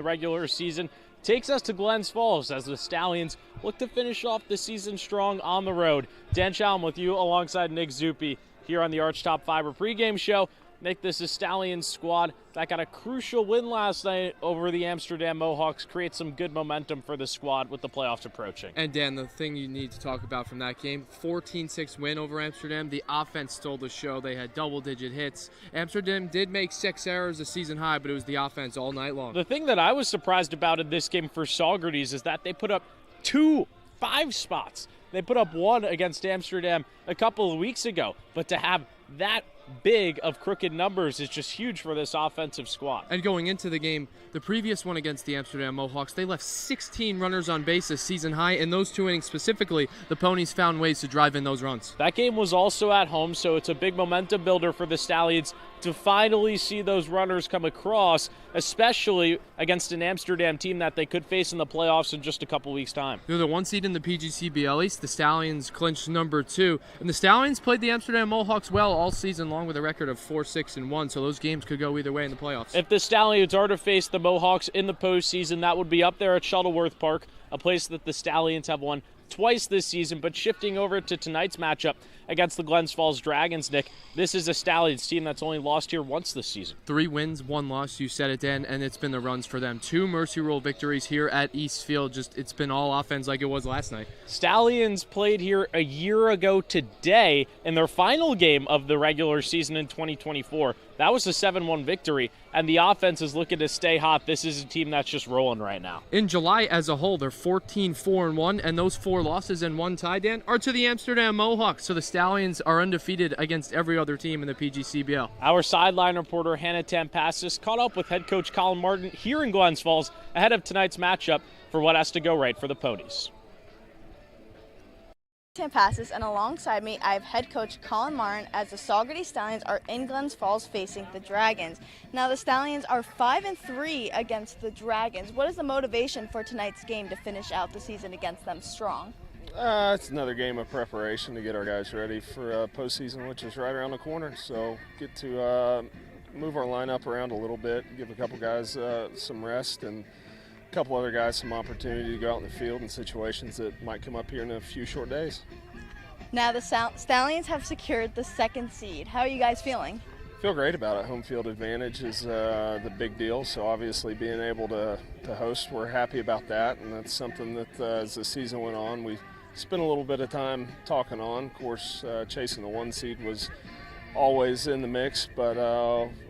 The regular season takes us to Glens Falls as the Stallions look to finish off the season strong on the road. Dan Chalm with you alongside Nick Zuppi here on the Archtop Fiber pregame show. Nick, this is Stallions squad that got a crucial win last night over the Amsterdam Mohawks, create some good momentum for the squad with the playoffs approaching. And Dan, the thing you need to talk about from that game, 14-6 win over Amsterdam. The offense stole the show. They had double-digit hits. Amsterdam did make 6 errors, a season high, but it was the offense all night long. The thing that I was surprised about in this game for Saugerties is that they put up 2 5 spots. They put up 1 against Amsterdam a couple of weeks ago, but to have that big of crooked numbers is just huge for this offensive squad. And going into the game, the previous one against the Amsterdam Mohawks, they left 16 runners on base, a season high. In those 2 innings specifically, the Ponies found ways to drive in those runs. That game was also at home, so it's a big momentum builder for the Stallions to finally see those runners come across, especially against an Amsterdam team that they could face in the playoffs in just a couple weeks' time. They're the 1 seed in the PGCBL East. The Stallions clinched number 2. And the Stallions played the Amsterdam Mohawks well all season long with a record of 4-6-1, so those games could go either way in the playoffs. If the Stallions are to face the Mohawks in the postseason, that would be up there at Shuttleworth Park, a place that the Stallions have won twice this season. But shifting over to tonight's matchup against the Glens Falls Dragons, Nick, this is a Stallions team that's only lost here once this season. 3 wins, 1 loss, you said it, Dan, and it's been the runs for them. 2 Mercy Rule victories here at Eastfield. It's been all offense like it was last night. Stallions played here a year ago today in their final game of the regular season in 2024. That was a 7-1 victory, and the offense is looking to stay hot. This is a team that's just rolling right now. In July as a whole, they're 14-4-1, and those 4 losses and 1 tie, Dan, are to the Amsterdam Mohawks. So the Stallions are undefeated against every other team in the PGCBL. Our sideline reporter, Hannah Tampassis, caught up with head coach Colin Martin here in Glens Falls ahead of tonight's matchup for what has to go right for the Ponies. Tampassis, and alongside me I have head coach Colin Martin as the Saugerties Stallions are in Glens Falls facing the Dragons. Now the Stallions are 5-3 against the Dragons. What is the motivation for tonight's game to finish out the season against them strong? It's another game of preparation to get our guys ready for postseason, which is right around the corner. So get to move our lineup around a little bit, give a couple guys some rest, and a couple other guys some opportunity to go out in the field in situations that might come up here in a few short days. Now the Stallions have secured the 2nd seed. How are you guys feeling? Feel great about it. Home field advantage is the big deal, so obviously being able to host, we're happy about that, and that's something that as the season went on, we spent a little bit of time talking on. Of course, chasing the 1 seed was always in the mix, but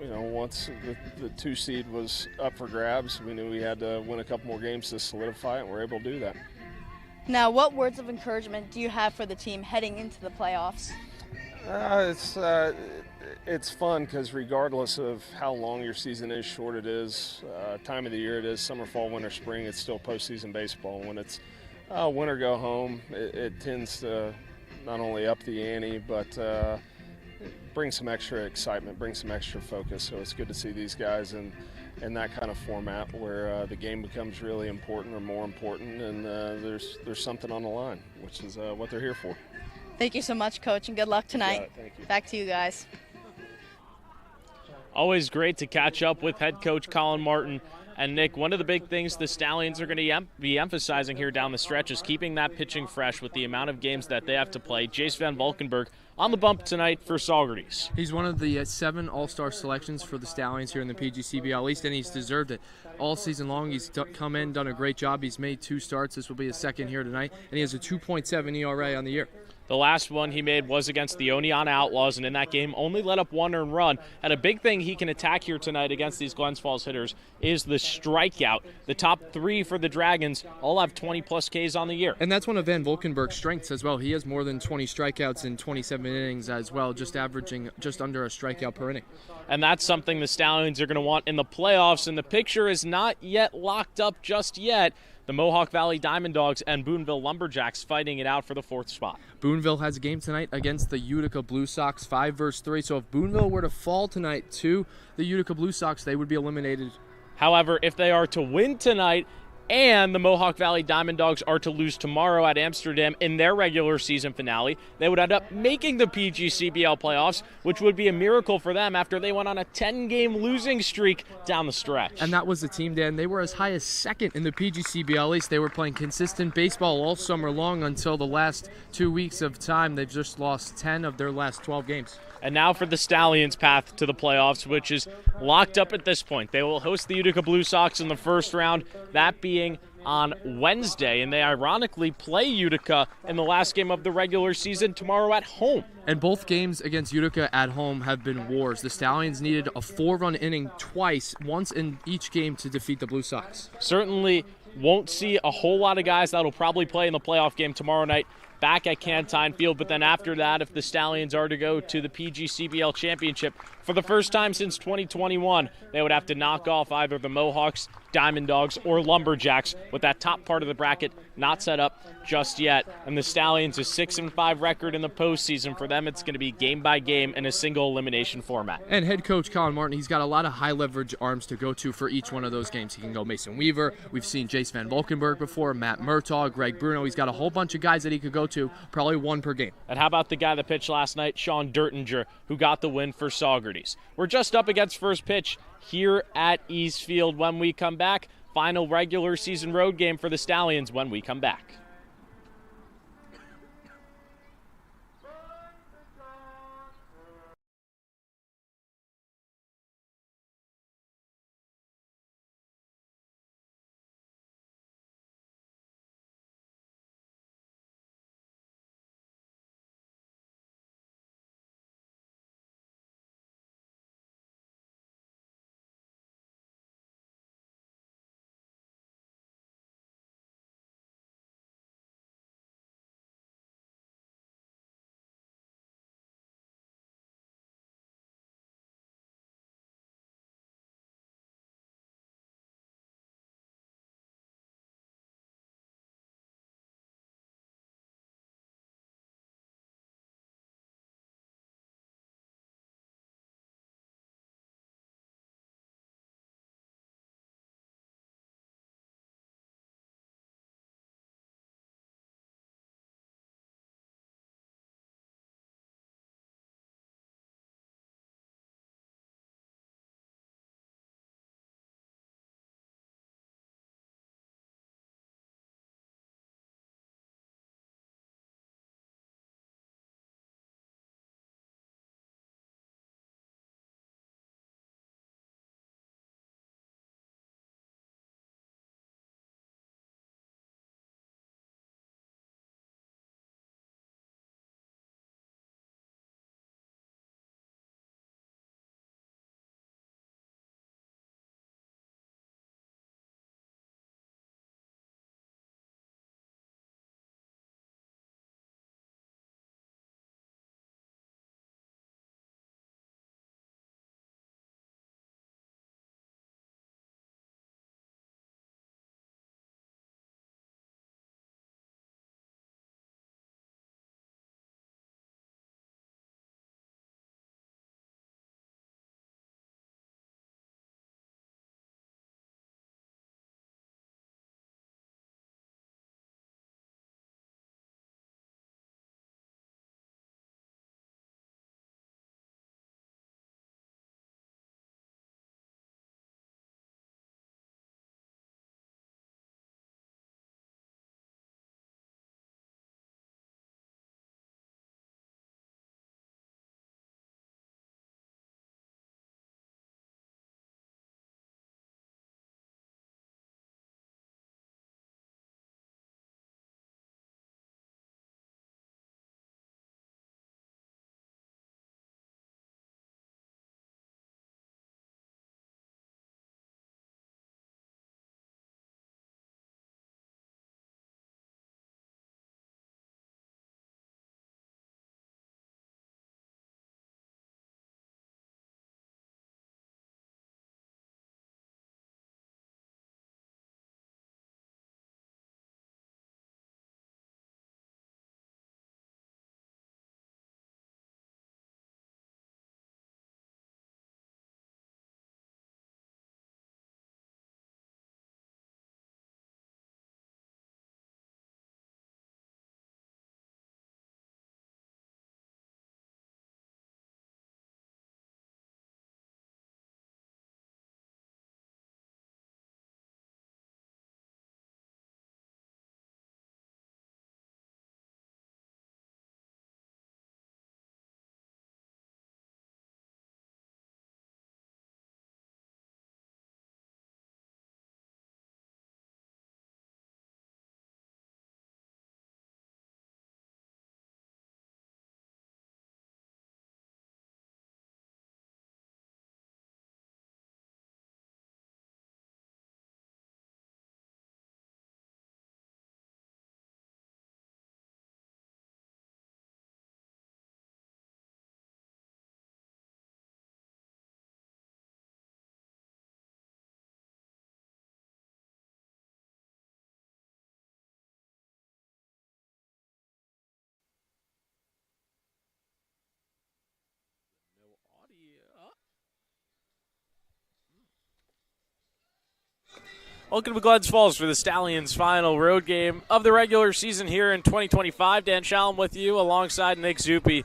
once the 2 seed was up for grabs, we knew we had to win a couple more games to solidify it, and we're able to do that. Now, what words of encouragement do you have for the team heading into the playoffs? It's fun because regardless of how long your season is, short it is, time of the year it is, summer, fall, winter, spring, it's still postseason baseball. When it's win or go home, it tends to not only up the ante, but bring some extra excitement, bring some extra focus. So it's good to see these guys in that kind of format where the game becomes really important or more important, and there's something on the line, which is what they're here for. Thank you so much, Coach, and good luck tonight. Thank you. Back to you guys. Always great to catch up with head coach Colin Martin. And Nick, one of the big things the Stallions are going to be emphasizing here down the stretch is keeping that pitching fresh with the amount of games that they have to play. Jace Van Valkenburg on the bump tonight for Saugerties. He's one of the 7 all-star selections for the Stallions here in the PGCBL East, and he's deserved it. All season long, he's come in, done a great job. He's made 2 starts. This will be his 2nd here tonight, and he has a 2.7 ERA on the year. The last one he made was against the Oneonta Outlaws, and in that game only let up 1 earned run. And a big thing he can attack here tonight against these Glens Falls hitters is the strikeout. The top 3 for the Dragons all have 20-plus Ks on the year. And that's one of Van Valkenburg's strengths as well. He has more than 20 strikeouts in 27 innings as well, just averaging just under a strikeout per inning. And that's something the Stallions are going to want in the playoffs, and the picture is not yet locked up just yet. The Mohawk Valley Diamond Dogs and Boonville Lumberjacks fighting it out for the 4th spot. Boonville has a game tonight against the Utica Blue Sox, 5-3. So if Boonville were to fall tonight to the Utica Blue Sox, they would be eliminated. However, if they are to win tonight and the Mohawk Valley Diamond Dogs are to lose tomorrow at Amsterdam in their regular season finale, they would end up making the PGCBL playoffs, which would be a miracle for them after they went on a 10-game losing streak down the stretch. And that was the team, Dan. They were as high as second in the PGCBL. At least they were playing consistent baseball all summer long until the last 2 weeks of time. They've just lost 10 of their last 12 games. And now for the Stallions' path to the playoffs, which is locked up at this point. They will host the Utica Blue Sox in the first round, that being on Wednesday, and they ironically play Utica in the last game of the regular season tomorrow at home. And both games against Utica at home have been wars. The Stallions needed a 4-run inning twice, once in each game, to defeat the Blue Sox. Certainly won't see a whole lot of guys that'll probably play in the playoff game tomorrow night back at Cantine Field, but then after that, if the Stallions are to go to the PGCBL Championship for the first time since 2021, they would have to knock off either the Mohawks, Diamond Dogs, or Lumberjacks, with that top part of the bracket not set up just yet. And the Stallions' a 6-5 record in the postseason. For them, it's going to be game by game in a single elimination format. And head coach Colin Martin, he's got a lot of high leverage arms to go to for each one of those games. He can go Mason Weaver. We've seen Jace Van Valkenburg before, Matt Murtaugh, Greg Bruno. He's got a whole bunch of guys that he could go to, probably one per game. And how about the guy that pitched last night, Sean Dertinger, who got the win for Saugerties? We're just up against first pitch here at Eastfield. When we come back, final regular season road game for the Stallions when we come back. Welcome to Glens Falls for the Stallions' final road game of the regular season here in 2025. Dan Shalom with you alongside Nick Zuppi.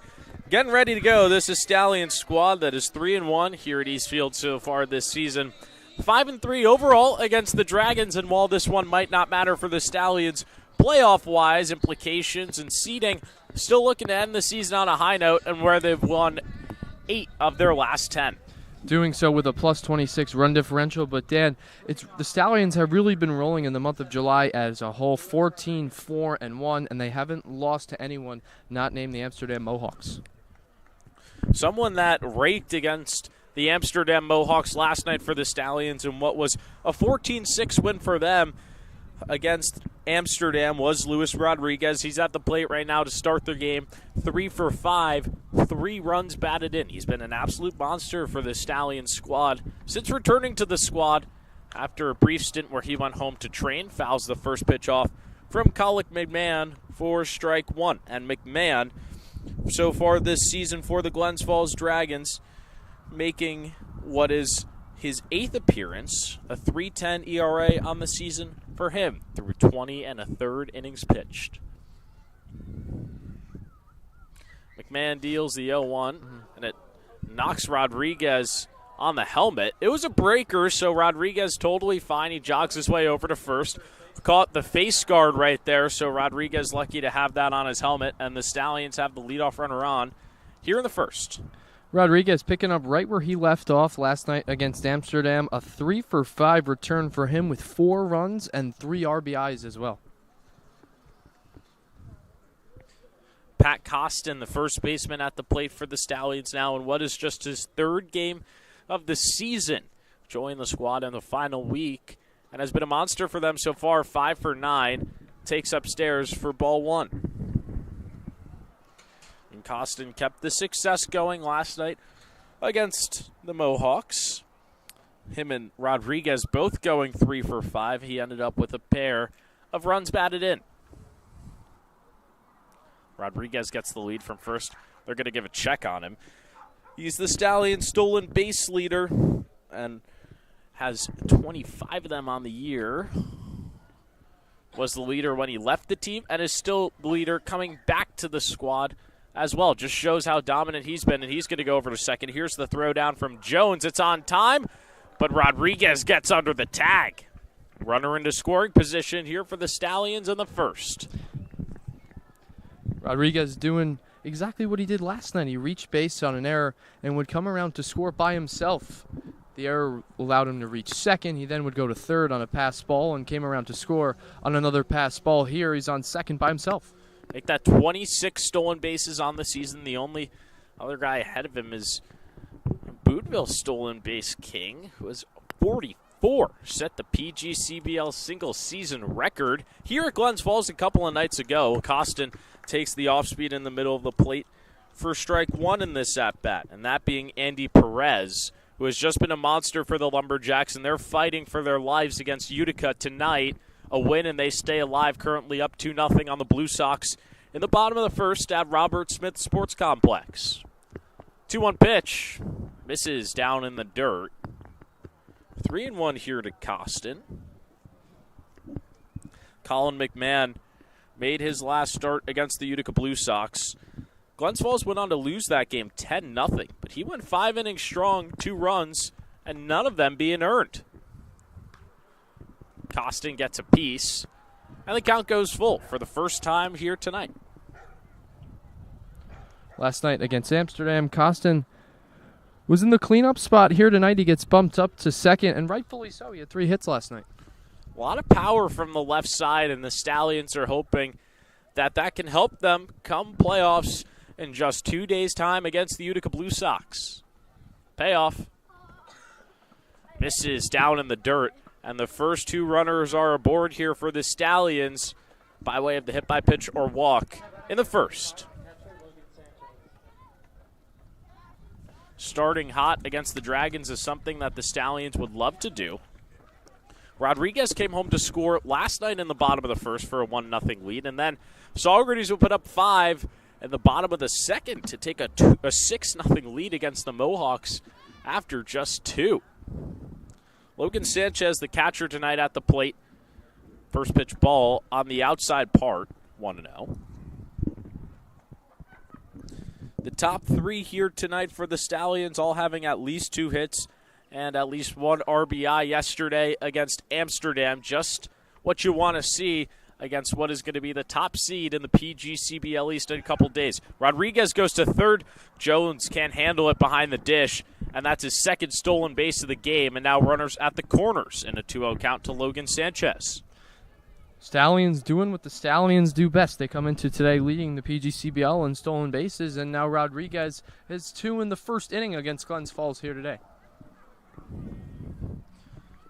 Getting ready to go. This is Stallions squad that is 3-1 here at Eastfield so far this season. 5-3 overall against the Dragons, and while this one might not matter for the Stallions playoff-wise, implications and seeding, still looking to end the season on a high note and where they've won 8 of their last 10. Doing so with a plus 26 run differential. But, Dan, the Stallions have really been rolling in the month of July as a whole, 14-4-1, and they haven't lost to anyone not named the Amsterdam Mohawks. Someone that raked against the Amsterdam Mohawks last night for the Stallions in what was a 14-6 win for them against Amsterdam was Luis Rodriguez. He's at the plate right now to start the game. 3 for 5, 3 runs batted in. He's been an absolute monster for the Stallions squad since returning to the squad after a brief stint where he went home to train. Fouls the first pitch off from Colic McMahon for strike 1. And McMahon, so far this season for the Glens Falls Dragons, making what is his 8th appearance, a 3.10 ERA on the season for him through 20 1/3 innings pitched. McMahon deals the 0-1, and it knocks Rodriguez on the helmet. It was a breaker, so Rodriguez totally fine. He jogs his way over to first. Caught the face guard right there, so Rodriguez lucky to have that on his helmet, and the Stallions have the leadoff runner on here in the first. Rodriguez picking up right where he left off last night against Amsterdam. A 3 for 5 return for him with 4 runs and 3 RBIs as well. Pat Costin, the first baseman at the plate for the Stallions now, in what is just his 3rd game of the season. Joined the squad in the final week and has been a monster for them so far. 5 for 9. Takes upstairs for ball 1. And Costin kept the success going last night against the Mohawks. Him and Rodriguez both going 3 for 5. He ended up with a pair of runs batted in. Rodriguez gets the lead from first. They're going to give a check on him. He's the Stallions stolen base leader and has 25 of them on the year. Was the leader when he left the team and is still the leader coming back to the squad as well. Just shows how dominant he's been, and he's going to go over to second. Here's the throw down from Jones. It's on time, but Rodriguez gets under the tag. Runner into scoring position here for the Stallions in the first. Rodriguez doing exactly what he did last night. He reached base on an error and would come around to score by himself. The error allowed him to reach second. He then would go to third on a pass ball and came around to score on another pass ball. Here he's on second by himself. Make that 26 stolen bases on the season. The only other guy ahead of him is Bootville's stolen base king, who has 44. Set the PGCBL single season record. Here at Glens Falls a couple of nights ago, Costin takes the off-speed in the middle of the plate for strike 1 in this at-bat, and that being Andy Perez, who has just been a monster for the Lumberjacks, and they're fighting for their lives against Utica tonight. A win, and they stay alive, currently up 2-0 on the Blue Sox in the bottom of the first at Robert Smith Sports Complex. 2-1 pitch. Misses down in the dirt. 3-1 here to Costin. Colin McMahon made his last start against the Utica Blue Sox. Glens Falls went on to lose that game 10-0, but he went 5 innings strong, 2 runs, and none of them being earned. Costin gets a piece, and the count goes full for the first time here tonight. Last night against Amsterdam, Costin was in the cleanup spot. Here tonight he gets bumped up to second, and rightfully so. He had 3 hits last night. A lot of power from the left side, and the Stallions are hoping that that can help them come playoffs in just 2 days' time against the Utica Blue Sox. Payoff. Misses down in the dirt. And the first 2 runners are aboard here for the Stallions by way of the hit by pitch or walk in the first. Starting hot against the Dragons is something that the Stallions would love to do. Rodriguez came home to score last night in the bottom of the first for a 1-0 lead, and then Saugerties will put up 5 in the bottom of the second to take a 6-0 lead against the Mohawks after just 2. Logan Sanchez, the catcher tonight at the plate. First pitch ball on the outside part, 1-0. The top three here tonight for the Stallions, all having at least 2 hits and at least 1 RBI yesterday against Amsterdam. Just what you want to see against what is going to be the top seed in the PGCBL East in a couple days. Rodriguez goes to third. Jones can't handle it behind the dish, and that's his second stolen base of the game, and now runners at the corners in a 2-0 count to Logan Sanchez. Stallions doing what the Stallions do best. They come into today leading the PGCBL in stolen bases, and now Rodriguez has 2 in the first inning against Glens Falls here today.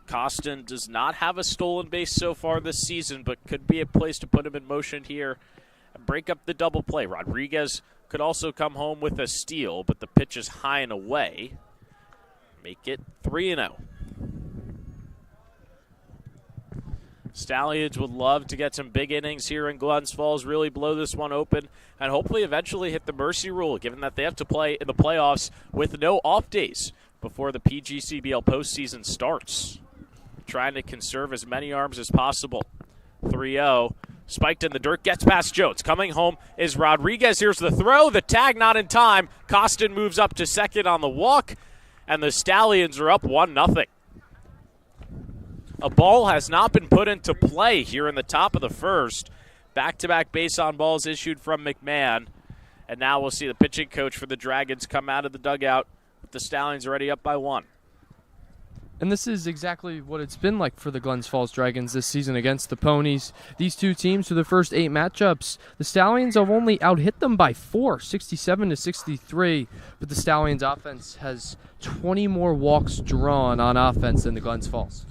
Costin does not have a stolen base so far this season, but could be a place to put him in motion here and break up the double play. Rodriguez could also come home with a steal, but the pitch is high and away. Make it 3-0. Stallions would love to get some big innings here in Glens Falls, really blow this one open, and hopefully eventually hit the mercy rule, given that they have to play in the playoffs with no off days before the PGCBL postseason starts. Trying to conserve as many arms as possible. 3-0. Spiked in the dirt. Gets past Jones. Coming home is Rodriguez. Here's the throw. The tag not in time. Costin moves up to second on the walk. And the Stallions are up 1-0. A ball has not been put into play here in the top of the first. Back-to-back base on balls issued from McMahon. And now we'll see the pitching coach for the Dragons come out of the dugout with the Stallions already up by 1. And this is exactly what it's been like for the Glens Falls Dragons this season against the Ponies. These two teams, for the first 8 matchups, the Stallions have only out-hit them by 4, 67-63. But the Stallions offense has 20 more walks drawn on offense than the Glens Falls.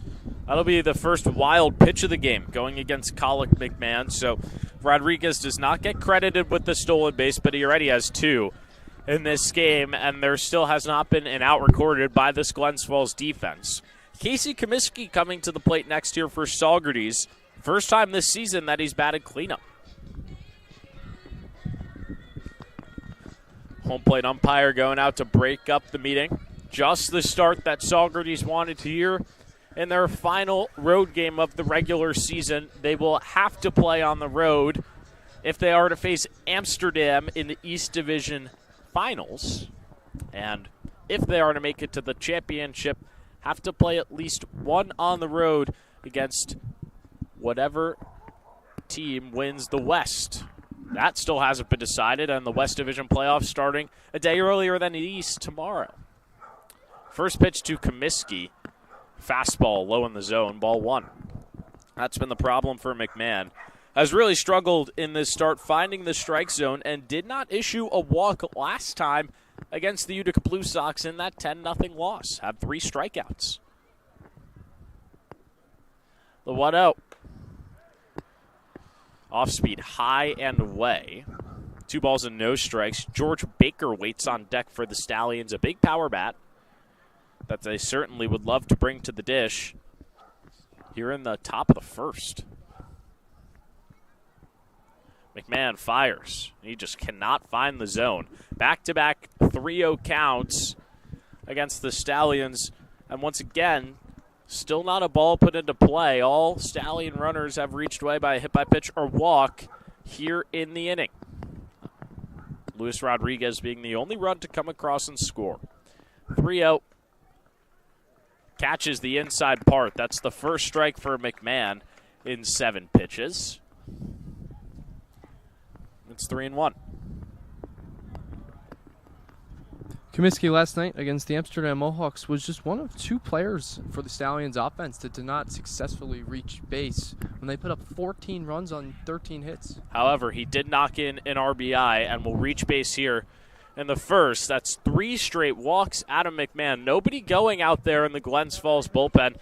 That'll be the first wild pitch of the game going against Colic McMahon. So Rodriguez does not get credited with the stolen base, but he already has 2 in this game, and there still has not been an out recorded by this Glens Falls defense. Casey Comiskey coming to the plate next here for Saugerties. First time this season that he's batted cleanup. Home plate umpire going out to break up the meeting. Just the start that Saugerties wanted here in their final road game of the regular season. They will have to play on the road if they are to face Amsterdam in the East Division Finals, and if they are to make it to the championship, have to play at least 1 on the road against whatever team wins the West. That still hasn't been decided, and the West Division playoffs starting a day earlier than the East tomorrow. First pitch to Comiskey. Fastball low in the zone, ball 1. That's been the problem for McMahon. Has really struggled in this start finding the strike zone and did not issue a walk last time against the Utica Blue Sox in that 10-0 loss. Had 3 strikeouts. The 1-0. Off speed, high and away. 2 balls and no strikes. George Baker waits on deck for the Stallions. A big power bat that they certainly would love to bring to the dish here in the top of the first. McMahon fires. He just cannot find the zone. Back-to-back 3-0 counts against the Stallions. And once again, still not a ball put into play. All Stallion runners have reached away by a hit-by-pitch or walk here in the inning. Luis Rodriguez being the only run to come across and score. 3-0. Catches the inside part. That's the first strike for McMahon in 7 pitches. It's 3-1. Comiskey last night against the Amsterdam Mohawks was just one of 2 players for the Stallions offense that did not successfully reach base when they put up 14 runs on 13 hits. However, he did knock in an RBI and will reach base here in the first. That's 3 straight walks out of McMahon. Nobody going out there in the Glens Falls bullpen,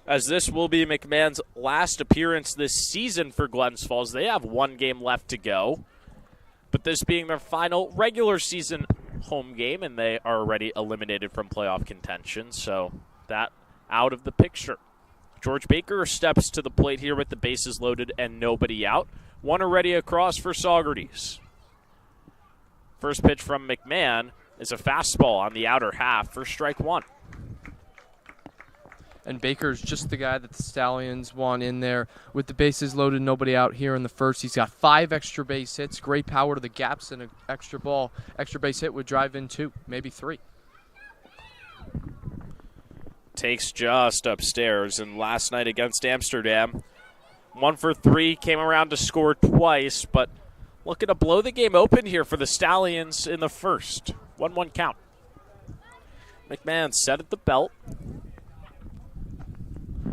as this will be McMahon's last appearance this season for Glens Falls. They have 1 game left to go, but this being their final regular season home game, and they are already eliminated from playoff contention, so that out of the picture. George Baker steps to the plate here with the bases loaded and nobody out. 1 already across for Saugerties. First pitch from McMahon is a fastball on the outer half for strike 1. And Baker's just the guy that the Stallions want in there. With the bases loaded, nobody out here in the first. He's got 5 extra base hits, great power to the gaps, and an extra base hit would drive in 2, maybe 3. Takes just upstairs, and last night against Amsterdam, 1 for 3, came around to score twice, but looking to blow the game open here for the Stallions in the first. 1-1 count. McMahon set at the belt.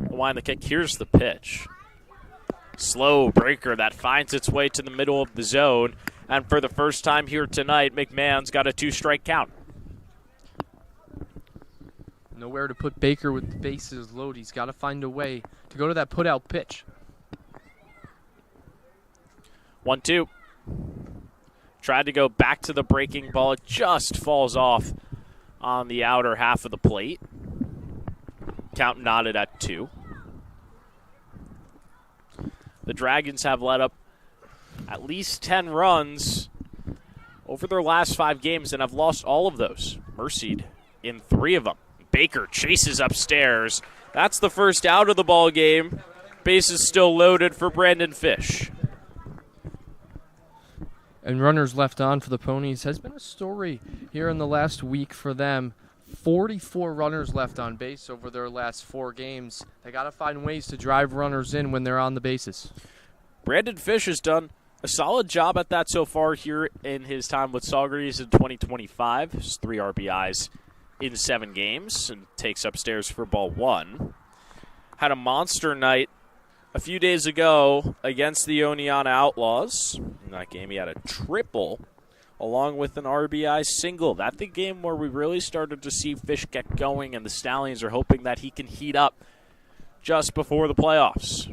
Wind the kick. Here's the pitch. Slow breaker that finds its way to the middle of the zone. And for the first time here tonight, McMahon's got a 2-strike count. Nowhere to put Baker with the bases loaded. He's got to find a way to go to that put-out pitch. 1-2. Tried to go back to the breaking ball. It just falls off on the outer half of the plate. Count knotted at 2. The Dragons have let up at least 10 runs over their last 5 games and have lost all of those. Mercied in 3 of them. Baker chases upstairs. That's the first out of the ball game. Bases still loaded for Brandon Fish. And runners left on for the Ponies has been a story here in the last week for them. 44 runners left on base over their last 4 games. They got to find ways to drive runners in when they're on the bases. Brandon Fish has done a solid job at that so far here in his time with Saugerties in 2025. His 3 RBIs in 7 games and takes upstairs for ball 1. Had a monster night a few days ago against the Oneonta Outlaws. In that game, he had a triple along with an RBI single. That's the game where we really started to see Fish get going, and the Stallions are hoping that he can heat up just before the playoffs.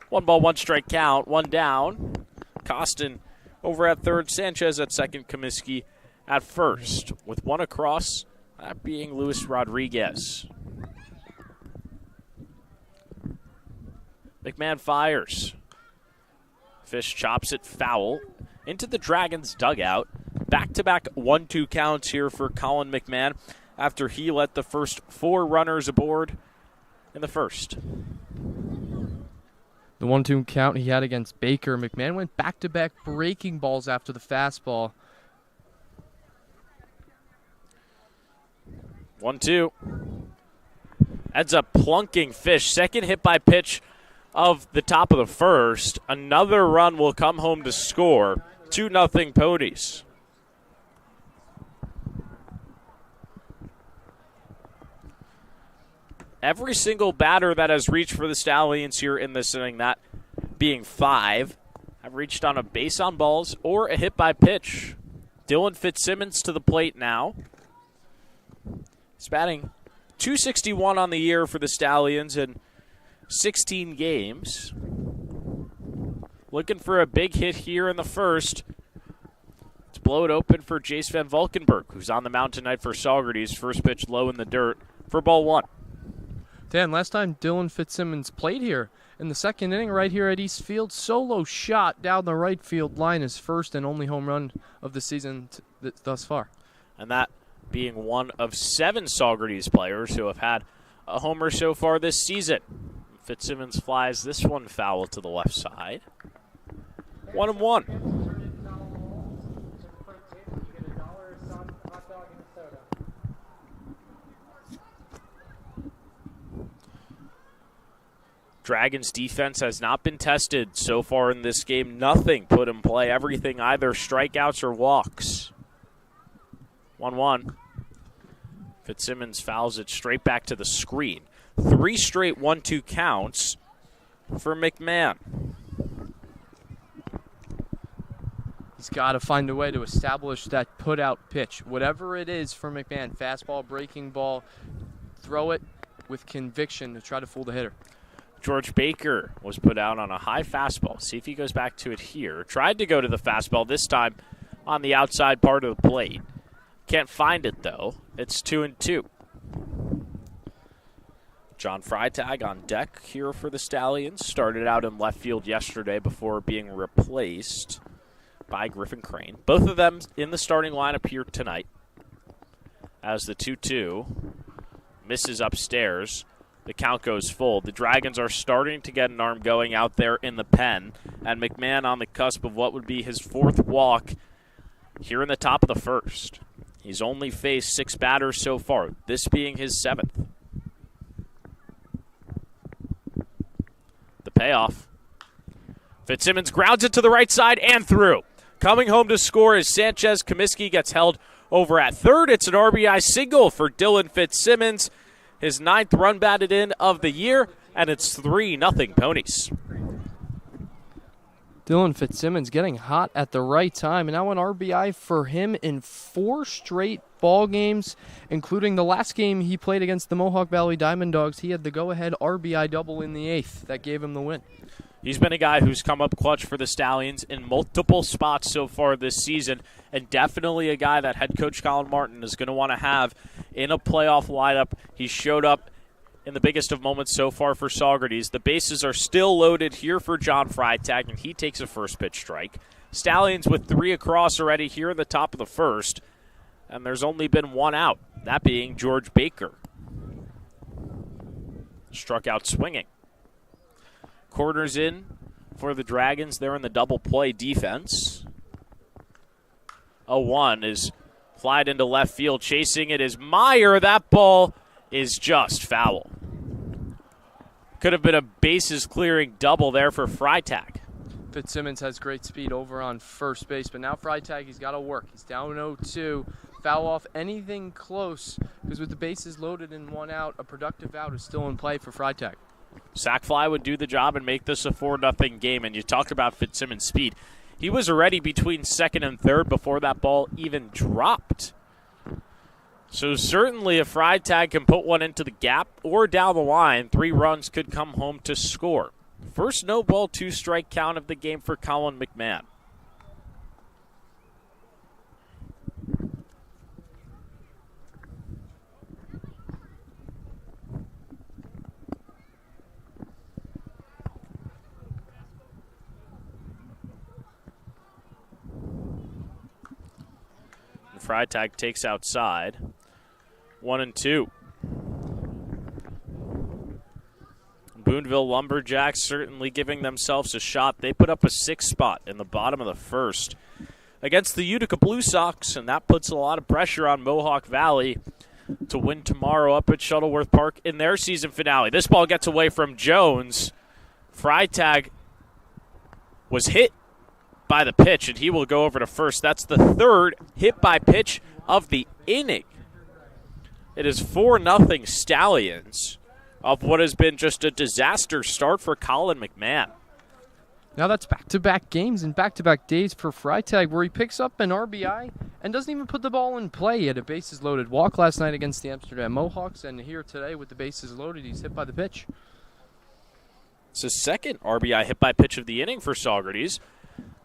1 ball, 1 strike count, 1 down. Costin over at third, Sanchez at second, Comiskey at first, with 1 across, that being Luis Rodriguez. McMahon fires. Fish chops it foul into the Dragons' dugout. Back-to-back 1-2 counts here for Colin McMahon after he let the first 4 runners aboard in the first. The 1-2 count he had against Baker. McMahon went back-to-back breaking balls after the fastball. 1-2. Ends up plunking Fish. Second hit by pitch of the top of the first. Another run will come home to score. 2-0 Ponies. Every single batter that has reached for the Stallions here in this inning, that being 5, have reached on a base on balls or a hit by pitch. Dylan Fitzsimmons to the plate now. He's batting .261 on the year for the Stallions in 16 games. Looking for a big hit here in the first. Let's blow it open for Jace Van Valkenburg, who's on the mound tonight for Saugerties. First pitch low in the dirt for ball 1. Dan, last time Dylan Fitzsimmons played here in the second inning right here at East Field, solo shot down the right field line, his first and only home run of the season thus far. And that being one of 7 Saugerties players who have had a homer so far this season. Fitzsimmons flies this one foul to the left side. 1-1. Dragons defense has not been tested so far in this game. Nothing put in play. Everything either strikeouts or walks. 1-1. Fitzsimmons fouls it straight back to the screen. 3 straight 1-2 counts for McMahon. He's got to find a way to establish that put-out pitch. Whatever it is for McMahon, fastball, breaking ball, throw it with conviction to try to fool the hitter. George Baker was put out on a high fastball. See if he goes back to it here. Tried to go to the fastball this time on the outside part of the plate. Can't find it, though. It's 2-2. John Freitag on deck here for the Stallions. Started out in left field yesterday before being replaced by Griffin Crane. Both of them in the starting lineup here tonight as the 2-2 misses upstairs. The count goes full. The Dragons are starting to get an arm going out there in the pen, and McMahon on the cusp of what would be his 4th walk here in the top of the first. He's only faced 6 batters so far, this being his 7th. The payoff. Fitzsimmons grounds it to the right side and through. Coming home to score is Sanchez. Comiskey gets held over at third. It's an RBI single for Dylan Fitzsimmons. His 9th run batted in of the year, and it's 3-0 Ponies. Dylan Fitzsimmons getting hot at the right time, and now an RBI for him in 4 straight ball games, including the last game he played against the Mohawk Valley Diamond Dogs. He had the go-ahead RBI double in the 8th that gave him the win. He's been a guy who's come up clutch for the Stallions in multiple spots so far this season, and definitely a guy that head coach Colin Martin is going to want to have in a playoff lineup. He showed up in the biggest of moments so far for Saugerties. The bases are still loaded here for John Freitag, and he takes a first pitch strike. Stallions with 3 across already here in the top of the first, and there's only been 1 out, that being George Baker. Struck out swinging. Corners in for the Dragons. They're in the double play defense. 0-1 is flied into left field. Chasing it is Meyer. That ball is just foul. Could have been a bases clearing double there for Freitag. Fitzsimmons has great speed over on first base, but now Freitag, he's got to work. He's down 0-2. Foul off anything close, because with the bases loaded and 1 out, a productive out is still in play for Freitag. Sack fly would do the job and make this a 4-0 game. And you talked about Fitzsimmons' speed. He was already between second and third before that ball even dropped. So certainly if Freitag can put one into the gap or down the line, 3 runs could come home to score. First no ball, 2 strike count of the game for Colin McMahon. Freitag takes outside. 1-2. Boonville Lumberjacks certainly giving themselves a shot. They put up a 6 spot in the bottom of the first against the Utica Blue Sox, and that puts a lot of pressure on Mohawk Valley to win tomorrow up at Shuttleworth Park in their season finale. This ball gets away from Jones. Freitag was hit by the pitch, and he will go over to first. That's the 3rd hit by pitch of the inning. It is 4-0 Stallions of what has been just a disaster start for Colin McMahon. Now that's back-to-back games and back-to-back days for Freitag, where he picks up an RBI and doesn't even put the ball in play. He had a bases-loaded walk last night against the Amsterdam Mohawks, and here today with the bases loaded, he's hit by the pitch. It's his 2nd RBI hit by pitch of the inning for Saugerties.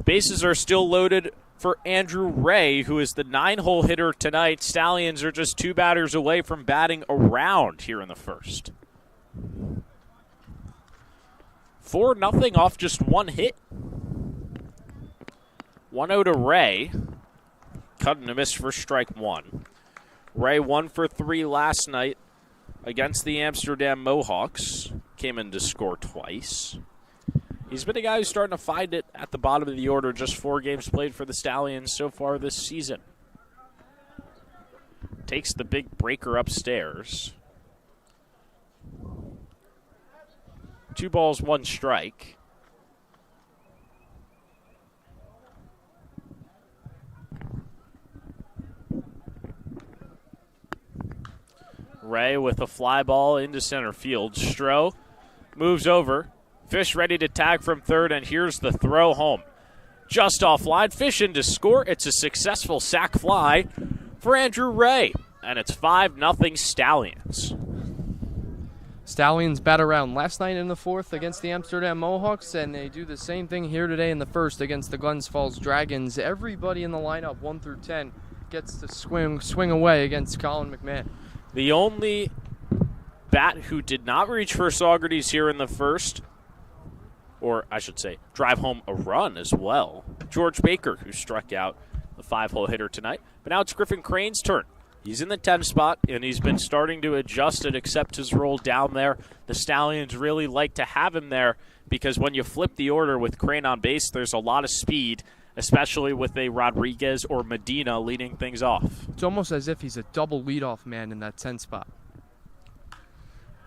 Bases are still loaded for Andrew Ray, who is the 9-hole hitter tonight. Stallions are just 2 batters away from batting around here in the first. 4-0 off just 1 hit. 1-0 to Ray. Cut and a miss for strike 1. Ray 1 for 3 last night against the Amsterdam Mohawks. Came in to score twice. He's been a guy who's starting to find it at the bottom of the order. Just 4 games played for the Stallions so far this season. Takes the big breaker upstairs. 2 balls, 1 strike. Ray with a fly ball into center field. Stroh moves over. Fish ready to tag from third, and here's the throw home. Just offline, Fish in to score. It's a successful sac fly for Andrew Ray, and it's 5-0 Stallions. Stallions bat around last night in the 4th against the Amsterdam Mohawks, and they do the same thing here today in the 1st against the Glens Falls Dragons. Everybody in the lineup, 1 through 10, gets to swing away against Colin McMahon. The only bat who did not reach for Saugerties here in the 1st, or I should say, drive home a run as well, George Baker, who struck out the 5-hole hitter tonight. But now it's Griffin Crane's turn. He's in the 10 spot, and he's been starting to adjust and accept his role down there. The Stallions really like to have him there because when you flip the order with Crane on base, there's a lot of speed, especially with a Rodriguez or Medina leading things off. It's almost as if he's a double leadoff man in that 10 spot.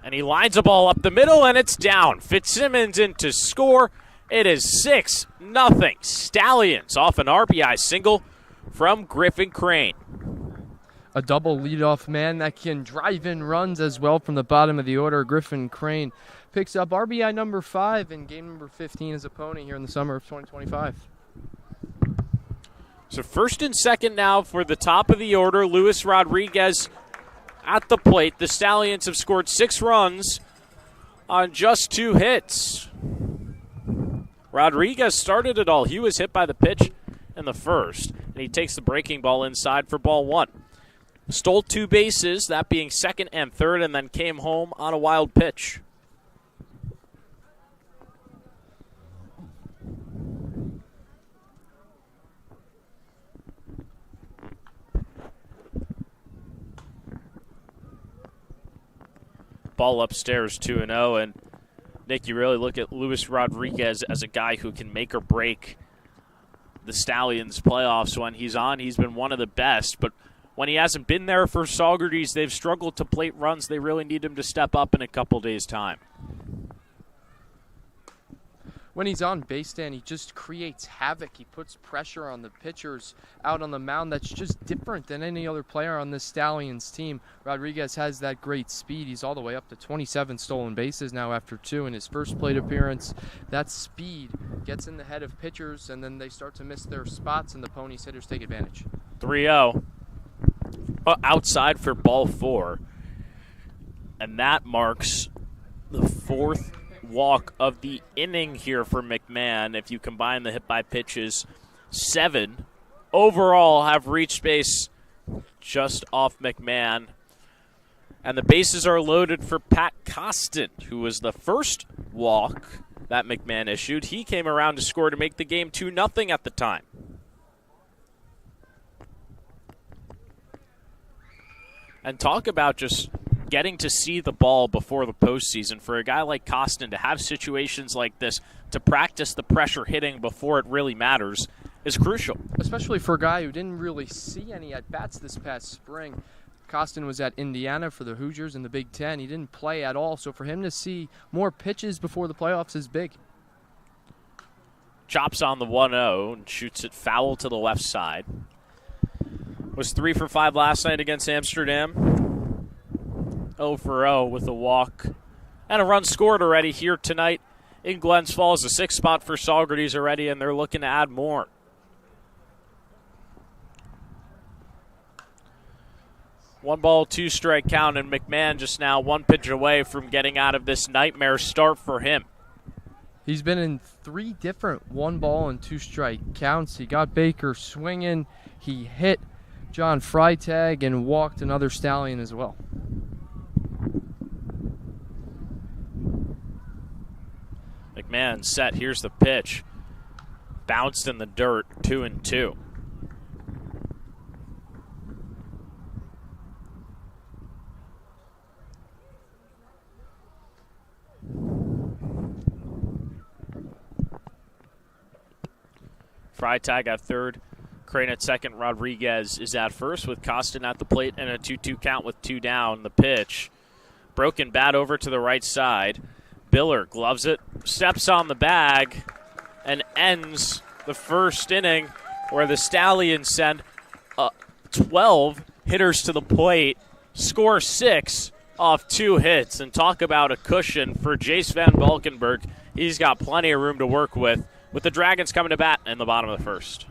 And he lines a ball up the middle, and it's down. Fitzsimmons in to score. It is 6-0. Stallions off an RBI single from Griffin Crane. A double leadoff man that can drive in runs as well from the bottom of the order. Griffin Crane picks up RBI number 5 in game number 15 as opponent here in the summer of 2025. So first and second now for the top of the order. Luis Rodriguez at the plate. The Stallions have scored 6 runs on just 2 hits. Rodriguez started it all. He was hit by the pitch in the first, and he takes the breaking ball inside for ball 1. Stole 2 bases, that being second and third, and then came home on a wild pitch. Ball upstairs 2-0, and Nick, you really look at Luis Rodriguez as a guy who can make or break the Stallions playoffs. When he's on, he's been one of the best, but when he hasn't been there for Saugerties, they've struggled to plate runs. They really need him to step up in a couple days' time. When he's on base, Dan, he just creates havoc. He puts pressure on the pitchers out on the mound. That's just different than any other player on this Stallions team. Rodriguez has that great speed. He's all the way up to 27 stolen bases now after 2 in his first plate appearance. That speed gets in the head of pitchers, and then they start to miss their spots, and the Ponies hitters take advantage. 3-0. Outside for ball 4. And that marks the 4th walk of the inning here for McMahon. If you combine the hit by pitches, 7 overall have reached base just off McMahon. And the bases are loaded for Pat Costin, who was the first walk that McMahon issued. He came around to score to make the game 2-0 at the time. And talk about just getting to see the ball before the postseason. For a guy like Costin to have situations like this, to practice the pressure hitting before it really matters, is crucial. Especially for a guy who didn't really see any at-bats this past spring. Costin was at Indiana for the Hoosiers in the Big Ten. He didn't play at all, so for him to see more pitches before the playoffs is big. Chops on the 1-0 and shoots it foul to the left side. Was 3 for 5 last night against Amsterdam. 0 for 0 with a walk. And a run scored already here tonight in Glens Falls. A 6th spot for Saugerties already, and they're looking to add more. One ball, 2 strike count, and McMahon just now 1 pitch away from getting out of this nightmare start for him. He's been in 3 different 1 ball and 2 strike counts. He got Baker swinging. He hit John Freitag and walked another Stallion as well. McMahon set. Here's the pitch. Bounced in the dirt. 2-2. Freitag at third. Crane at second. Rodriguez is at first with Costin at the plate and a 2-2 count with 2 down. The pitch. Broken bat over to the right side. Biller gloves it, steps on the bag, and ends the first inning where the Stallions send 12 hitters to the plate, score 6 off 2 hits, and talk about a cushion for Jace Van Valkenburg. He's got plenty of room to work with the Dragons coming to bat in the bottom of the first.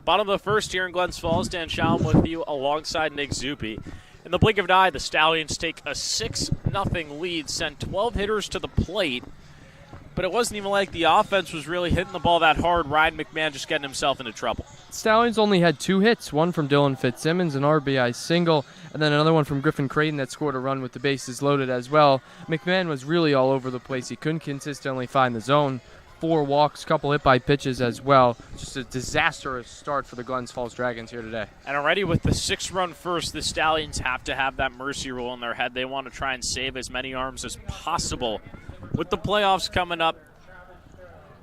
Bottom of the first here in Glens Falls. Dan Schaum with you alongside Nick Zuppi. In the blink of an eye, the Stallions take a 6-0 lead, send 12 hitters to the plate, but it wasn't even like the offense was really hitting the ball that hard. Ryan McMahon just getting himself into trouble. Stallions only had 2 hits, one from Dylan Fitzsimmons, an RBI single, and then another one from Griffin Creighton that scored a run with the bases loaded as well. McMahon was really all over the place. He couldn't consistently find the zone. 4 walks, couple hit by pitches as well. Just a disastrous start for the Glens Falls Dragons here today. And already with the 6-run first, the Stallions have to have that mercy rule in their head. They want to try and save as many arms as possible. With the playoffs coming up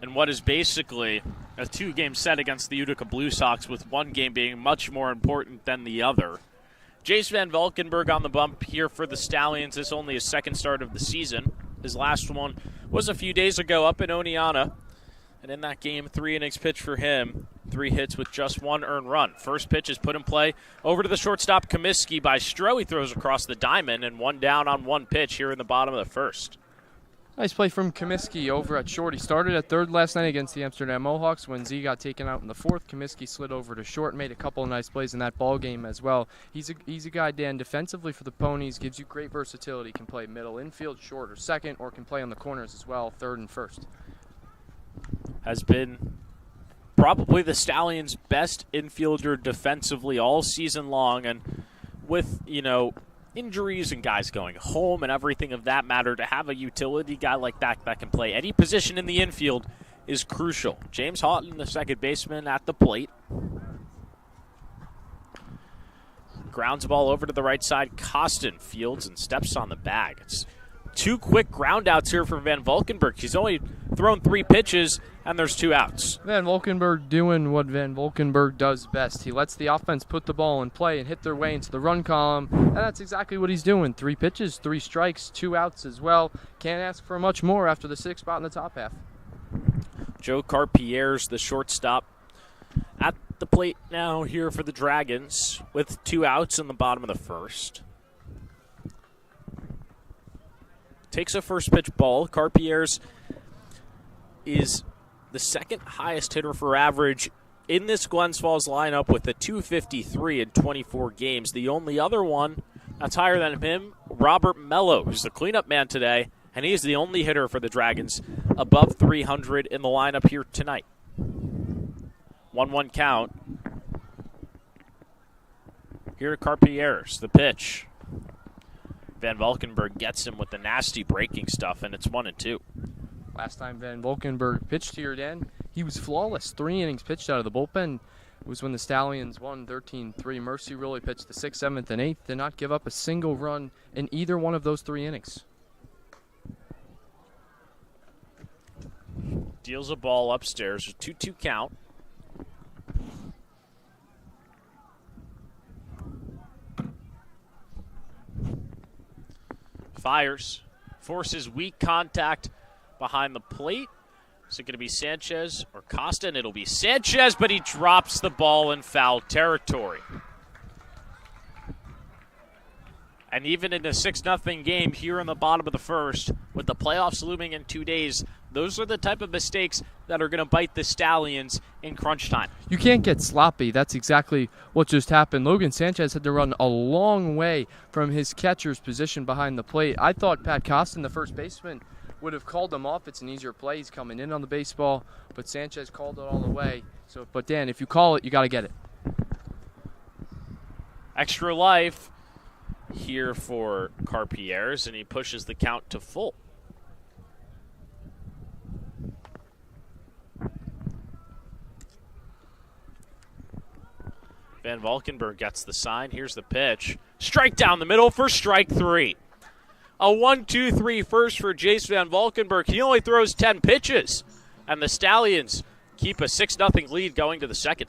and what is basically a 2-game set against the Utica Blue Sox, with one game being much more important than the other. Jace Van Valkenburg on the bump here for the Stallions. This is only his second start of the season. His last one was a few days ago up in Oneonta. And in that game, 3 innings pitched for him. 3 hits with just 1 earned run. First pitch is put in play over to the shortstop Comiskey by Stroh. He throws across the diamond, and 1 down on 1 pitch here in the bottom of the first. Nice play from Comiskey over at short. He started at third last night against the Amsterdam Mohawks. When Z got taken out in the 4th, Comiskey slid over to short and made a couple of nice plays in that ball game as well. He's a guy, Dan, defensively for the Ponies, gives you great versatility. Can play middle infield, short or second, or can play on the corners as well, third and first. Has been probably the Stallions' best infielder defensively all season long, and with, injuries and guys going home and everything of that matter, to have a utility guy like that can play any position in the infield is crucial. James Houghton, the second baseman, at the plate. Grounds the ball over to the right side. Costin fields and steps on the bag. It's 2 quick ground outs here for Van Valkenburg. He's only thrown 3 pitches, and there's 2 outs. Van Valkenburg doing what Van Valkenburg does best. He lets the offense put the ball in play and hit their way into the run column, and that's exactly what he's doing. 3 pitches, 3 strikes, 2 outs as well. Can't ask for much more after the 6th spot in the top half. Joe Carpier's the shortstop at the plate now here for the Dragons with 2 outs in the bottom of the first. Takes a first pitch ball. Carpier's is the second highest hitter for average in this Glens Falls lineup with a 253 in 24 games. The only other one that's higher than him, Robert Mello, who's the cleanup man today, and he's the only hitter for the Dragons above 300 in the lineup here tonight. 1-1 count. Here to Carpier's, the pitch. Van Valkenburg gets him with the nasty breaking stuff, and it's 1-2. Last time Van Valkenburg pitched here, Dan, he was flawless. 3 innings pitched out of the bullpen. It was when the Stallions won 13-3. Mercy really pitched the 6th, 7th, and 8th. Did not give up a single run in either one of those 3 innings. Deals a ball upstairs. A 2-2 count. Fires. Forces weak contact behind the plate. Is it going to be Sanchez or Costin? It'll be Sanchez, but he drops the ball in foul territory. And even in a 6-0 game here in the bottom of the first, with the playoffs looming in 2 days, those are the type of mistakes that are going to bite the Stallions in crunch time. You can't get sloppy. That's exactly what just happened. Logan Sanchez had to run a long way from his catcher's position behind the plate. I thought Pat Costin, the first baseman, would have called him off. It's an easier play. He's coming in on the baseball, but Sanchez called it all the way. But Dan, if you call it, you got to get it. Extra life here for Carpier's, and he pushes the count to full. Van Valkenburg gets the sign. Here's the pitch. Strike down the middle for strike 3. A 1-2-3 first for Jace Van Valkenburg. He only throws 10 pitches, and the Stallions keep a 6-0 lead going to the second.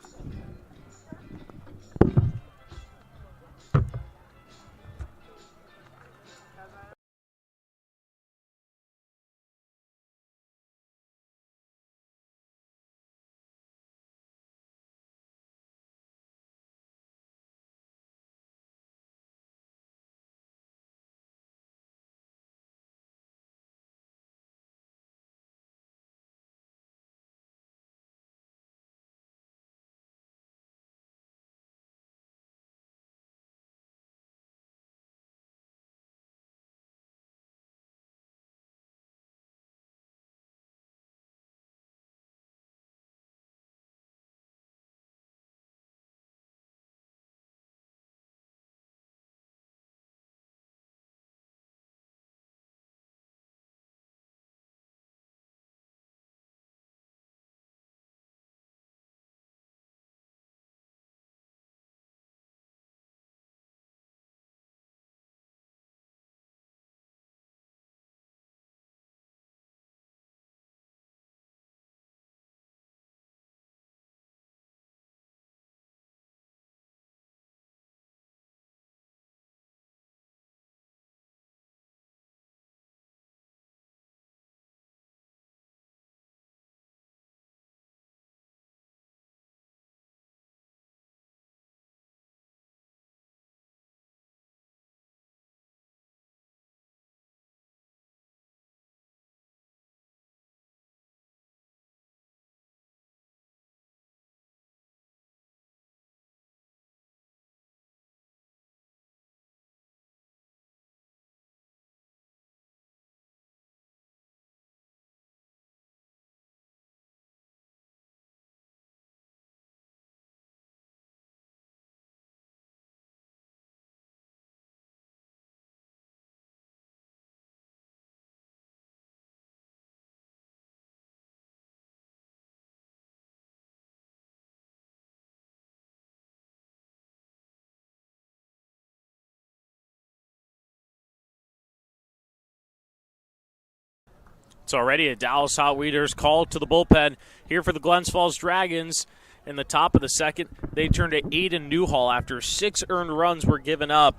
It's already a Dallas Hot Weeders call to the bullpen here for the Glens Falls Dragons. In the top of the second, they turned to Aiden Newhall after 6 earned runs were given up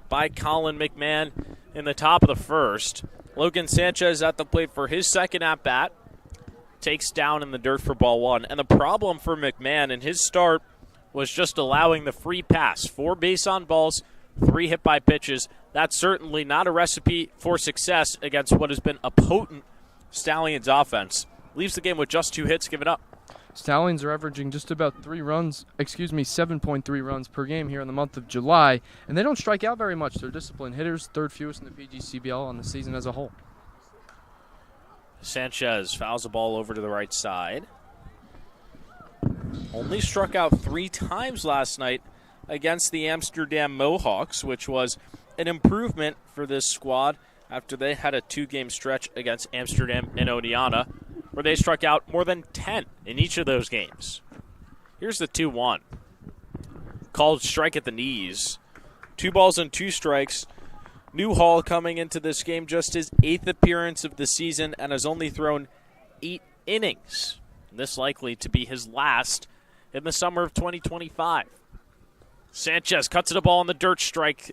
by Colin McMahon in the top of the first. Logan Sanchez at the plate for his second at-bat. Takes down in the dirt for ball 1. And the problem for McMahon in his start was just allowing the free pass. 4 base on balls, 3 hit by pitches. That's certainly not a recipe for success against what has been a potent Stallions offense. Leaves the game with just 2 hits given up. Stallions are averaging just about 7.3 runs per game here in the month of July, and they don't strike out very much. They're disciplined hitters, 3rd fewest in the PGCBL on the season as a whole. Sanchez fouls the ball over to the right side. Only struck out 3 times last night against the Amsterdam Mohawks, which was an improvement for this squad after they had a 2-game stretch against Amsterdam and Oneonta, where they struck out more than 10 in each of those games. Here's the 2-1. Called strike at the knees. 2 balls and 2 strikes. Newhall coming into this game just his 8th appearance of the season and has only thrown 8 innings. This likely to be his last in the summer of 2025. Sanchez cuts to the ball in the dirt, strike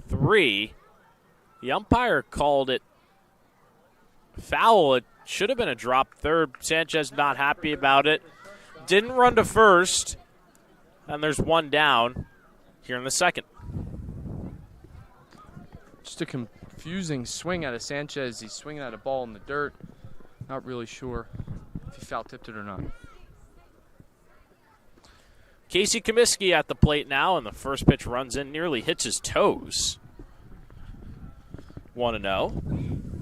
3. The umpire called it foul. It should have been a drop third. Sanchez not happy about it. Didn't run to first. And there's 1 down here in the second. Just a confusing swing out of Sanchez. He's swinging at a ball in the dirt. Not really sure if he foul tipped it or not. Casey Comiskey at the plate now, and the first pitch runs in, nearly hits his toes. 1-0.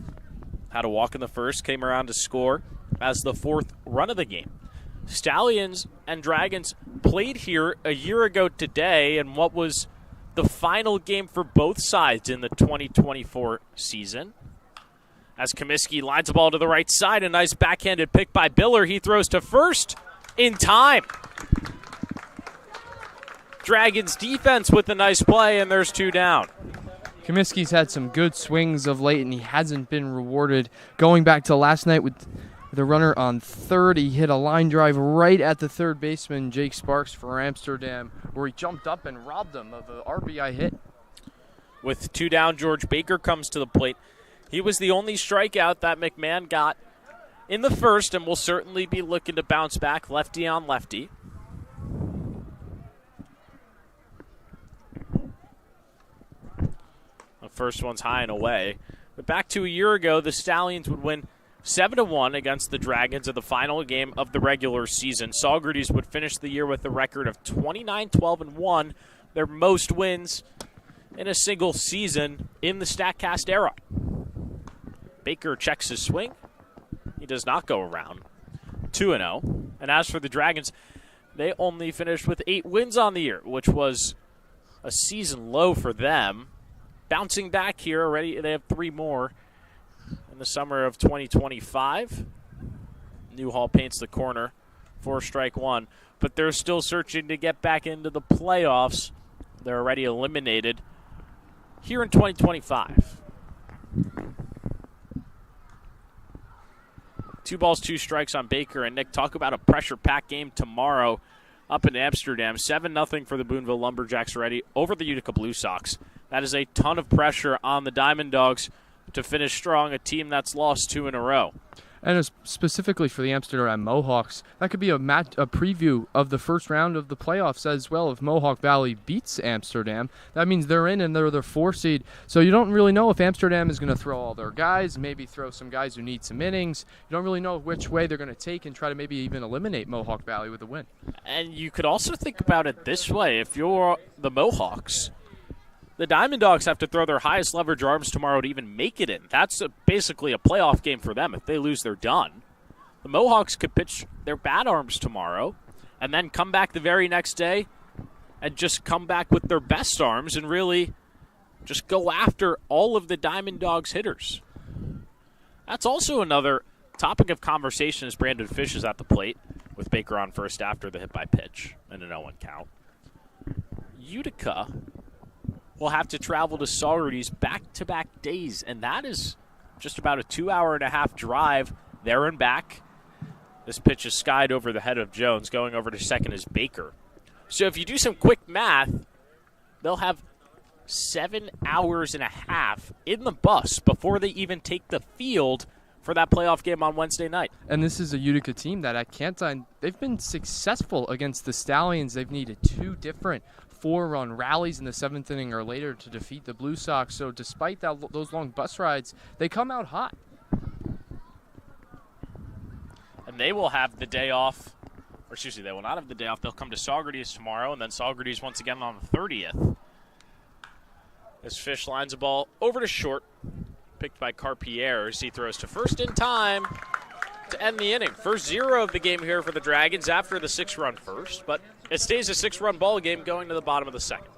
Had a walk in the first, came around to score as the 4th run of the game. Stallions and Dragons played here a year ago today in what was the final game for both sides in the 2024 season. As Comiskey lines the ball to the right side, a nice backhanded pick by Biller. He throws to first in time. Dragons defense with a nice play, and there's 2 down. Comiskey's had some good swings of late, and he hasn't been rewarded. Going back to last night with the runner on third, he hit a line drive right at the third baseman, Jake Sparks, for Amsterdam, where he jumped up and robbed him of an RBI hit. With 2 down, George Baker comes to the plate. He was the only strikeout that McMahon got in the first, and will certainly be looking to bounce back lefty on lefty. The first one's high and away. But back to a year ago, the Stallions would win 7-1 against the Dragons in the final game of the regular season. Saugerties would finish the year with a record of 29-12-1, their most wins in a single season in the StatCast era. Baker checks his swing. He does not go around. 2-0. And as for the Dragons, they only finished with 8 wins on the year, which was a season low for them. Bouncing back here already, they have 3 more in the summer of 2025. Newhall paints the corner for strike 1, but they're still searching to get back into the playoffs. They're already eliminated here in 2025. 2 balls, 2 strikes on Baker. And Nick, talk about a pressure-packed game tomorrow up in Amsterdam. 7-0 for the Boonville Lumberjacks already over the Utica Blue Sox. That is a ton of pressure on the Diamond Dogs to finish strong, a team that's lost 2 in a row. And specifically for the Amsterdam Mohawks, that could be a preview of the first round of the playoffs as well. If Mohawk Valley beats Amsterdam, that means they're in and they're the 4 seed. So you don't really know if Amsterdam is going to throw all their guys, maybe throw some guys who need some innings. You don't really know which way they're going to take and try to maybe even eliminate Mohawk Valley with a win. And you could also think about it this way. If you're the Mohawks, the Diamond Dogs have to throw their highest leverage arms tomorrow to even make it in. That's basically a playoff game for them. If they lose, they're done. The Mohawks could pitch their bad arms tomorrow and then come back the very next day and just come back with their best arms and really just go after all of the Diamond Dogs hitters. That's also another topic of conversation as Brandon Fish is at the plate with Baker on first after the hit by pitch and an 0-1 count. Utica will have to travel to Saugerties back-to-back days, and that is just about a 2-hour-and-a-half drive there and back. This pitch is skied over the head of Jones. Going over to second is Baker. So if you do some quick math, they'll have 7 hours and a half in the bus before they even take the field for that playoff game on Wednesday night. And this is a Utica team that at Cantine, they've been successful against the Stallions. They've needed 2 different 4-run rallies in the 7th inning or later to defeat the Blue Sox. So despite those long bus rides, they come out hot. And they will have the day off. Or excuse me, they will not have the day off. They'll come to Saugerties tomorrow, and then Saugerties once again on the 30th. As Fish lines a ball over to short, picked by Carpierre as he throws to first in time to end the inning. First 0 of the game here for the Dragons after the 6-run first, but it stays a 6-run ball game going to the bottom of the second.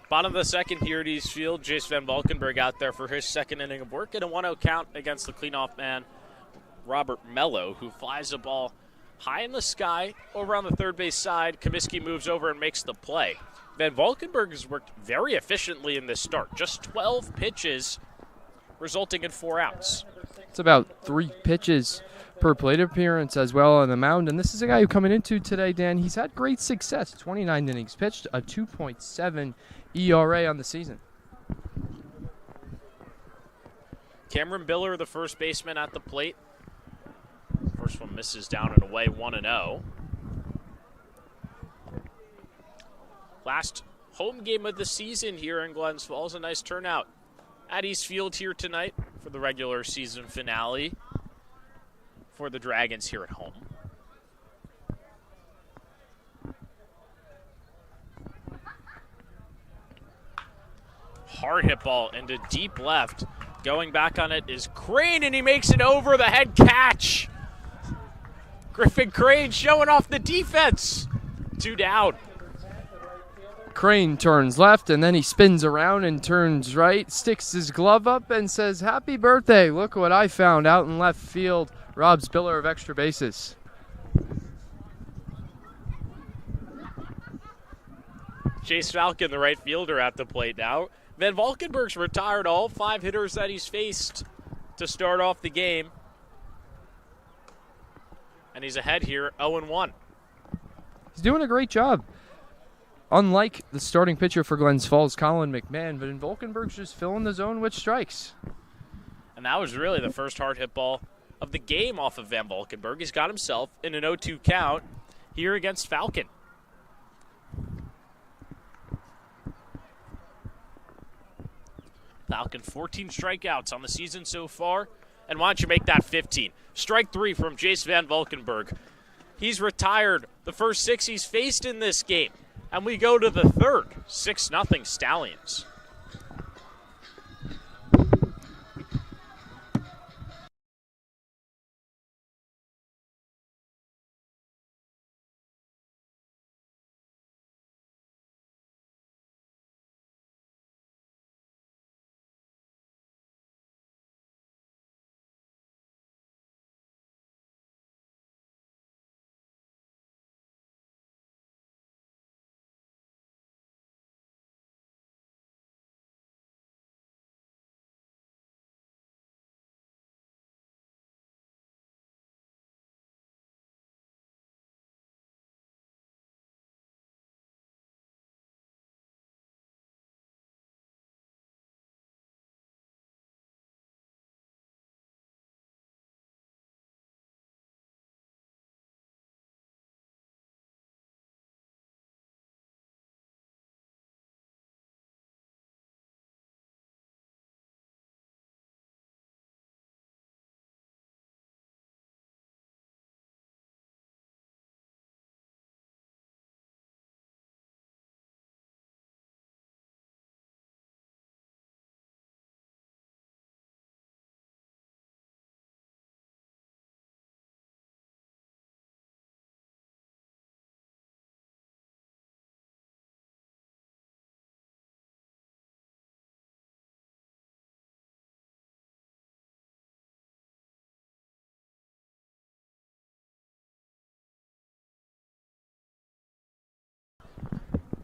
Bottom of the second here at East Field, Jace Van Valkenburg out there for his second inning of work and a 1-0 count against the cleanoff man, Robert Mello, who flies the ball high in the sky over on the third base side. Comiskey moves over and makes the play. Van Valkenburg has worked very efficiently in this start. Just 12 pitches, resulting in 4 outs. It's about 3 pitches per plate appearance as well on the mound. And this is a guy who coming into today, Dan, he's had great success. 29 innings pitched, a 2.7 ERA on the season. Cameron Biller, the first baseman at the plate. First one misses down and away, 1-0. Last home game of the season here in Glens Falls. A nice turnout at East Field here tonight for the regular season finale for the Dragons here at home. Hard hit ball into deep left. Going back on it is Crane, and he makes it over the head catch. Griffin Crane showing off the defense. 2 down. Crane turns left, and then he spins around and turns right, sticks his glove up, and says, "Happy birthday, look what I found out in left field." Robs Biller of extra bases. Chase Falcon, the right fielder, at the plate now. Van Valkenburg's retired all 5 hitters that he's faced to start off the game. And he's ahead here, 0-1. He's doing a great job. Unlike the starting pitcher for Glens Falls, Colin McMahon, Van Valkenburg's just filling the zone with strikes. And that was really the first hard hit ball of the game off of Van Valkenburg. He's got himself in an 0-2 count here against Falcon. Falcon 14 strikeouts on the season so far. And why don't you make that 15? Strike 3 from Jace Van Valkenburg. He's retired the first 6 he's faced in this game. And we go to the third, 6-0 Stallions.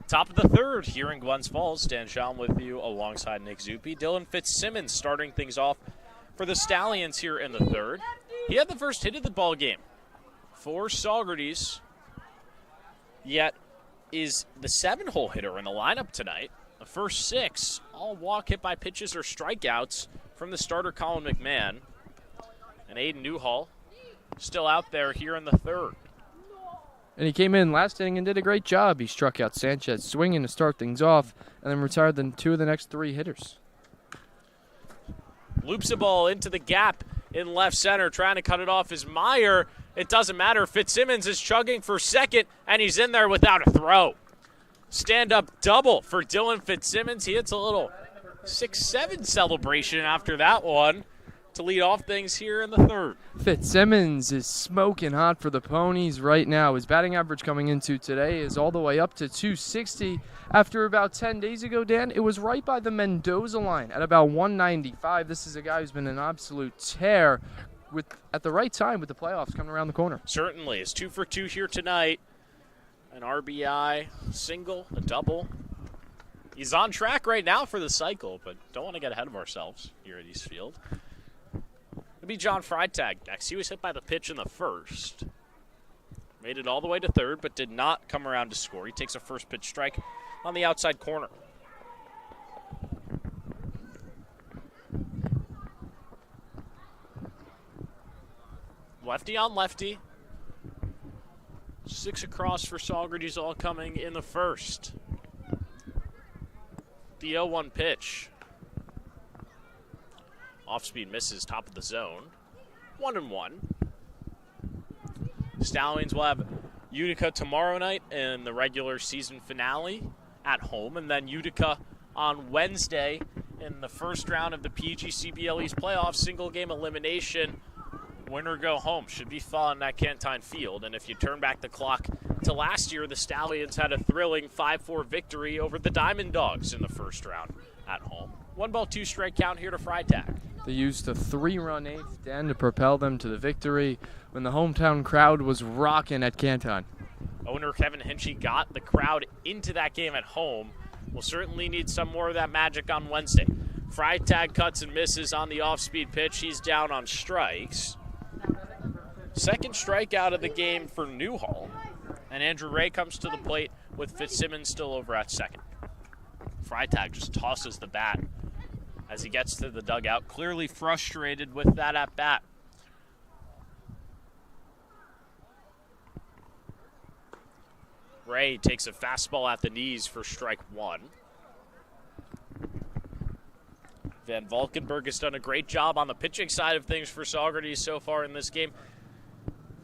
Top of the third here in Glens Falls. Dan Schaum with you alongside Nick Zuppi. Dylan Fitzsimmons starting things off for the Stallions here in the third. He had the first hit of the ball game for Saugerties, yet is the 7-hole hitter in the lineup tonight. The first 6, all walk, hit by pitches, or strikeouts from the starter Colin McMahon. And Aiden Newhall still out there here in the third. And he came in last inning and did a great job. He struck out Sanchez swinging to start things off and then retired the 2 of the next 3 hitters. Loops the ball into the gap in left center, trying to cut it off is Meyer. It doesn't matter. Fitzsimmons is chugging for second, and he's in there without a throw. Stand-up double for Dylan Fitzsimmons. He hits a little 6-7 celebration after that one to lead off things here in the third. Fitzsimmons is smoking hot for the Ponies right now. His batting average coming into today is all the way up to 260. After about 10 days ago, Dan, it was right by the Mendoza line at about 195. This is a guy who's been an absolute tear at the right time with the playoffs coming around the corner. Certainly. It's 2 for 2 here tonight. An RBI, single, a double. He's on track right now for the cycle, but don't want to get ahead of ourselves here at East Field. It'll be John Freitag next. He was hit by the pitch in the first. Made it all the way to third, but did not come around to score. He takes a first pitch strike on the outside corner. Lefty on lefty. 6 across for Saugerties, all coming in the first. The 0-1 pitch. Off-speed misses, top of the zone. 1-1. Stallions will have Utica tomorrow night in the regular season finale at home, and then Utica on Wednesday in the first round of the PGCBL East playoffs, single game elimination. Winner go home. Should be fun at Cantine Field. And if you turn back the clock to last year, the Stallions had a thrilling 5-4 victory over the Diamond Dogs in the first round at home. 1-2 strike count here to Freitag. They used a 3-run 8th, Dan, to propel them to the victory when the hometown crowd was rocking at Canton. Owner Kevin Hinchy got the crowd into that game at home. We'll certainly need some more of that magic on Wednesday. Freitag cuts and misses on the off-speed pitch. He's down on strikes. Second strikeout of the game for Newhall. And Andrew Ray comes to the plate with Fitzsimmons still over at second. Freitag just tosses the bat as he gets to the dugout, clearly frustrated with that at-bat. Ray takes a fastball at the knees for strike one. Van Valkenburg has done a great job on the pitching side of things for Saugerties so far in this game.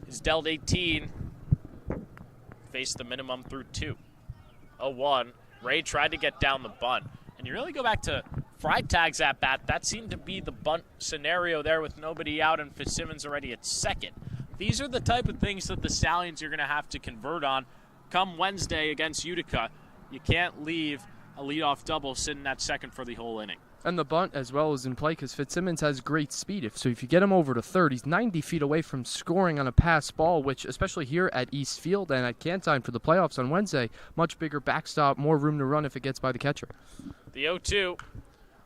He's dealt 18, faced the minimum through 2. 0-1. Ray tried to get down the bunt. And you really go back to Freitag's at bat. That seemed to be the bunt scenario there with nobody out and Fitzsimmons already at second. These are the type of things that the Stallions are going to have to convert on come Wednesday against Utica. You can't leave a leadoff double sitting at second for the whole inning. And the bunt as well is in play because Fitzsimmons has great speed. So if you get him over to third, he's 90 feet away from scoring on a pass ball, which especially here at East Field and at Cantine for the playoffs on Wednesday, much bigger backstop, more room to run if it gets by the catcher. The 0-2.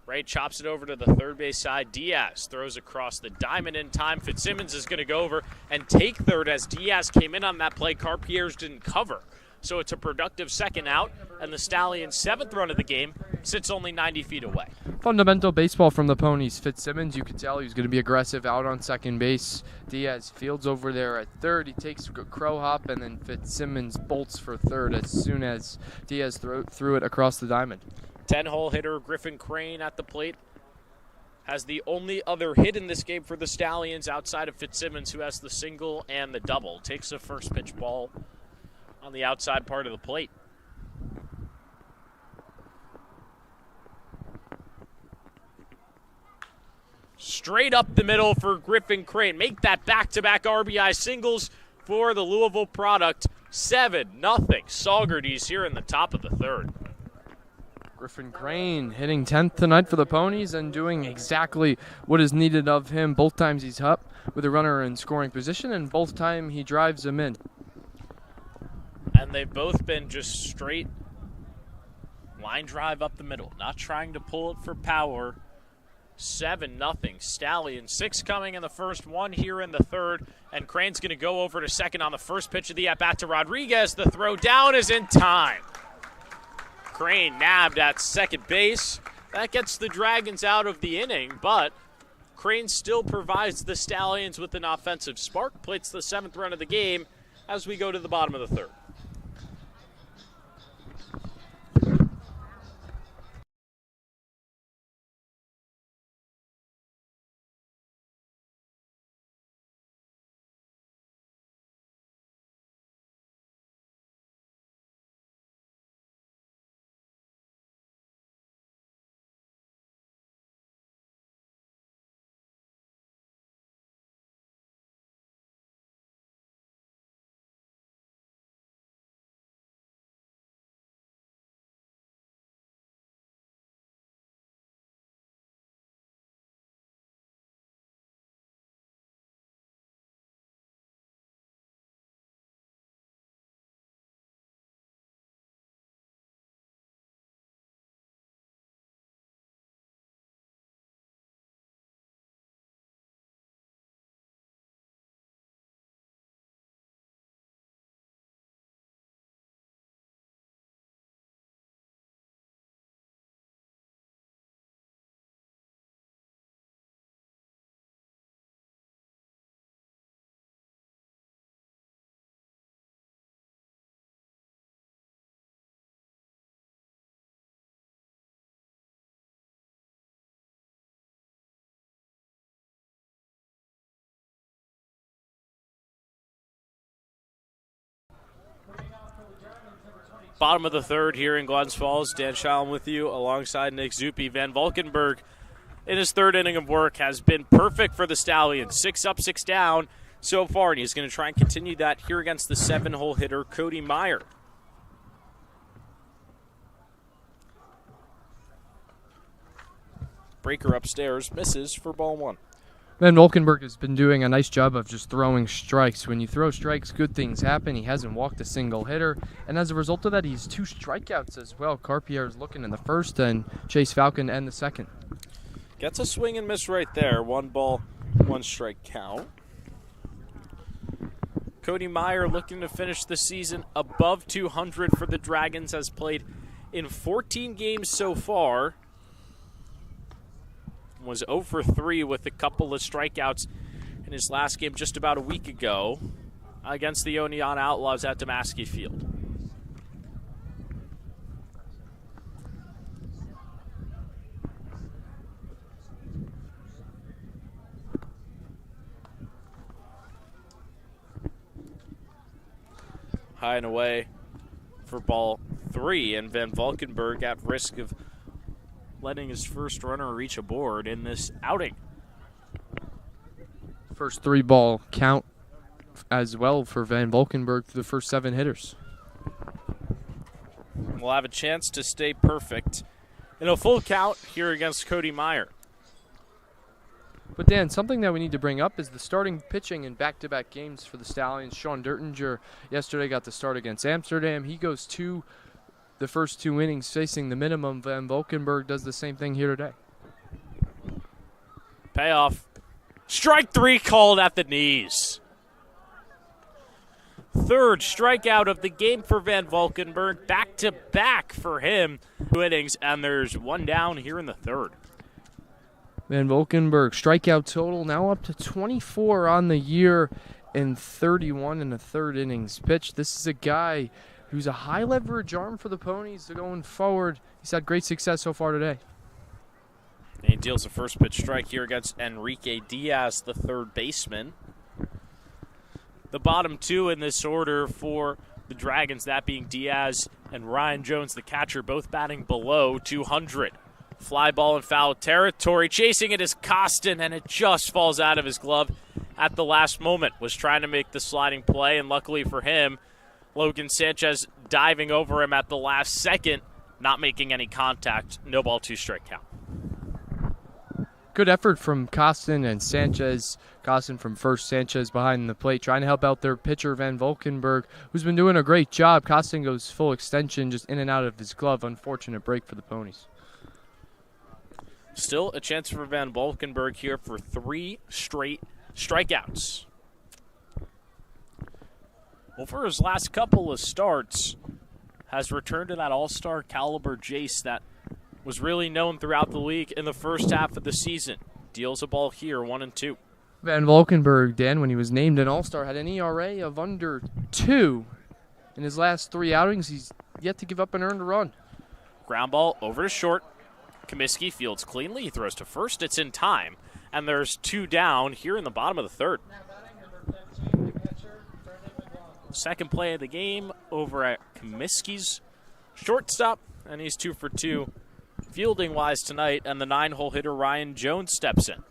Ray chops it over to the third base side. Diaz throws across the diamond in time. Fitzsimmons is going to go over and take third as Diaz came in on that play. Carpier's didn't cover. So it's a productive second out, and the Stallions' 7th run of the game sits only 90 feet away. Fundamental baseball from the Ponies. Fitzsimmons, you could tell he was going to be aggressive out on second base. Diaz fields over there at third. He takes a crow hop, and then Fitzsimmons bolts for third as soon as Diaz threw it across the diamond. 10-hole hitter Griffin Crane at the plate has the only other hit in this game for the Stallions outside of Fitzsimmons, who has the single and the double. Takes a first pitch ball on the outside part of the plate. Straight up the middle for Griffin Crane. Make that back-to-back RBI singles for the Louisville product. 7-0 Saugerties here in the top of the third. Griffin Crane hitting 10th tonight for the Ponies and doing exactly what is needed of him. Both times he's up with a runner in scoring position, and both times he drives him in. And they've both been just straight line drive up the middle, not trying to pull it for power. 7-0 Stallions. 6 coming in the first, 1 here in the third, and Crane's going to go over to second on the first pitch of the at-bat to Rodriguez. The throw down is in time. Crane nabbed at second base. That gets the Dragons out of the inning, but Crane still provides the Stallions with an offensive spark. Plates the 7th run of the game as we go to the bottom of the third. Bottom of the third here in Glens Falls. Dan Shalom with you alongside Nick Zuppi. Van Valkenburg in his third inning of work has been perfect for the Stallions. 6 up, 6 down so far, and he's going to try and continue that here against the 7-hole hitter Cody Meyer. Breaker upstairs misses for ball 1. Van Valkenburg has been doing a nice job of just throwing strikes. When you throw strikes, good things happen. He hasn't walked a single hitter, and as a result of that, he's 2 strikeouts as well. Carpierre is looking in the first, and Chase Falcon in the second. Gets a swing and miss right there. 1 ball, 1 strike count. Cody Meyer looking to finish the season above 200 for the Dragons, has played in 14 games so far. Was 0 for 3 with a couple of strikeouts in his last game just about a week ago against the Oneonta Outlaws at Damaski Field. high and away for ball 3, and Van Valkenburg at risk of letting his first runner reach a board in this outing. First 3-ball count as well for Van Valkenburg for the first 7 hitters. We'll have a chance to stay perfect in a full count here against Cody Meyer. But Dan, something that we need to bring up is the starting pitching in back-to-back games for the Stallions. Sean Dertinger yesterday got the start against Amsterdam. He goes the first 2 innings facing the minimum. Van Valkenburg does the same thing here today. Payoff. Strike 3 called at the knees. Third strikeout of the game for Van Valkenburg. Back-to-back for him. 2 innings, and there's 1 down here in the 3rd. Van Valkenburg strikeout total now up to 24 on the year and 31 in the 3rd innings pitched. This is a guy who's a high leverage arm for the Ponies going forward. He's had great success so far today. And he deals a first pitch strike here against Enrique Diaz, the 3rd baseman. The bottom 2 in this order for the Dragons, that being Diaz and Ryan Jones, the catcher, both batting below 200. Fly ball in foul territory. Chasing it is Costin, and it just falls out of his glove at the last moment. Was trying to make the sliding play, and luckily for him, Logan Sanchez diving over him at the last second, not making any contact. No ball, 2 strike count. Good effort from Costin and Sanchez. Costin from first, Sanchez behind the plate, trying to help out their pitcher, Van Valkenburg, who's been doing a great job. Costin goes full extension, just in and out of his glove. Unfortunate break for the Ponies. Still a chance for Van Valkenburg here for 3 straight strikeouts. Well, for his last couple of starts, has returned to that all-star caliber Jace that was really known throughout the league in the first half of the season. Deals a ball here, 1-2. Van Valkenburg, Dan, when he was named an all-star, had an ERA of under 2. In his last 3 outings, he's yet to give up an earned run. Ground ball over to short. Comiskey fields cleanly. He throws to first. It's in time. And there's 2 down here in the bottom of the 3rd. Second play of the game over at Comiskey's shortstop. And he's 2 for 2 fielding-wise tonight. And the 9-hole hitter Ryan Jones steps in.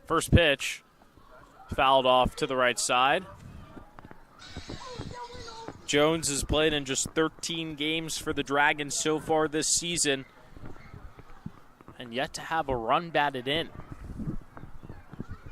First pitch. Fouled off to the right side. Jones has played in just 13 games for the Dragons so far this season, and yet to have a run batted in.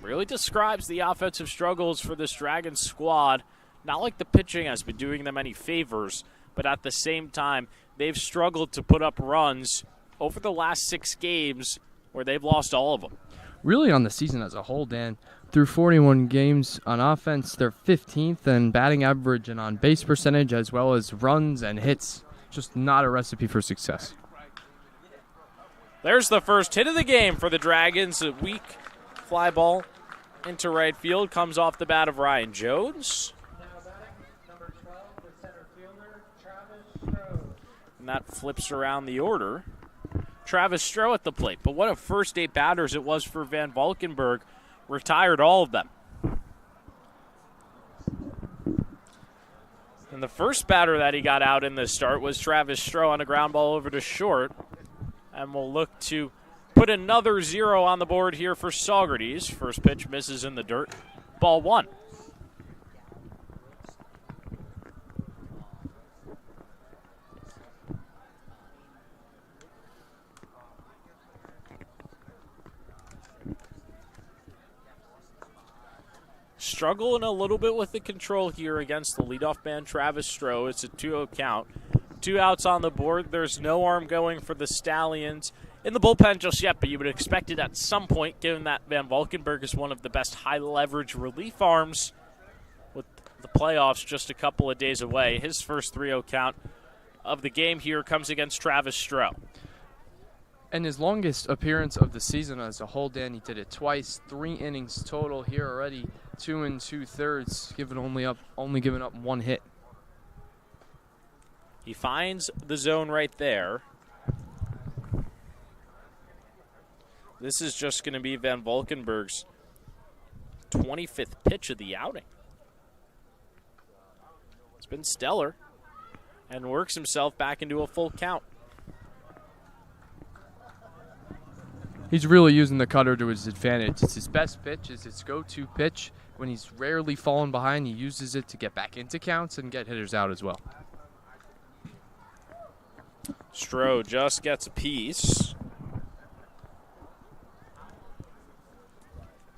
Really describes the offensive struggles for this Dragons squad. Not like the pitching has been doing them any favors, but at the same time, they've struggled to put up runs over the last 6 games where they've lost all of them. Really on the season as a whole, Dan, through 41 games on offense, they're 15th in batting average and on base percentage, as well as runs and hits. Just not a recipe for success. There's the first hit of the game for the Dragons. A weak fly ball into right field comes off the bat of Ryan Jones. And that flips around the order. Travis Stroh at the plate. But what a first 8 batters it was for Van Valkenburg. Retired all of them. And the first batter that he got out in this start was Travis Stroh on a ground ball over to short. And we'll look to put another 0 on the board here for Saugerties. First pitch misses in the dirt. Ball 1. Struggling a little bit with the control here against the leadoff man, Travis Stroh. It's a 2-0 count. 2 outs on the board. There's no arm going for the Stallions in the bullpen just yet, but you would expect it at some point, given that Van Valkenburg is one of the best high-leverage relief arms with the playoffs just a couple of days away. His first 3-0 count of the game here comes against Travis Stroh. And his longest appearance of the season as a whole, Dan, he did it twice, 3 innings total here already, 2 2/3, only giving up 1 hit. He finds the zone right there. This is just going to be Van Valkenburg's 25th pitch of the outing. It's been stellar and works himself back into a full count. He's really using the cutter to his advantage. It's his best pitch. It's his go-to pitch. When he's rarely fallen behind, he uses it to get back into counts and get hitters out as well. Stroh just gets a piece.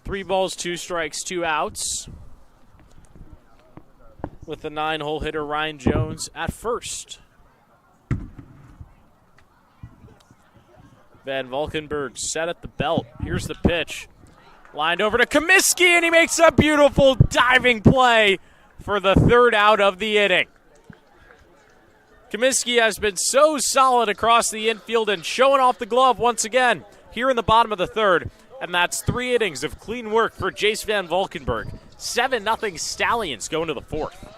3 balls, 2 strikes, 2 outs. With the 9-hole hitter Ryan Jones at first. Van Valkenburg set at the belt. Here's the pitch. Lined over to Comiskey, and he makes a beautiful diving play for the 3rd out of the inning. Comiskey has been so solid across the infield and showing off the glove once again here in the bottom of the 3rd. And that's 3 innings of clean work for Jace Van Valkenburg. 7-0 Stallions going to the 4th.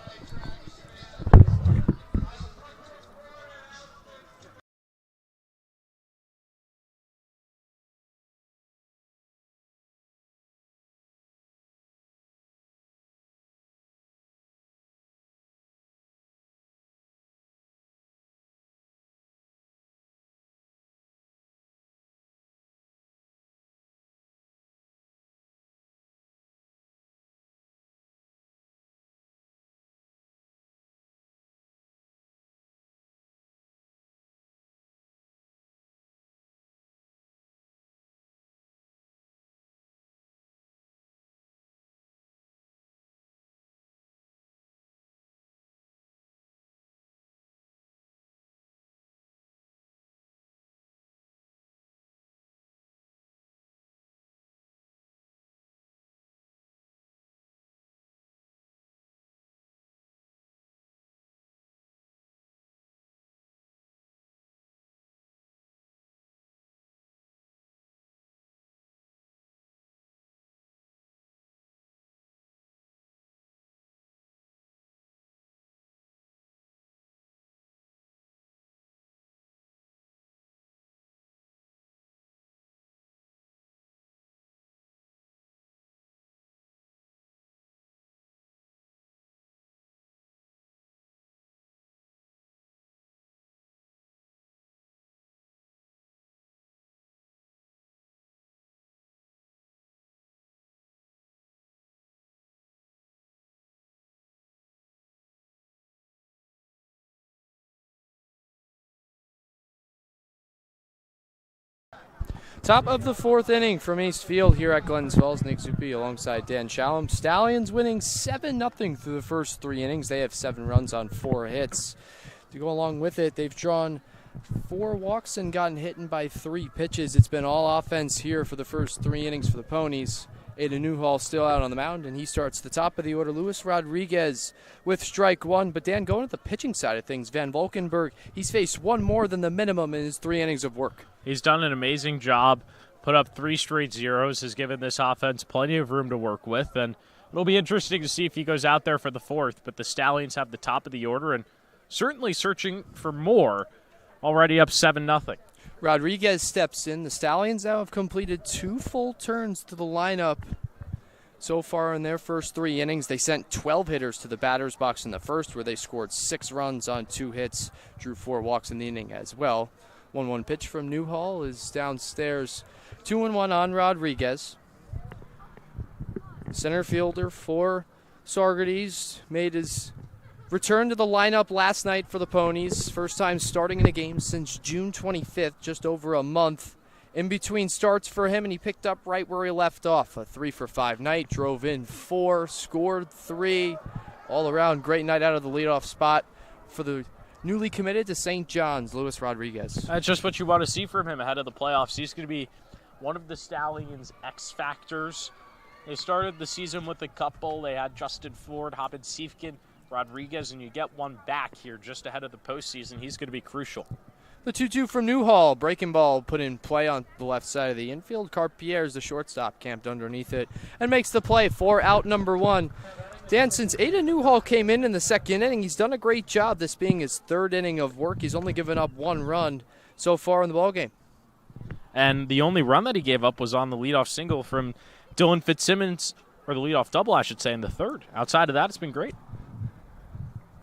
Top of the 4th inning from East Field here at Glens Falls. Nick Zuppi alongside Dan Shalom. Stallions winning 7-0 through the first 3 innings. They have 7 runs on 4 hits. To go along with it, they've drawn 4 walks and gotten hit by 3 pitches. It's been all offense here for the first 3 innings for the Ponies. Ada Newhall still out on the mound, and he starts the top of the order. Luis Rodriguez with strike 1. But Dan, going to the pitching side of things, Van Valkenburg, he's faced 1 more than the minimum in his 3 innings of work. He's done an amazing job, put up 3 straight zeros, has given this offense plenty of room to work with, and it'll be interesting to see if he goes out there for the 4th, but the Stallions have the top of the order and certainly searching for more, already up 7-0. Rodriguez steps in. The Stallions now have completed 2 full turns to the lineup so far in their first 3 innings. They sent 12 hitters to the batter's box in the first, where they scored 6 runs on 2 hits, drew 4 walks in the inning as well. 1-1 pitch from Newhall is downstairs. 2-1 on Rodriguez. Center fielder for Saugerties made his return to the lineup last night for the Ponies. First time starting in a game since June 25th, just over a month in between starts for him, and he picked up right where he left off. A 3-for-5 night, drove in 4, scored 3. All around, great night out of the leadoff spot for the newly committed to St. John's, Luis Rodriguez. That's just what you want to see from him ahead of the playoffs. He's going to be one of the Stallions' X factors. They started the season with a couple. They had Justin Ford, Hoppin Siefkin, Rodriguez, and you get one back here just ahead of the postseason. He's going to be crucial. The 2-2 from Newhall. Breaking ball put in play on the left side of the infield. Carpierre's the shortstop, camped underneath it, and makes the play for out number 1. Dan, since Ada Newhall came in the 2nd inning, he's done a great job, this being his 3rd inning of work. He's only given up 1 run so far in the ballgame. And the only run that he gave up was on the leadoff single from Dylan Fitzsimmons, or the leadoff double, I should say, in the third. Outside of that, it's been great.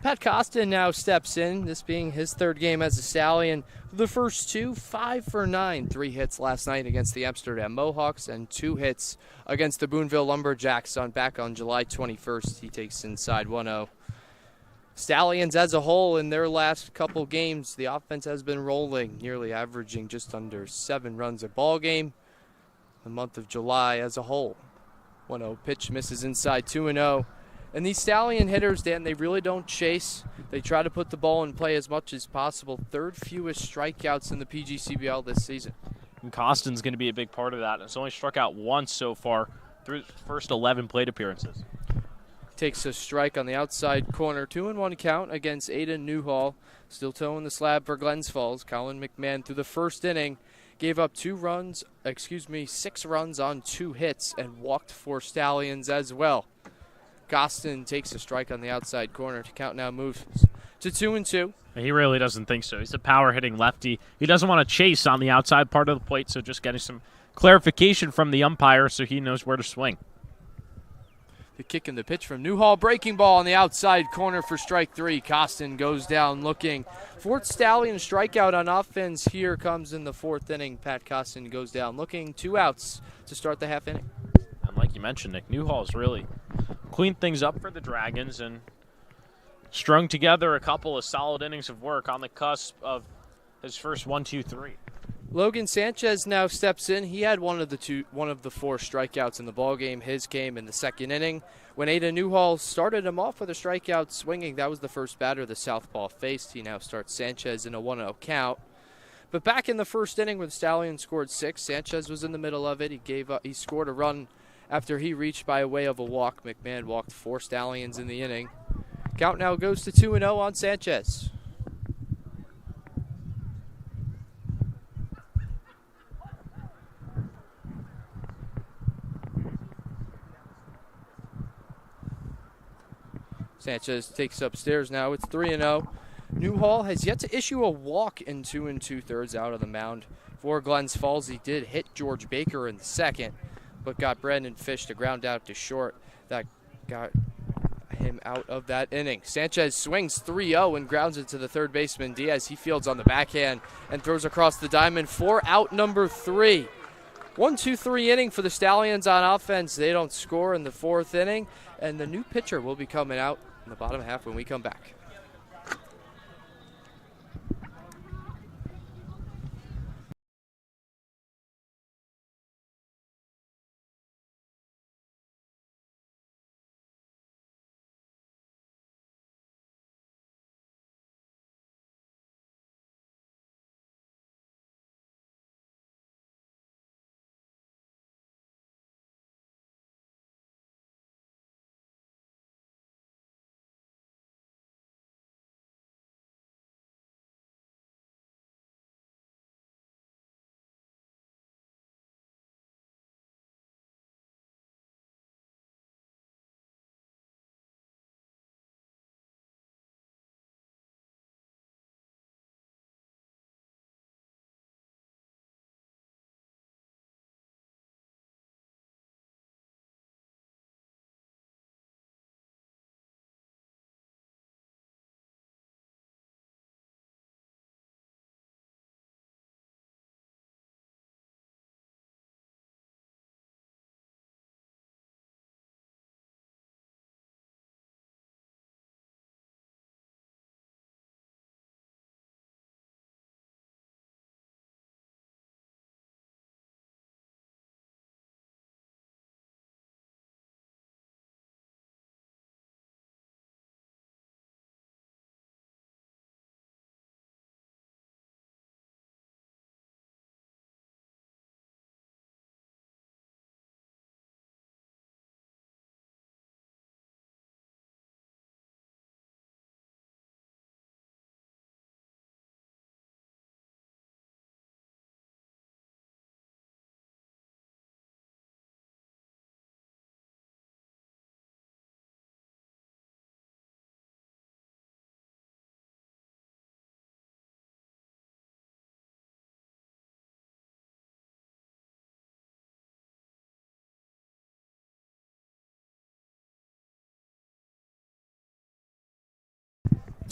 Pat Costin now steps in, this being his third game as a Stallion. The first two, 5 for 9. 3 hits last night against the Amsterdam Mohawks and 2 hits against the Boonville Lumberjacks back on July 21st. He takes inside 1-0. Stallions as a whole in their last couple games, the offense has been rolling, nearly averaging just under 7 runs a ball game. The month of July as a whole. 1-0 pitch misses inside 2-0. And these Stallion hitters, Dan, they really don't chase. They try to put the ball in play as much as possible. Third fewest strikeouts in the PGCBL this season. And Costin's going to be a big part of that. It's only struck out once so far through the first 11 plate appearances. Takes a strike on the outside corner. 2-1 count against Aiden Newhall. Still toeing the slab for Glens Falls. Colin McMahon through the first inning gave up 6 runs on 2 hits and walked 4 Stallions as well. Costin takes a strike on the outside corner. To count now moves to 2-2. He really doesn't think so. He's a power-hitting lefty. He doesn't want to chase on the outside part of the plate, so just getting some clarification from the umpire so he knows where to swing. The kick and the pitch from Newhall. Breaking ball on the outside corner for strike 3. Costin goes down looking. 4th Stallion strikeout on offense here comes in the 4th inning. Pat Costin goes down looking. 2 outs to start the half inning. And like you mentioned, Nick, Newhall's really cleaned things up for the Dragons and strung together a couple of solid innings of work on the cusp of his first 1-2-3. Logan Sanchez now steps in. He had one of the 4 strikeouts in the ballgame. His came in the 2nd inning. When Ada Newhall started him off with a strikeout swinging, that was the first batter the southpaw faced. He now starts Sanchez in a 1-0 count. But back in the 1st inning where the Stallions scored 6, Sanchez was in the middle of it. He scored a run after he reached by way of a walk. McMahon walked 4 Stallions in the inning. Count now goes to 2-0 on Sanchez. Sanchez takes upstairs now. It's 3-0. Newhall has yet to issue a walk in 2 2/3 out of the mound. For Glens Falls, he did hit George Baker in the 2nd, but got Brandon Fish to ground out to short. That got him out of that inning. Sanchez swings 3-0 and grounds it to the third baseman Diaz. He fields on the backhand and throws across the diamond for out number 3. 1-2-3 inning for the Stallions on offense. They don't score in the 4th inning, and the new pitcher will be coming out in the bottom half when we come back.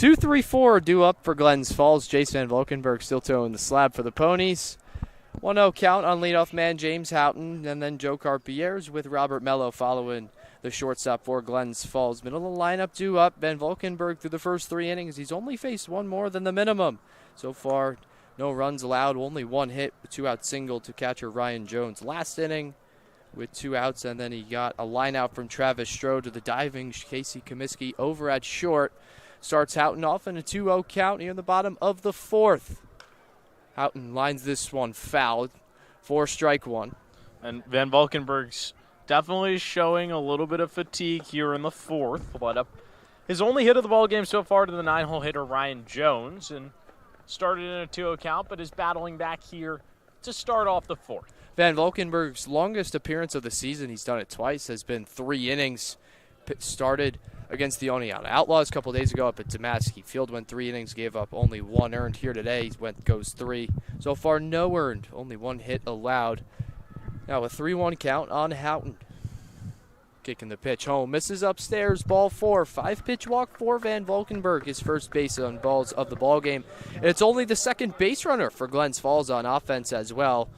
2-3-4 due up for Glens Falls. Jace Van Valkenburg still towing the slab for the Ponies. 1-0 count on leadoff man James Houghton, and then Joe Carpier's with Robert Mello following the shortstop for Glens Falls. Middle of the lineup due up. Van Valkenburg through the first 3 innings. He's only faced one more than the minimum. So far, no runs allowed, only 1 hit, a 2-out single to catcher Ryan Jones. Last inning with 2 outs, and then he got a line out from Travis Strode to the diving Casey Comiskey over at short. Starts Houghton off in a 2-0 count near the bottom of the 4th. Houghton lines this one foul for strike 1. And Van Valkenburg's definitely showing a little bit of fatigue here in the 4th. Led up his only hit of the ball game so far to the 9-hole hitter Ryan Jones, and started in a 2-0 count, but is battling back here to start off the 4th. Van Valkenburg's longest appearance of the season, he's done it twice, has been 3 innings. Started against the Oneonta Outlaws a couple days ago up at Damaski Field. Went 3 innings, gave up only 1 earned. Here today, goes 3. So far, no earned, only 1 hit allowed. Now a 3-1 count on Houghton. Kicking the pitch home, misses upstairs, ball 4. 5-pitch walk for Van Valkenburg, his first base on balls of the ball game. And it's only the second base runner for Glens Falls on offense as well.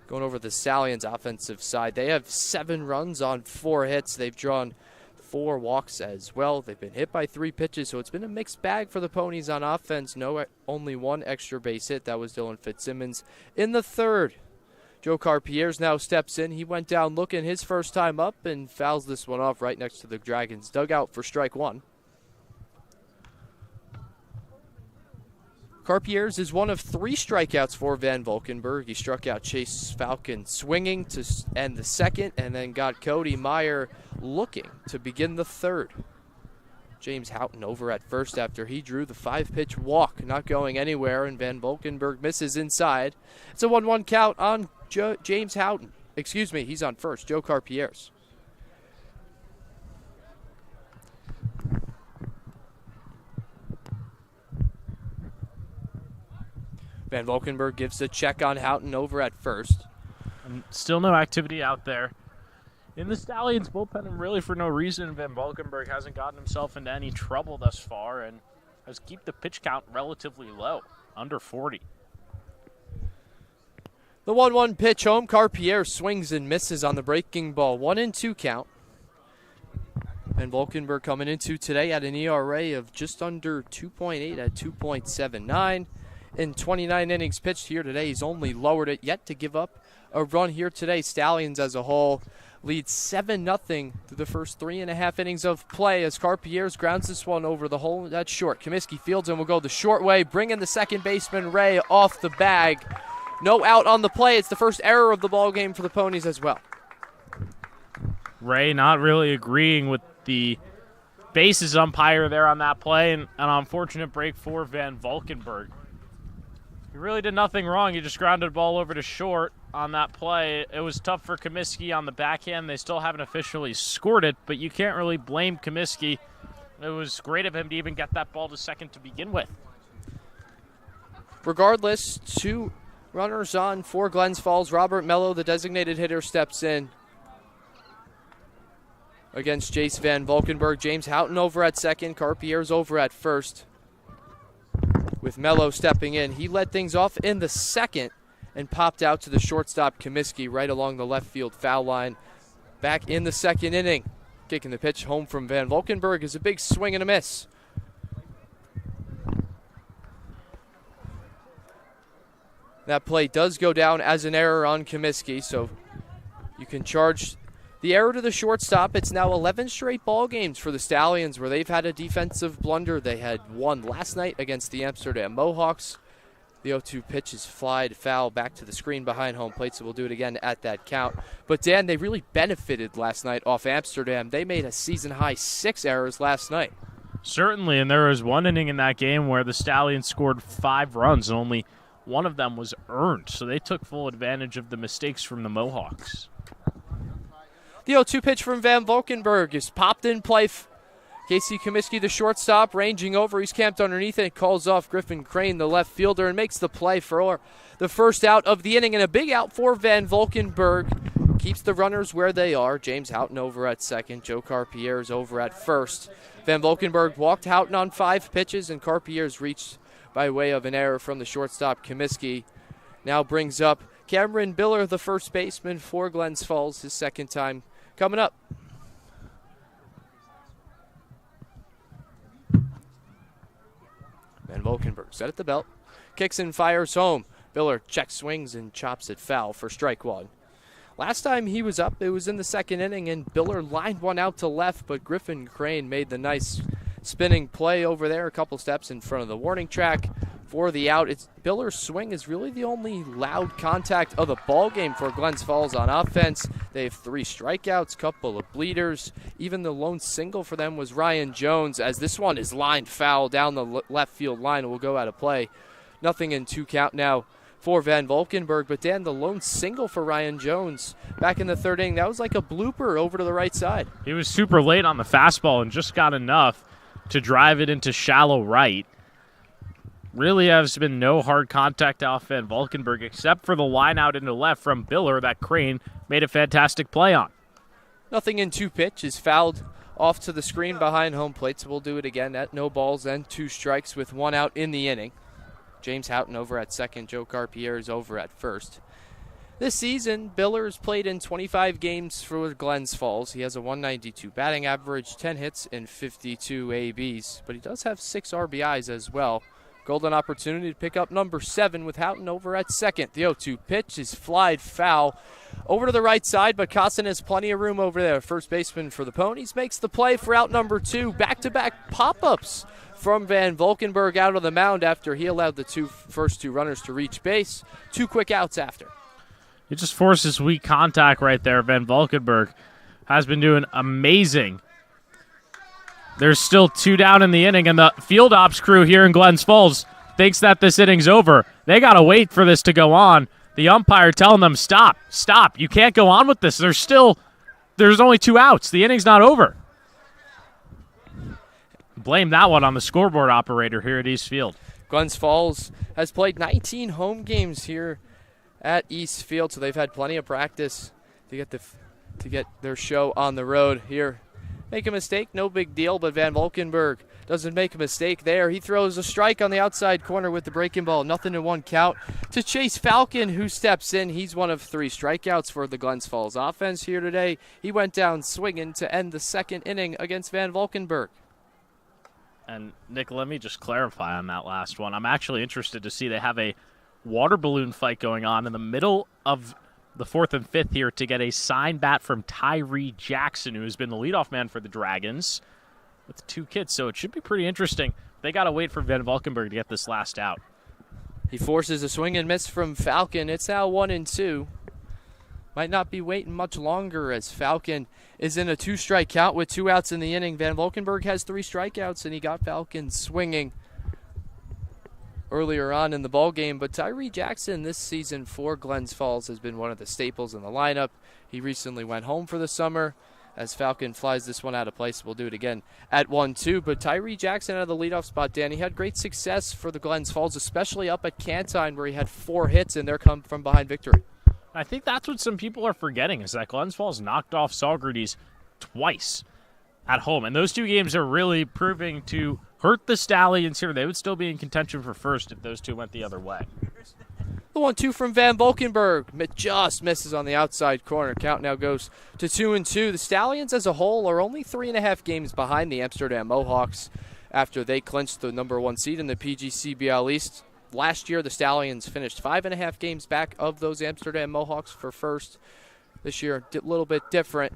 Going over the Stallions' offensive side, they have 7 runs on 4 hits. They've drawn 4 walks as well. They've been hit by 3 pitches, so it's been a mixed bag for the Ponies on offense. Only 1 extra base hit. That was Dylan Fitzsimmons in the 3rd. Joe Carpier's now steps in. He went down looking his first time up and fouls this one off right next to the Dragons' dugout for strike 1. Carpier's is one of 3 strikeouts for Van Valkenburg. He struck out Chase Falcon swinging to end the 2nd, and then got Cody Meyer looking to begin the 3rd. James Houghton over at first after he drew the 5-pitch walk, not going anywhere, and Van Valkenburg misses inside. It's a 1-1 count on James Houghton. Excuse me, he's on first, Joe Carpier's. Van Valkenburg gives a check on Houghton over at first. And still no activity out there in the Stallions bullpen, and really for no reason. Van Valkenburg hasn't gotten himself into any trouble thus far and has kept the pitch count relatively low, under 40. The 1-1 pitch home. Carpier swings and misses on the breaking ball. 1-2 count. Van Valkenburg coming into today at an ERA of just under 2.8 at 2.79. In 29 innings pitched here today, he's only lowered it yet to give up a run here today. Stallions as a whole lead 7-0 through the first 3.5 innings of play as Carpier's grounds this one over the hole. That's short. Comiskey fields and will go the short way, bringing the second baseman Ray off the bag. No out on the play. It's the first error of the ball game for the Ponies as well. Ray not really agreeing with the bases umpire there on that play, and an unfortunate break for Van Valkenburg. He really did nothing wrong. He just grounded the ball over to short on that play. It was tough for Comiskey on the backhand. They still haven't officially scored it, but you can't really blame Comiskey. It was great of him to even get that ball to second to begin with. Regardless, 2 runners on for Glens Falls. Robert Mello, the designated hitter, steps in against Jace Van Valkenburg. James Houghton over at second. Carpier's over at first. With Mello stepping in, he led things off in the 2nd and popped out to the shortstop Comiskey right along the left field foul line. Back in the 2nd inning. Kicking the pitch home from Van Valkenburg is a big swing and a miss. That play does go down as an error on Comiskey, so you can charge the error to the shortstop. It's now 11 straight ball games for the Stallions where they've had a defensive blunder. They had one last night against the Amsterdam Mohawks. The 0-2 pitch is flied foul back to the screen behind home plate, so we'll do it again at that count. But, Dan, they really benefited last night off Amsterdam. They made a season-high 6 errors last night. Certainly, and there was one inning in that game where the Stallions scored 5 runs, and only one of them was earned. So they took full advantage of the mistakes from the Mohawks. The 0-2 pitch from Van Valkenburg is popped in play. Casey Comiskey, the shortstop, ranging over. He's camped underneath it. Calls off Griffin Crane, the left fielder, and makes the play for the first out of the inning. And a big out for Van Valkenburg. keeps the runners where they are. James Houghton over at second. Joe Carpier's over at first. Van Valkenburg walked Houghton on 5 pitches, and Carpier's reached by way of an error from the shortstop. Comiskey now brings up Cameron Biller, the first baseman for Glens Falls, his second time coming up. Van Valkenburg set at the belt. Kicks and fires home. Biller checks, swings, and chops it foul for strike one. Last time he was up, it was in the second inning, and Biller lined one out to left, but Griffin Crane made the nice spinning play over there, a couple steps in front of the warning track for the out. Biller's swing is really the only loud contact of the ball game for Glens Falls on offense. They have 3 strikeouts, couple of bleeders. Even the lone single for them was Ryan Jones, as this one is lined foul down the left field line and will go out of play. 0-2 count now for Van Valkenburg, but Dan, the lone single for Ryan Jones back in the third inning, that was like a blooper over to the right side. He was super late on the fastball and just got enough to drive it into shallow right. Really has been no hard contact off Van Valkenburg except for the line out into left from Biller that Crane made a fantastic play on. 0-2 pitch is fouled off to the screen behind home plate, so we'll do it again at no balls and 2 strikes with 1 out in the inning. James Houghton over at second. Joe Carpier is over at first. This season, Biller has played in 25 games for Glens Falls. He has a 192 batting average, 10 hits, and 52 ABs. But he does have 6 RBIs as well. Golden opportunity to pick up number 7 with Houghton over at second. The 0-2 pitch is flied foul over to the right side, but Costin has plenty of room over there. First baseman for the Ponies makes the play for out number 2. Back-to-back pop-ups from Van Valkenburg out of the mound after he allowed the first two runners to reach base. 2 quick outs after. It just forces weak contact right there. Van Valkenburg has been doing amazing. There's still 2 down in the inning, and the field ops crew here in Glens Falls thinks that this inning's over. They got to wait for this to go on. The umpire telling them, stop. You can't go on with this. There's only 2 outs. The inning's not over. Blame that one on the scoreboard operator here at East Field. Glens Falls has played 19 home games here at East Field, so they've had plenty of practice to get their show on the road here. Make a mistake, no big deal, but Van Valkenburg doesn't make a mistake there. He throws a strike on the outside corner with the breaking ball. 0-1 count to Chase Falcon, who steps in. He's one of 3 strikeouts for the Glens Falls offense here today. He went down swinging to end the second inning against Van Valkenburg. And, Nick, let me just clarify on that last one. I'm actually interested to see they have a water balloon fight going on in the middle of the 4th and 5th here to get a signed bat from Tyree Jackson, who has been the leadoff man for the Dragons with 2 kids. So it should be pretty interesting. They got to wait for Van Valkenburg to get this last out. He forces a swing and miss from Falcon. It's now 1-2. Might not be waiting much longer as Falcon is in a 2-strike count with 2 outs in the inning. Van Valkenburg has 3 strikeouts, and he got Falcon swinging earlier on in the ball game. But Tyree Jackson this season for Glens Falls has been one of the staples in the lineup. He recently went home for the summer as Falcon flies this one out of place. We'll do it again at 1-2. But Tyree Jackson out of the leadoff spot, Dan, he had great success for the Glens Falls, especially up at Cantine where he had 4 hits and they're come from behind victory. I think that's what some people are forgetting is that Glens Falls knocked off Saugerties twice at home. And those 2 games are really proving to hurt the Stallions here. They would still be in contention for first if those 2 went the other way. The 1-2 from Van Valkenburg. Just misses on the outside corner. Count now goes to 2-2. The Stallions as a whole are only 3.5 games behind the Amsterdam Mohawks after they clinched the number 1 seed in the PGCBL East. Last year, the Stallions finished 5.5 games back of those Amsterdam Mohawks for first. This year, a little bit different.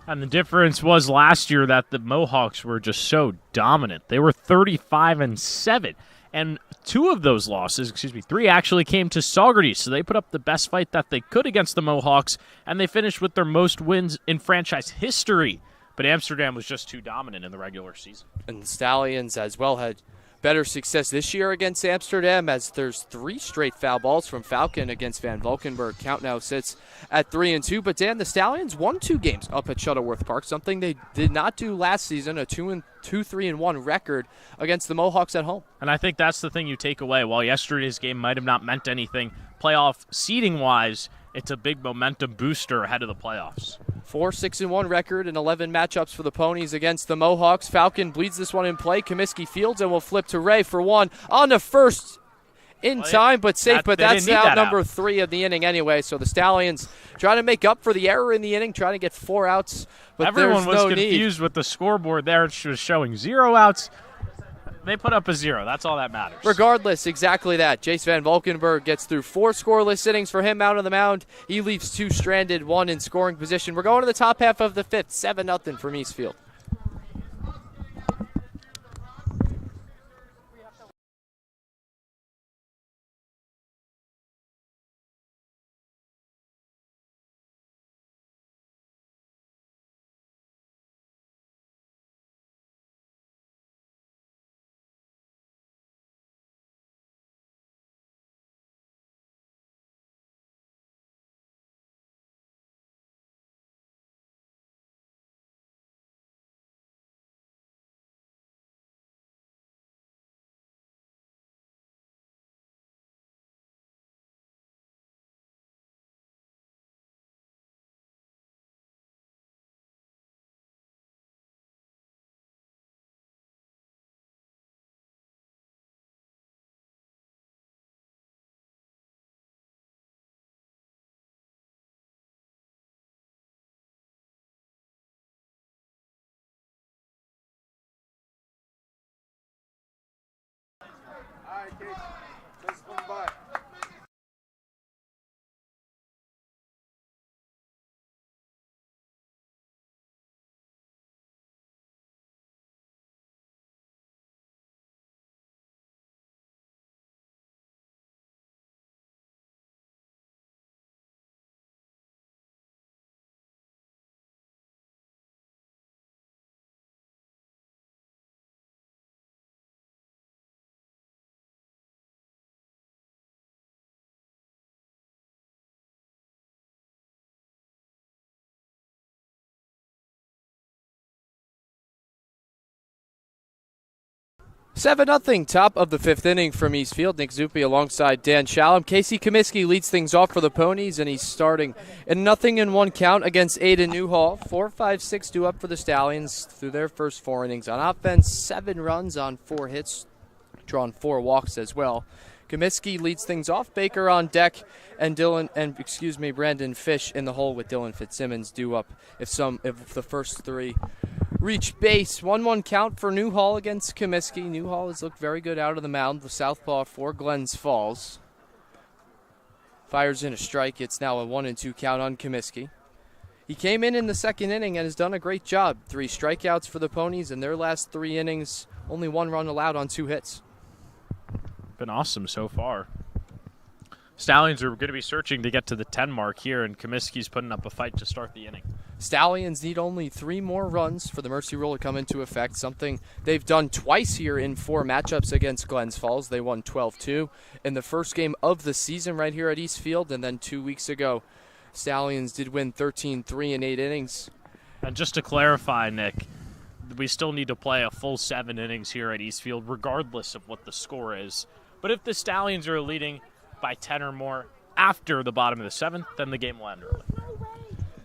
And the difference was last year that the Mohawks were just so dominant. They were 35-7. And 2 of those losses, 3 actually came to Saugerties. So they put up the best fight that they could against the Mohawks, and they finished with their most wins in franchise history. But Amsterdam was just too dominant in the regular season. And the Stallions as well had better success this year against Amsterdam as there's 3 straight foul balls from Falcon against Van Valkenburg. Count now sits at 3-2. But Dan, the Stallions won 2 games up at Shuttleworth Park, something they did not do last season, a 2-3-1 record against the Mohawks at home. And I think that's the thing you take away. While yesterday's game might have not meant anything playoff seeding-wise, it's a big momentum booster ahead of the playoffs. 4-6-1 record and 11 matchups for the Ponies against the Mohawks. Falcon bleeds this one in play. Comiskey fields and will flip to Ray for one on the first in time, but safe. But that's out number 3 of the inning anyway. So the Stallions trying to make up for the error in the inning, trying to get 4 outs. But everyone was no confused need. with the scoreboard there. It was showing 0 outs. They put up a 0. That's all that matters. Regardless, exactly that. Jace Van Valkenburg gets through 4 scoreless innings for him out on the mound. He leaves 2 stranded, 1 in scoring position. We're going to the top half of the 5th, 7-0 from Eastfield. Seven nothing, top of the 5th inning from Eastfield. Nick Zuppi alongside Dan Shalom. Casey Comiskey leads things off for the Ponies, and he's starting in 0-1 count against Aiden Newhall. 4-5-6 due up for the Stallions through their first 4 innings. On offense, 7 runs on 4 hits, drawn 4 walks as well. Comiskey leads things off. Baker on deck, and Brandon Fish in the hole with Dylan Fitzsimmons due up if the first 3 reach base. 1-1 count for Newhall against Comiskey. Newhall has looked very good out of the mound. The southpaw for Glens Falls fires in a strike. It's now a 1-2 count on Comiskey. He came in the 2nd inning and has done a great job. 3 strikeouts for the Ponies in their last 3 innings. Only 1 run allowed on 2 hits. Been awesome so far. Stallions are going to be searching to get to the 10 mark here, and Comiskey's putting up a fight to start the inning. Stallions need only 3 more runs for the mercy rule to come into effect, something they've done twice here in 4 matchups against Glens Falls. They won 12-2 in the first game of the season right here at Eastfield, and then 2 weeks ago, Stallions did win 13-3 in 8 innings. And just to clarify, Nick, we still need to play a full 7 innings here at Eastfield, regardless of what the score is. But if the Stallions are leading by 10 or more after the bottom of the 7th, then the game will end early.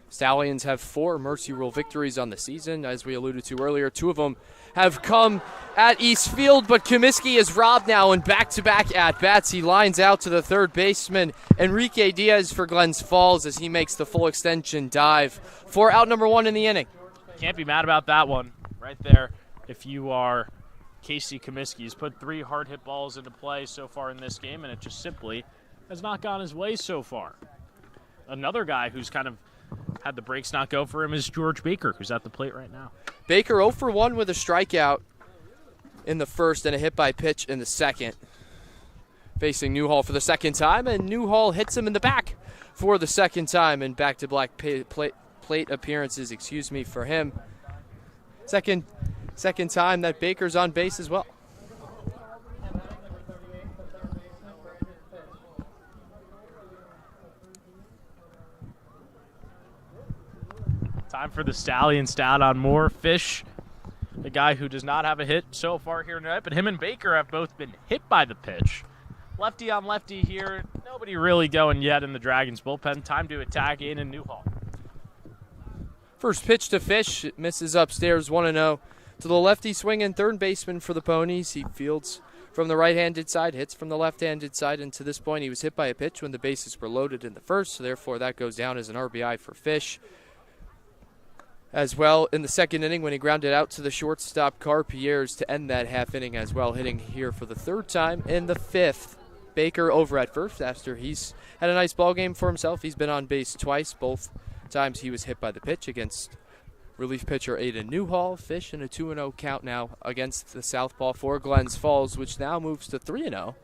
Stallions have 4 mercy rule victories on the season. As we alluded to earlier, 2 of them have come at Eastfield, but Comiskey is robbed now in back-to-back at-bats. He lines out to the 3rd baseman, Enrique Diaz for Glens Falls, as he makes the full extension dive for out number 1 in the inning. Can't be mad about that one right there if you are Casey Comiskey. He's put 3 hard hit balls into play so far in this game, and it just simply has not gone his way so far. Another guy who's kind of had the breaks not go for him is George Baker, who's at the plate right now. Baker 0 for 1 with a strikeout in the first and a hit by pitch in the second. Facing Newhall for the 2nd time, and Newhall hits him in the back for the 2nd time, and back-to-back plate appearances, for him. Second time that Baker's on base as well. Time for the Stallions to add on more. Fish, the guy who does not have a hit so far here tonight, but him and Baker have both been hit by the pitch. Lefty on lefty here, no Nobody really going yet in the Dragons bullpen. Time to attack in Newhall. First pitch to Fish, it misses upstairs 1-0. To the lefty swinging third baseman for the Ponies. He fields from the right-handed side, hits from the left-handed side, and to this point he was hit by a pitch when the bases were loaded in the first, so therefore that goes down as an RBI for Fish. As well, in the second inning when he grounded out to the shortstop Carpier's to end that half inning as well, hitting here for the third time in the fifth. Baker over at first after he's had a nice ball game for himself. He's been on base twice. Both times he was hit by the pitch against relief pitcher Aiden Newhall. Fish in a 2-0 count now against the southpaw for Glens Falls, which now moves to 3-0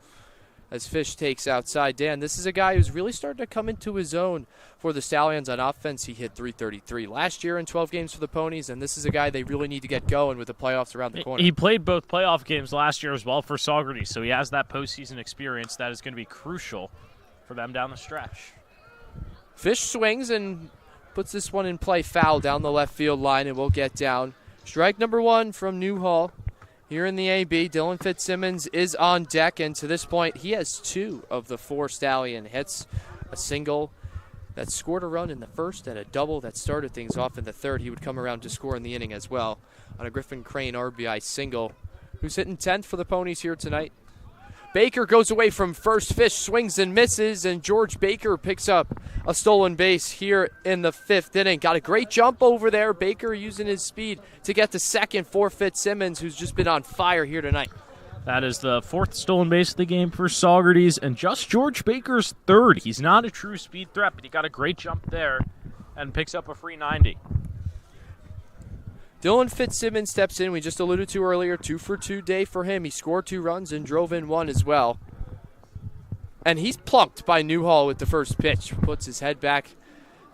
as Fish takes outside. Dan, this is a guy who's really starting to come into his own for the Stallions on offense. He hit .333 last year in 12 games for the Ponies, and this is a guy they really need to get going with the playoffs around the corner. He played both playoff games last year as well for Saugerties, so he has that postseason experience that is going to be crucial for them down the stretch. Fish swings and puts this one in play, foul down the left field line, and will get down. Strike number one from Newhall. Here in the AB, Dylan Fitzsimmons is on deck, and to this point, he has 2 of the 4 Stallion hits. A single that scored a run in the first and a double that started things off in the third. He would come around to score in the inning as well on a Griffin Crane RBI single, who's hitting 10th for the Ponies here tonight. Baker goes away from first. Fish swings and misses, and George Baker picks up a stolen base here in the 5th inning. Got a great jump over there. Baker using his speed to get to second for Fitzsimmons, who's just been on fire here tonight. That is the 4th stolen base of the game for Saugerties, and just George Baker's 3rd. He's not a true speed threat, but he got a great jump there and picks up a free 90. Dylan Fitzsimmons steps in. We just alluded to earlier, 2 for 2 day for him. He scored 2 runs and drove in 1 as well. And he's plunked by Newhall with the first pitch. Puts his head back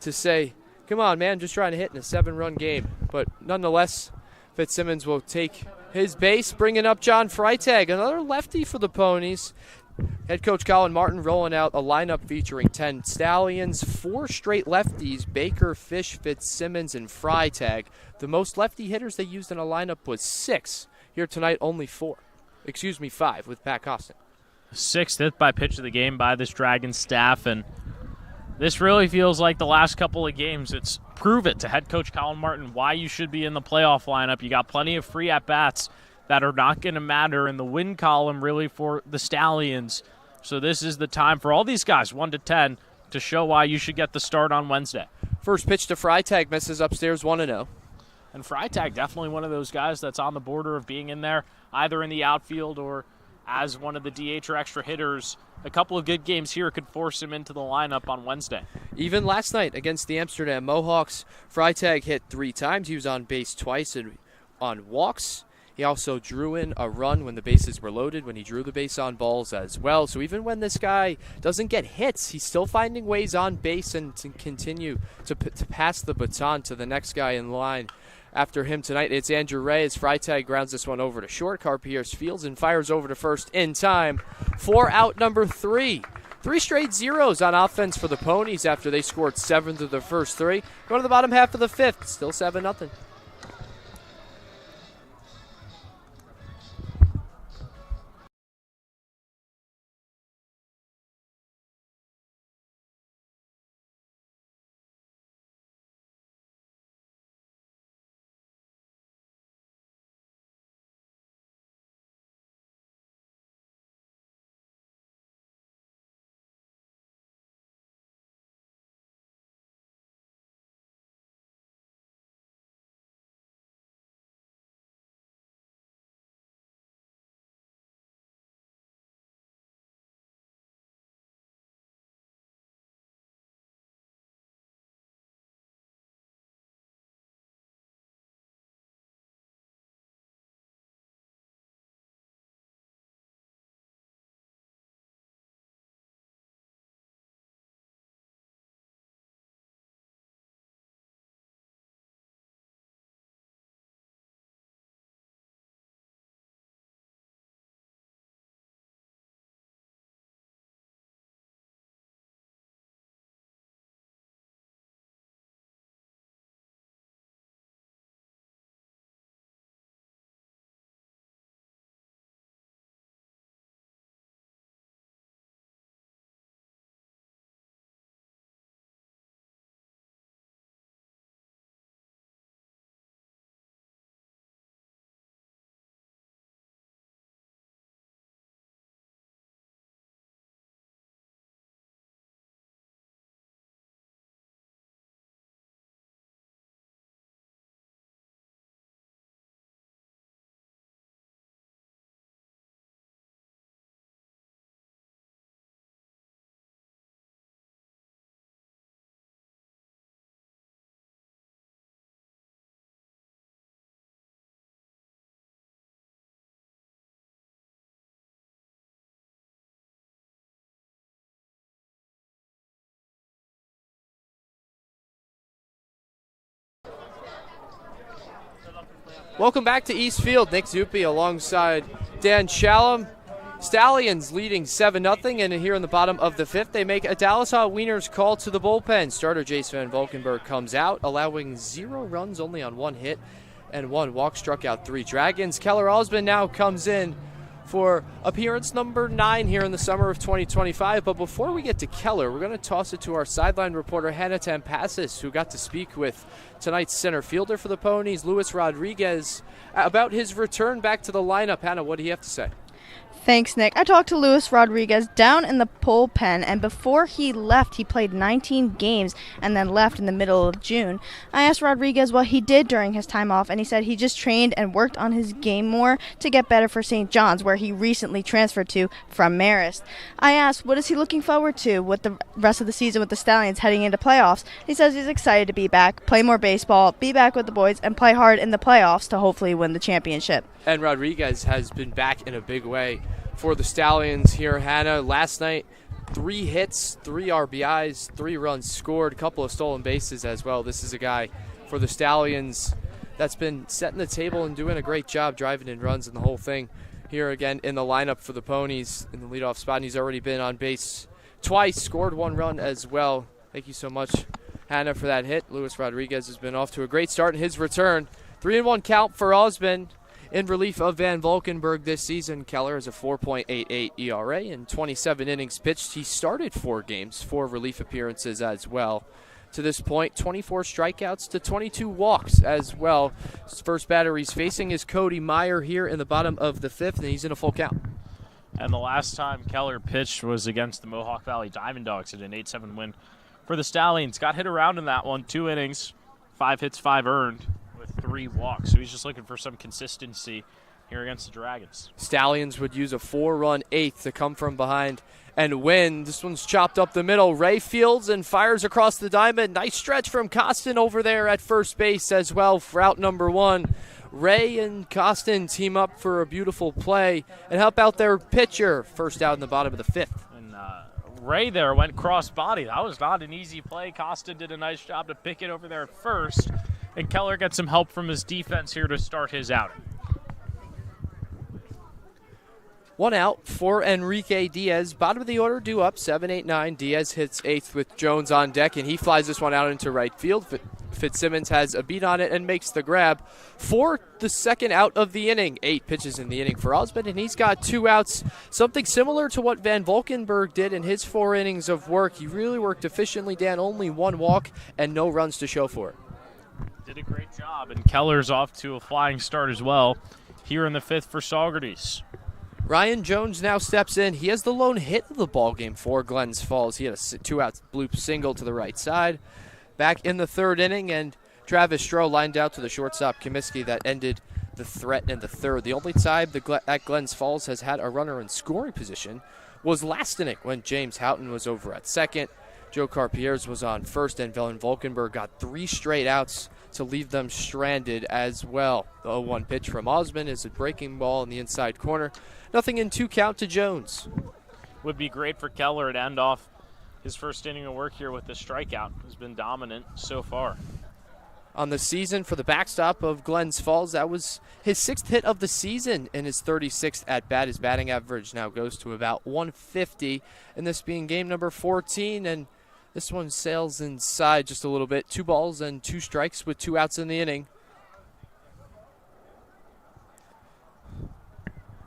to say, come on, man, just trying to hit in a 7-run game. But nonetheless, Fitzsimmons will take his base, bringing up John Freitag, another lefty for the Ponies. Head coach Colin Martin rolling out a lineup featuring 10 Stallions, 4 straight lefties, Baker, Fish, Fitzsimmons, and Freitag. The most lefty hitters they used in a lineup was 6. Here tonight, only 5 with Pat Costin. 6th hit by pitch of the game by this Dragons staff, and this really feels like the last couple of games. It's prove it to head coach Colin Martin why you should be in the playoff lineup. You got plenty of free at-bats that are not going to matter in the win column really for the Stallions. So this is the time for all these guys, 1 to 10, to show why you should get the start on Wednesday. First pitch to Freitag, misses upstairs 1-0. And Freitag, definitely one of those guys that's on the border of being in there, either in the outfield or as one of the DH or extra hitters. A couple of good games here could force him into the lineup on Wednesday. Even last night against the Amsterdam Mohawks, Freitag hit 3 times. He was on base twice and on walks. He also drew in a run when the bases were loaded, when he drew the base on balls as well. So even when this guy doesn't get hits, he's still finding ways on base and to continue to pass the baton to the next guy in line. After him tonight, it's Andrew Ray as Freitag grounds this one over to short. Carpier's fields and fires over to first in time for out number 3. 3 straight zeros on offense for the Ponies after they scored 7 through the first 3. Go to the bottom half of the 5th, still 7-0. Welcome back to East Field. Nick Zuppi alongside Dan Shalom. Stallions leading 7-0, and here in the bottom of the 5th, they make a Dallas Hot Wieners call to the bullpen. Starter Jace Van Valkenburg comes out, allowing 0 runs, only on 1 hit and 1 walk, struck out 3 Dragons. Keller Osmond now comes in for appearance number 9 here in the summer of 2025. But before we get to Keller, we're going to toss it to our sideline reporter, Hannah Tampasis, who got to speak with tonight's center fielder for the Ponies, Luis Rodriguez, about his return back to the lineup. Hannah, what do you have to say? Thanks, Nick. I talked to Luis Rodriguez down in the bullpen, and before he left, he played 19 games and then left in the middle of June. I asked Rodriguez what he did during his time off, and he said he just trained and worked on his game more to get better for St. John's, where he recently transferred to from Marist. I asked what is he looking forward to with the rest of the season with the Stallions heading into playoffs. He says he's excited to be back, play more baseball, be back with the boys, and play hard in the playoffs to hopefully win the championship. And Rodriguez has been back in a big way for the Stallions here, Hannah. Last night, 3 hits, 3 RBIs, 3 runs scored, a couple of stolen bases as well. This is a guy for the Stallions that's been setting the table and doing a great job driving in runs and the whole thing. Here again in the lineup for the Ponies in the leadoff spot, and he's already been on base twice, scored 1 run as well. Thank you so much, Hannah, for that hit. Luis Rodriguez has been off to a great start in his return. 3-1 count for Osmond. In relief of Van Valkenburg this season, Keller has a 4.88 ERA and 27 innings pitched. He started 4 games, 4 relief appearances as well. To this point, 24 strikeouts to 22 walks as well. His first batter he's facing is Cody Meyer here in the bottom of the 5th, and he's in a full count. And the last time Keller pitched was against the Mohawk Valley Diamond Dogs in an 8-7 win for the Stallions. Got hit around in that one, 2 innings, 5 hits, 5 earned. 3 walks, so he's just looking for some consistency here against the Dragons. Stallions would use a 4-run 8th to come from behind and win. This one's chopped up the middle. Ray fields and fires across the diamond. Nice stretch from Costin over there at first base as well for out number 1. Ray and Costin team up for a beautiful play and help out their pitcher. First out in the bottom of the 5th. And Ray there went cross body. That was not an easy play. Costin did a nice job to pick it over there at first. And Keller gets some help from his defense here to start his outing. 1 out for Enrique Diaz. Bottom of the order, due up, 7-8-9. Diaz hits 8th with Jones on deck, and he flies this one out into right field. Fitzsimmons has a beat on it and makes the grab for the second out of the inning. 8 pitches in the inning for Osmond, and he's got 2 outs. Something similar to what Van Valkenburg did in his 4 innings of work. He really worked efficiently, Dan. Only 1 walk and no runs to show for it. Did a great job, and Keller's off to a flying start as well here in the 5th for Saugerties. Ryan Jones now steps in. He has the lone hit of the ball game for Glens Falls. He had a 2-out bloop single to the right side. Back in the 3rd inning, and Travis Stroh lined out to the shortstop Comiskey. That ended the threat in the 3rd. The only time that Glens Falls has had a runner in scoring position was last inning when James Houghton was over at 2nd. Joe Carpier's was on 1st, and Van Valkenburg got 3 straight outs to leave them stranded as well. The 0-1 pitch from Osmond is a breaking ball in the inside corner. Nothing in 2 count to Jones. Would be great for Keller to end off his first inning of work here with the strikeout. Has been dominant so far. On the season for the backstop of Glens Falls, that was his 6th hit of the season in his 36th at-bat. His batting average now goes to about 150, and this being game number 14, and this one sails inside just a little bit. 2 balls and 2 strikes with 2 outs in the inning.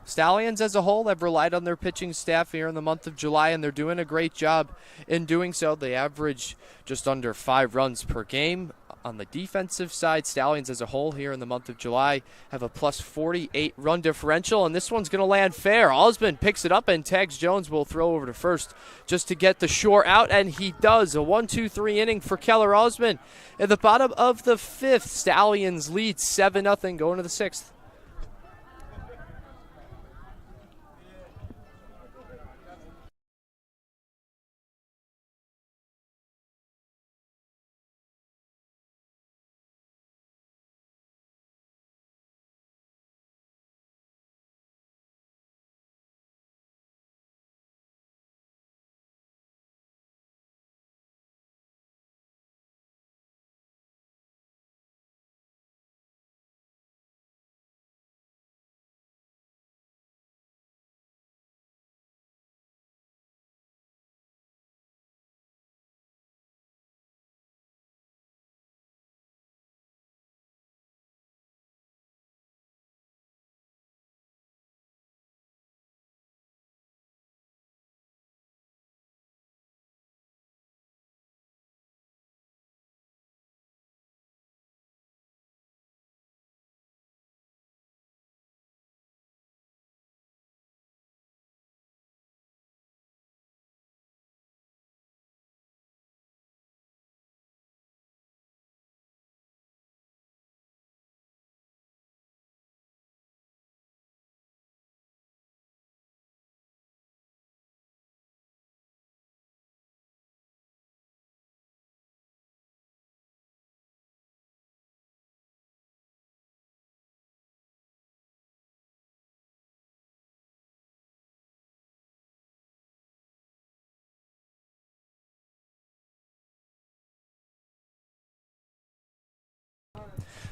Stallions as a whole have relied on their pitching staff here in the month of July, and they're doing a great job in doing so. They average just under 5 runs per game. On the defensive side, Stallions as a whole here in the month of July have a plus 48 run differential, and this one's going to land fair. Osmond picks it up and tags Jones. Will throw over to first just to get the shore out, and he does. A 1-2-3 inning for Keller Osmond. At the bottom of the 5th, Stallions lead 7-0 going to the 6th.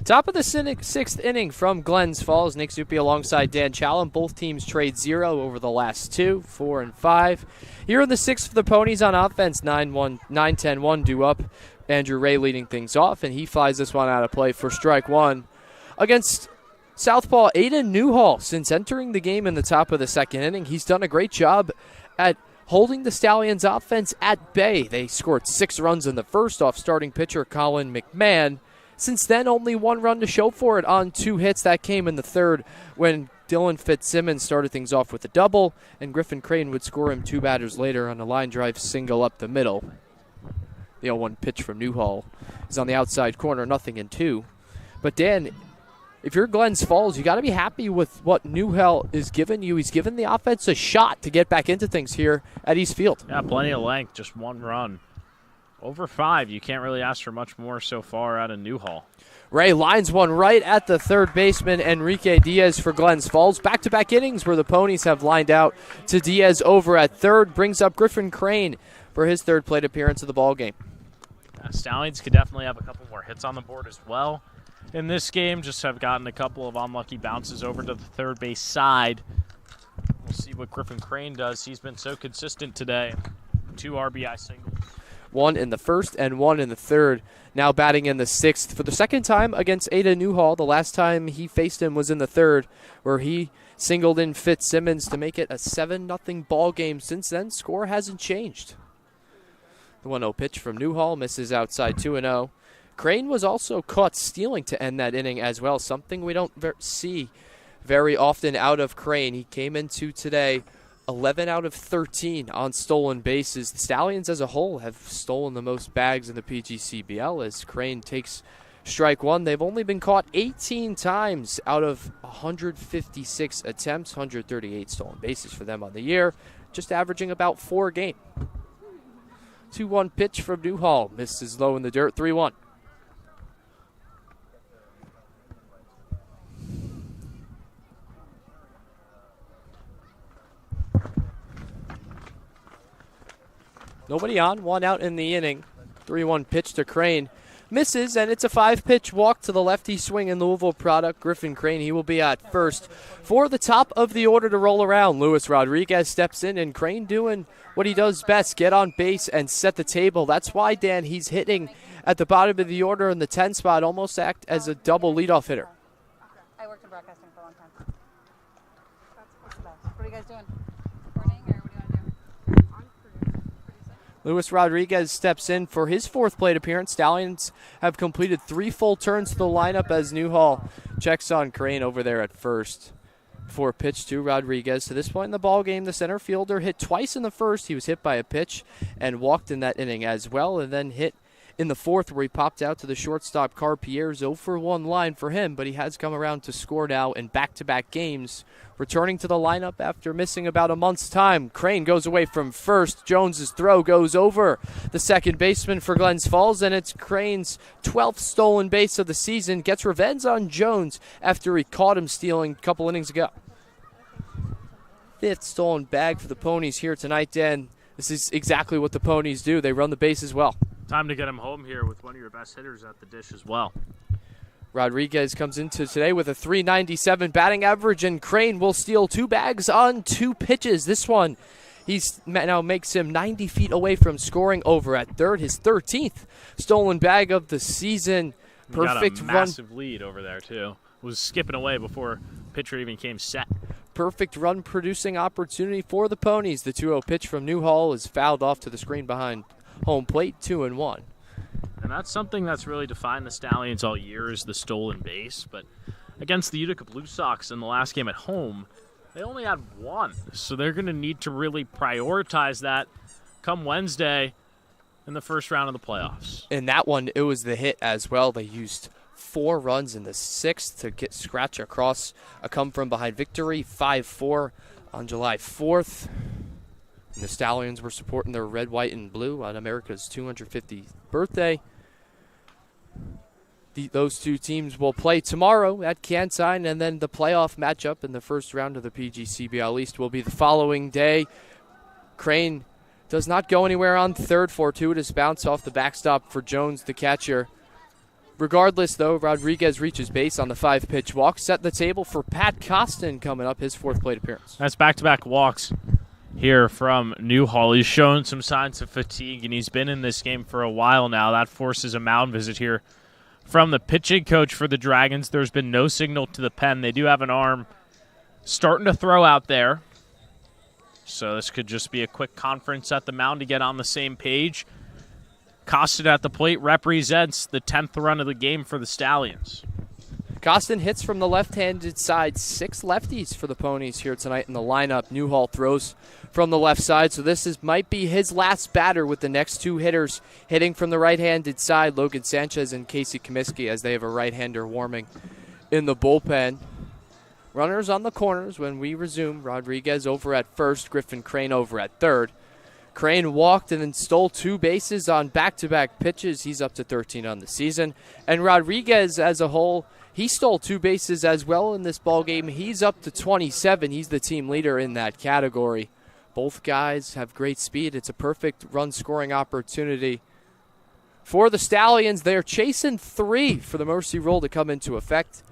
Top of the sixth inning from Glens Falls. Nick Zuppi alongside Dan Challen. Both teams trade 0 over the last 2, 4 and 5. Here in the sixth for the Ponies on offense, 9-10-1 due up. Andrew Ray leading things off, and he flies this one out of play for strike one. Against Southpaw Aiden Newhall, since entering the game in the top of the second inning, he's done a great job at holding the Stallions offense at bay. They scored 6 runs in the first off starting pitcher Colin McMahon. Since then, only 1 run to show for it on 2 hits. That came in the third when Dylan Fitzsimmons started things off with a double, and Griffin Crane would score him 2 batters later on a line drive single up the middle. The 0-1 pitch from Newhall is on the outside corner, 0-2. But Dan, if you're Glens Falls, you got to be happy with what Newhall is giving you. He's given the offense a shot to get back into things here at East Field. Yeah, plenty of length, just 1 run. Over 5, you can't really ask for much more so far out of Newhall. Ray lines one right at the third baseman, Enrique Diaz for Glens Falls. Back-to-back innings where the Ponies have lined out to Diaz over at third. Brings up Griffin Crane for his third plate appearance of the ballgame. Stallions could definitely have a couple more hits on the board as well. In this game, just have gotten a couple of unlucky bounces over to the third base side. We'll see what Griffin Crane does. He's been so consistent today. 2 RBI singles. 1 in the first and 1 in the third. Now batting in the sixth for the second time against Ada Newhall. The last time he faced him was in the third, where he singled in Fitzsimmons to make it a 7-0 ball game. Since then, score hasn't changed. The 1-0 pitch from Newhall misses outside 2-0. Crane was also caught stealing to end that inning as well, something we don't see very often out of Crane. He came into today 11 out of 13 on stolen bases. The Stallions as a whole have stolen the most bags in the PGCBL as Crane takes strike one. They've only been caught 18 times out of 156 attempts, 138 stolen bases for them on the year, just averaging about 4 a game. 2-1 pitch from Newhall, misses low in the dirt, 3-1. Nobody on, 1 out in the inning. 3-1 pitch to Crane. Misses, and it's a 5-pitch walk to the lefty swing in Louisville product. Griffin Crane, he will be at first. For the top of the order to roll around, Luis Rodriguez steps in, and Crane doing what he does best, get on base and set the table. That's why, Dan, he's hitting at the bottom of the order in the 10 spot, almost act as a double leadoff hitter. I worked in broadcasting for a long time. What's the best? What are you guys doing? Recording, or what do you want to do? Luis Rodriguez steps in for his 4th plate appearance. Stallions have completed 3 full turns to the lineup as Newhall checks on Crane over there at first. For pitch to Rodriguez. To this point in the ball game, the center fielder hit twice in the first. He was hit by a pitch and walked in that inning as well, and then hit in the 4th where he popped out to the shortstop Carpier's 0-for-1 line for him, but he has come around to score now in back-to-back games. Returning to the lineup after missing about a month's time, Crane goes away from first. Jones's throw goes over the second baseman for Glens Falls, and it's Crane's 12th stolen base of the season. Gets revenge on Jones after he caught him stealing a couple innings ago. 5th stolen bag for the Ponies here tonight, Dan. This is exactly what the Ponies do. They run the bases well. Time to get him home here with one of your best hitters at the dish as well. Rodriguez comes into today with a .397 batting average, and Crane will steal 2 bags on 2 pitches. This one, now makes him 90 feet away from scoring over at third. His 13th stolen bag of the season. Perfect run. Got a massive lead over there, too. Was skipping away before pitcher even came set. Perfect run-producing opportunity for the Ponies. The 2-0 pitch from Newhall is fouled off to the screen behind home plate, 2-1. And that's something that's really defined the Stallions all year is the stolen base. But against the Utica Blue Sox in the last game at home, they only had 1. So they're going to need to really prioritize that come Wednesday in the first round of the playoffs. In that one, it was the hit as well. They used 4 runs in the 6th to get scratch across a come-from-behind victory, 5-4 on July 4th. And the Stallions were supporting their red, white, and blue on America's 250th birthday. Those 2 teams will play tomorrow at Kansine, and then the playoff matchup in the first round of the PGCBL East will be the following day. Crane does not go anywhere on third. Fortuitous bounce off the backstop for Jones, the catcher. Regardless, though, Rodriguez reaches base on the 5-pitch walk, set the table for Pat Costin coming up, his 4th plate appearance. That's back-to-back walks here from Newhall. He's shown some signs of fatigue, and he's been in this game for a while now. That forces a mound visit here from the pitching coach for the Dragons. There's been no signal to the pen. They do have an arm starting to throw out there. So this could just be a quick conference at the mound to get on the same page. Costin at the plate represents the 10th run of the game for the Stallions. Costin hits from the left-handed side. 6 lefties for the Ponies here tonight in the lineup. Newhall throws from the left side, so this might be his last batter with the next 2 hitters hitting from the right-handed side, Logan Sanchez and Casey Comiskey, as they have a right-hander warming in the bullpen. Runners on the corners when we resume. Rodriguez over at first, Griffin Crane over at third. Crane walked and then stole 2 bases on back-to-back pitches. He's up to 13 on the season. And Rodriguez as a whole, he stole 2 bases as well in this ballgame. He's up to 27. He's the team leader in that category. Both guys have great speed. It's a perfect run-scoring opportunity for the Stallions. They're chasing 3 for the mercy rule to come into effect.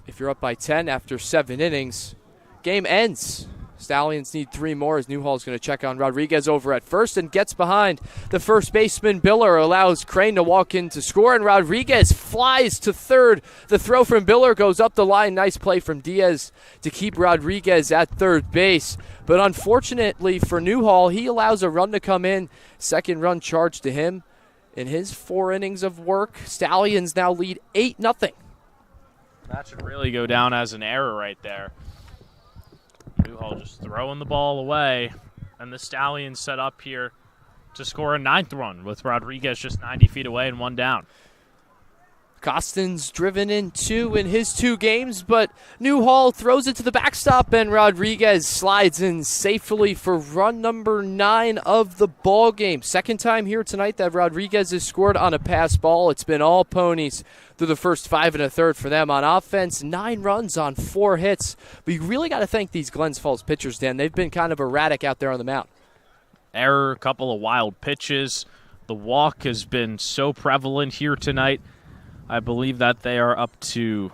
If you're up by 10 after 7 innings, game ends. Stallions need 3 more as Newhall's going to check on Rodriguez over at first and gets behind the first baseman. Biller allows Crane to walk in to score, and Rodriguez flies to third. The throw from Biller goes up the line. Nice play from Diaz to keep Rodriguez at third base. But unfortunately for Newhall, he allows a run to come in. Second run charged to him in his 4 innings of work. Stallions now lead 8-0. That should really go down as an error right there. Newhall just throwing the ball away, and the Stallions set up here to score a 9th run with Rodriguez just 90 feet away and 1 down. Costin's driven in 2 in his 2 games, but Newhall throws it to the backstop, and Rodriguez slides in safely for run number 9 of the ball game. Second time here tonight that Rodriguez has scored on a pass ball. It's been all Ponies through the first 5 1/3 for them on offense. 9 runs on 4 hits. But you really got to thank these Glens Falls pitchers, Dan. They've been kind of erratic out there on the mound. Error, a couple of wild pitches. The walk has been so prevalent here tonight. I believe that they are up to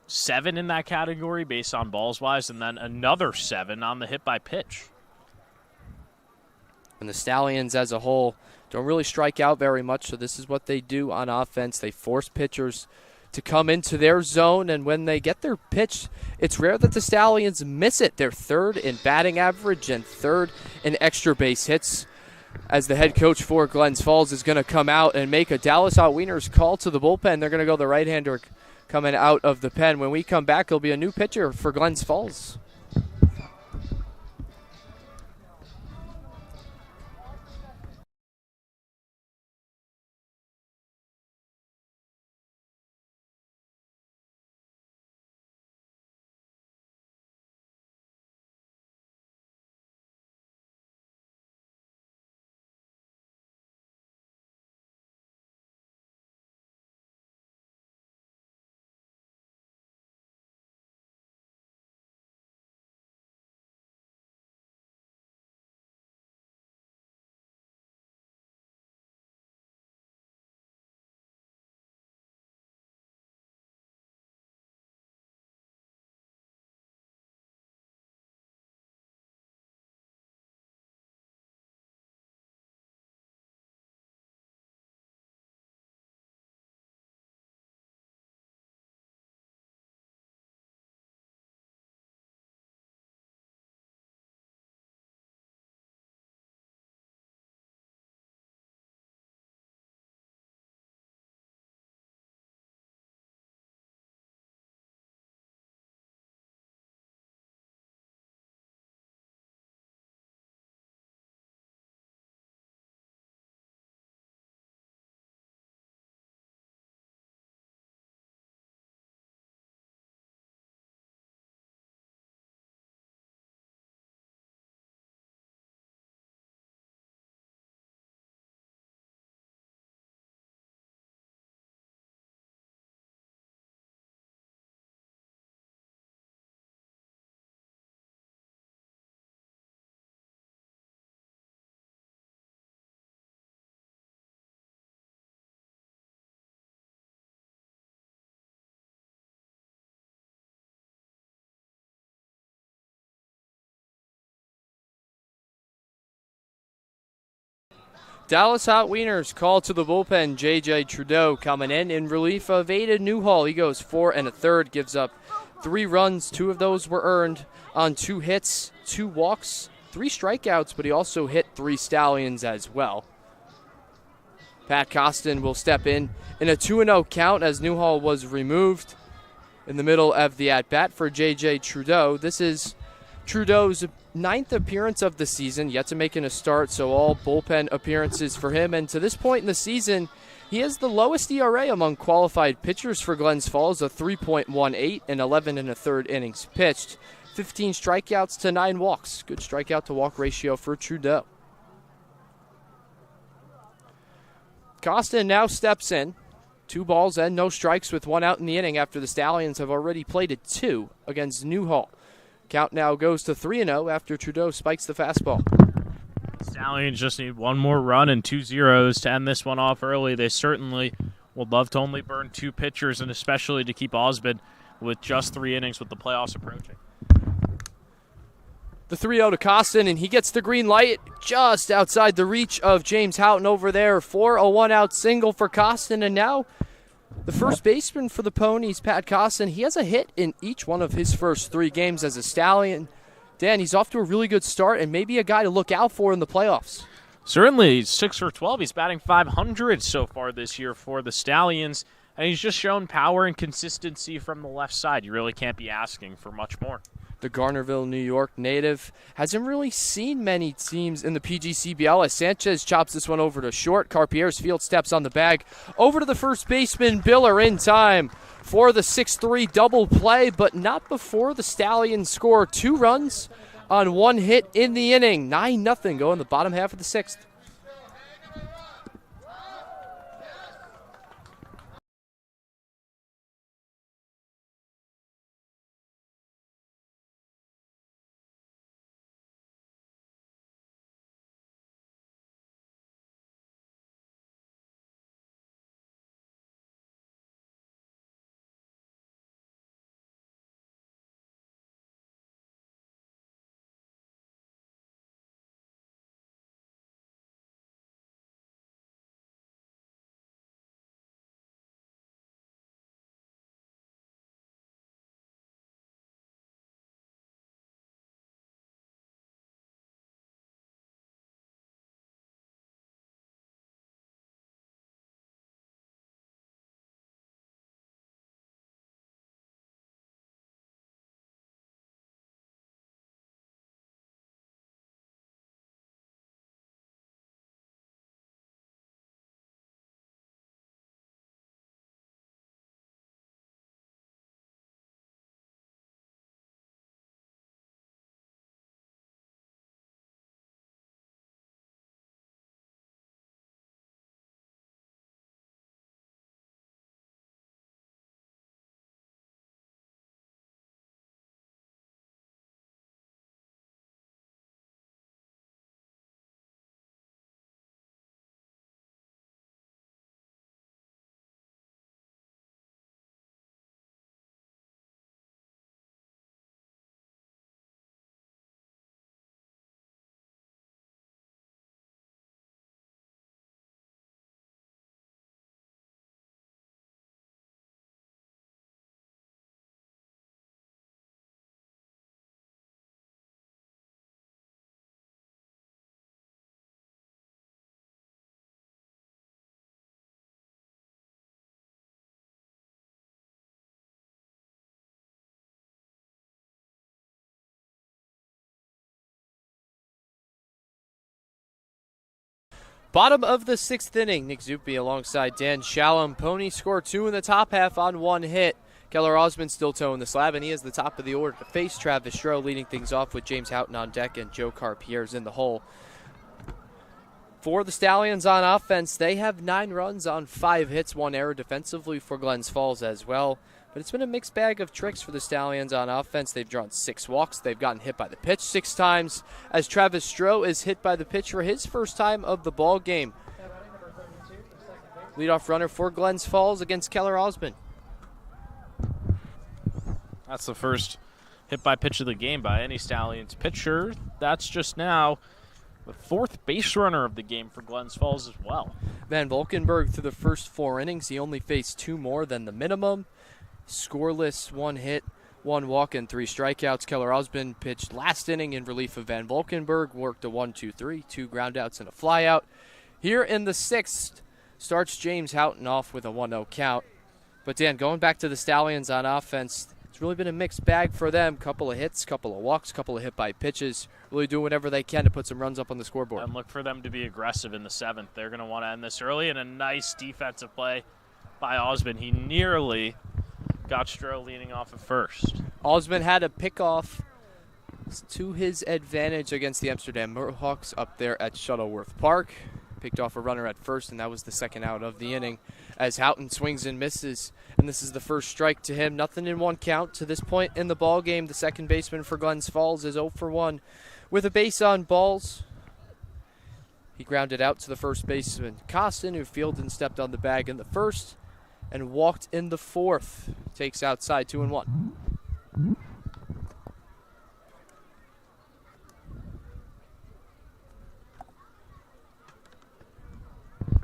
7 in that category based on balls-wise, and then another 7 on the hit by pitch. And the Stallions as a whole don't really strike out very much, so this is what they do on offense. They force pitchers to come into their zone, and when they get their pitch, it's rare that the Stallions miss it. They're 3rd in batting average and 3rd in extra base hits, as the head coach for Glens Falls is going to come out and make a Dallas Hot Wieners call to the bullpen. They're going to go the right-hander coming out of the pen. When we come back, it'll be a new pitcher for Glens Falls. Dallas Hot Wieners call to the bullpen. J.J. Trudeau coming in relief of Aiden Newhall. He goes 4 1/3, gives up 3 runs. 2 of those were earned on 2 hits, 2 walks, 3 strikeouts, but he also hit 3 Stallions as well. Pat Costin will step in a 2-0 count as Newhall was removed in the middle of the at-bat for J.J. Trudeau. This is Trudeau's 9th appearance of the season, yet to make a start, so all bullpen appearances for him. And to this point in the season, he has the lowest ERA among qualified pitchers for Glens Falls, a 3.18 in 11 1/3 innings pitched. 15 strikeouts to 9 walks. Good strikeout to walk ratio for Trudeau. Costin now steps in. 2 balls and no strikes with 1 out in the inning after the Stallions have already plated 2 against Newhall. Count now goes to 3-0 after Trudeau spikes the fastball. Stallions just need 1 more run and 2 zeros to end this one off early. They certainly would love to only burn 2 pitchers, and especially to keep Osmond with just 3 innings with the playoffs approaching. The 3-0 to Costin, and he gets the green light just outside the reach of James Houghton over there for a 1-out single for Costin. And now the first baseman for the Ponies, Pat Costin, he has a hit in each one of his first 3 games as a Stallion. Dan, he's off to a really good start and maybe a guy to look out for in the playoffs. Certainly, he's 6 for 12. He's batting .500 so far this year for the Stallions, and he's just shown power and consistency from the left side. You really can't be asking for much more. The Garnerville, New York native hasn't really seen many teams in the PGCBL as Sanchez chops this one over to short. Carpier's field steps on the bag. Over to the first baseman, Biller in time for the 6-3 double play, but not before the Stallions score 2 runs on 1 hit in the inning. 9-0 go in the bottom half of the 6th. Bottom of the 6th inning, Nick Zuppi alongside Dan Shalom. Pony score 2 in the top half on 1 hit. Keller Osmond still toeing the slab, and he is the top of the order to face Travis Stroh, leading things off with James Houghton on deck and Joe Carpier's in the hole. For the Stallions on offense, they have 9 runs on 5 hits, 1 error defensively for Glens Falls as well. But it's been a mixed bag of tricks for the Stallions on offense. They've drawn 6 walks. They've gotten hit by the pitch 6 times, as Travis Stroh is hit by the pitch for his first time of the ball game. Leadoff runner for Glens Falls against Keller Osmond. That's the first hit by pitch of the game by any Stallions pitcher. That's just now The fourth base runner of the game for Glens Falls as well. Van Valkenburg, through the first 4 innings, he only faced 2 more than the minimum. Scoreless, 1 hit, 1 walk, and 3 strikeouts. Keller Osmond pitched last inning in relief of Van Valkenburg, worked a 1-2-3, 2 groundouts and a flyout. Here in the 6th, starts James Houghton off with a 1-0 count. But Dan, going back to the Stallions on offense, it's really been a mixed bag for them. Couple of hits, couple of walks, couple of hit by pitches. Really doing whatever they can to put some runs up on the scoreboard. And look for them to be aggressive in the 7th. They're going to want to end this early, and a nice defensive play by Osmond. He nearly got Stroh leading off at first. Osmond had a pickoff to his advantage against the Amsterdam Mohawks up there at Shuttleworth Park. Picked off a runner at first, and that was the second out of the inning. As Houghton swings and misses, and this is the first strike to him. Nothing in 1 count to this point in the ball game. The second baseman for Glens Falls is 0 for 1 with a base on balls. He grounded out to the first baseman, Costin, who fielded and stepped on the bag in the first and walked in the 4th. Takes outside 2-1.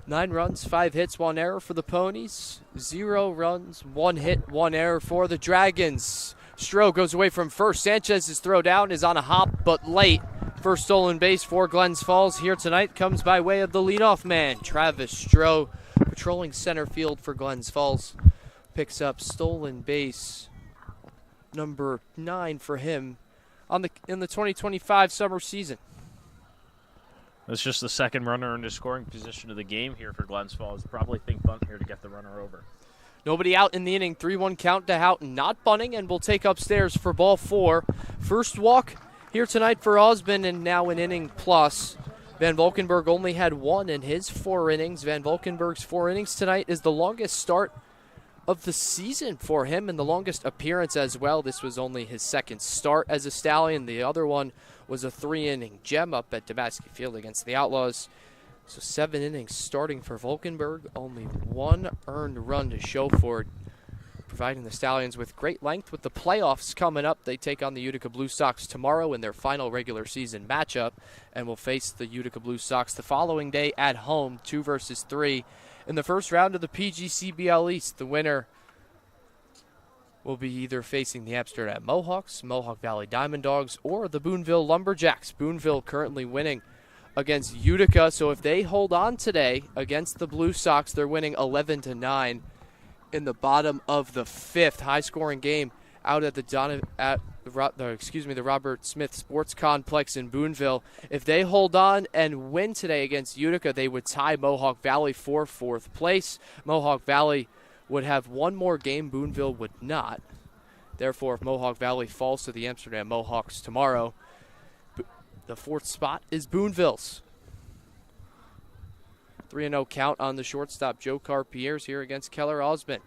9 runs, 5 hits, 1 error for the Ponies. 0 runs, 1 hit, 1 error for the Dragons. Stroh goes away from first. Sanchez's throw down is on a hop, but late. First stolen base for Glens Falls here tonight comes by way of the leadoff man, Travis Stroh, patrolling center field for Glens Falls. Picks up stolen base number 9 for him in the 2025 summer season. That's just the second runner into scoring position of the game here for Glens Falls. Probably think bunt here to get the runner over. Nobody out in the inning. 3-1 count to Houghton. Not bunting, and will take upstairs for ball 4. First walk here tonight for Osmond, and now an inning plus. Van Valkenburg only had 1 in his 4 innings. Van Valkenburg's 4 innings tonight is the longest start of the season for him and the longest appearance as well. This was only his 2nd start as a Stallion. The other one was a 3-inning gem up at Damasky Field against the Outlaws. So 7 innings starting for Valkenburg. Only 1 earned run to show for it, providing the Stallions with great length. With the playoffs coming up, they take on the Utica Blue Sox tomorrow in their final regular season matchup and will face the Utica Blue Sox the following day at home, 2 versus 3. In the first round of the PGCBL East, the winner will be either facing the Amsterdam Mohawks, Mohawk Valley Diamond Dogs, or the Boonville Lumberjacks. Boonville currently winning against Utica, so if they hold on today against the Blue Sox, they're winning 11-9 in the bottom of the 5th. High-scoring game out at the Robert Smith Sports Complex in Boonville. If they hold on and win today against Utica, they would tie Mohawk Valley for 4th place. Mohawk Valley would have 1 more game. Boonville would not. Therefore, if Mohawk Valley falls to the Amsterdam Mohawks tomorrow, the 4th spot is Boonville's. 3-0 count on the shortstop, Joe Carpier's here against Keller Osmond.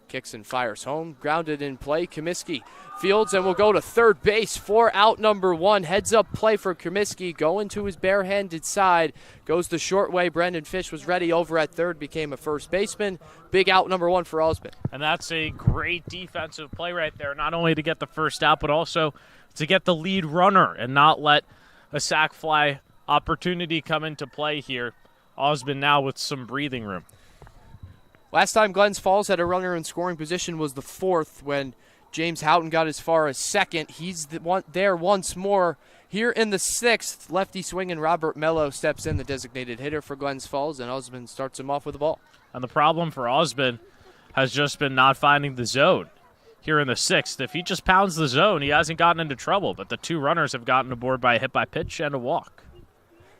Kicks and fires home, grounded in play. Comiskey fields and will go to third base for out number 1. Heads up play for Comiskey, going to his barehanded side. Goes the short way. Brendan Fish was ready over at third, became a first baseman. Big out number 1 for Osmond. And that's a great defensive play right there, not only to get the first out, but also to get the lead runner and not let a sac fly opportunity come into play here. Osmond now with some breathing room. Last time Glens Falls had a runner in scoring position was the 4th when James Houghton got as far as 2nd. He's there once more. Here in the 6th, lefty swinging Robert Mello steps in, the designated hitter for Glens Falls, and Osmond starts him off with the ball. And the problem for Osmond has just been not finding the zone here in the 6th. If he just pounds the zone, he hasn't gotten into trouble, but the 2 runners have gotten aboard by a hit by pitch and a walk.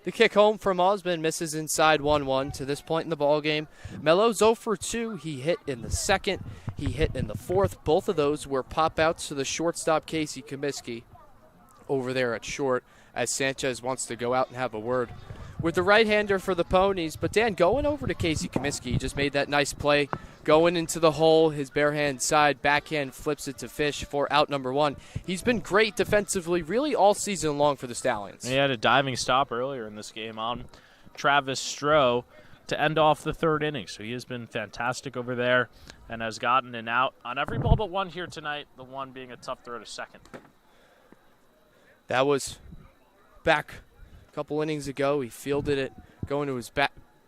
The kick home from Osmond misses inside 1-1 to this point in the ballgame. Mello's 0 for 2. He hit in the 2nd. He hit in the 4th. Both of those were pop-outs to the shortstop, Casey Comiskey, over there at short, as Sanchez wants to go out and have a word with the right-hander for the Ponies. But Dan, going over to Casey Comiskey, he just made that nice play. Going into the hole, his barehand side, backhand flips it to Fish for out number 1. He's been great defensively really all season long for the Stallions. He had a diving stop earlier in this game on Travis Stroh to end off the 3rd inning. So he has been fantastic over there and has gotten an out on every ball but 1 here tonight, the 1 being a tough throw to second. That was back A couple innings ago, he fielded it, going to his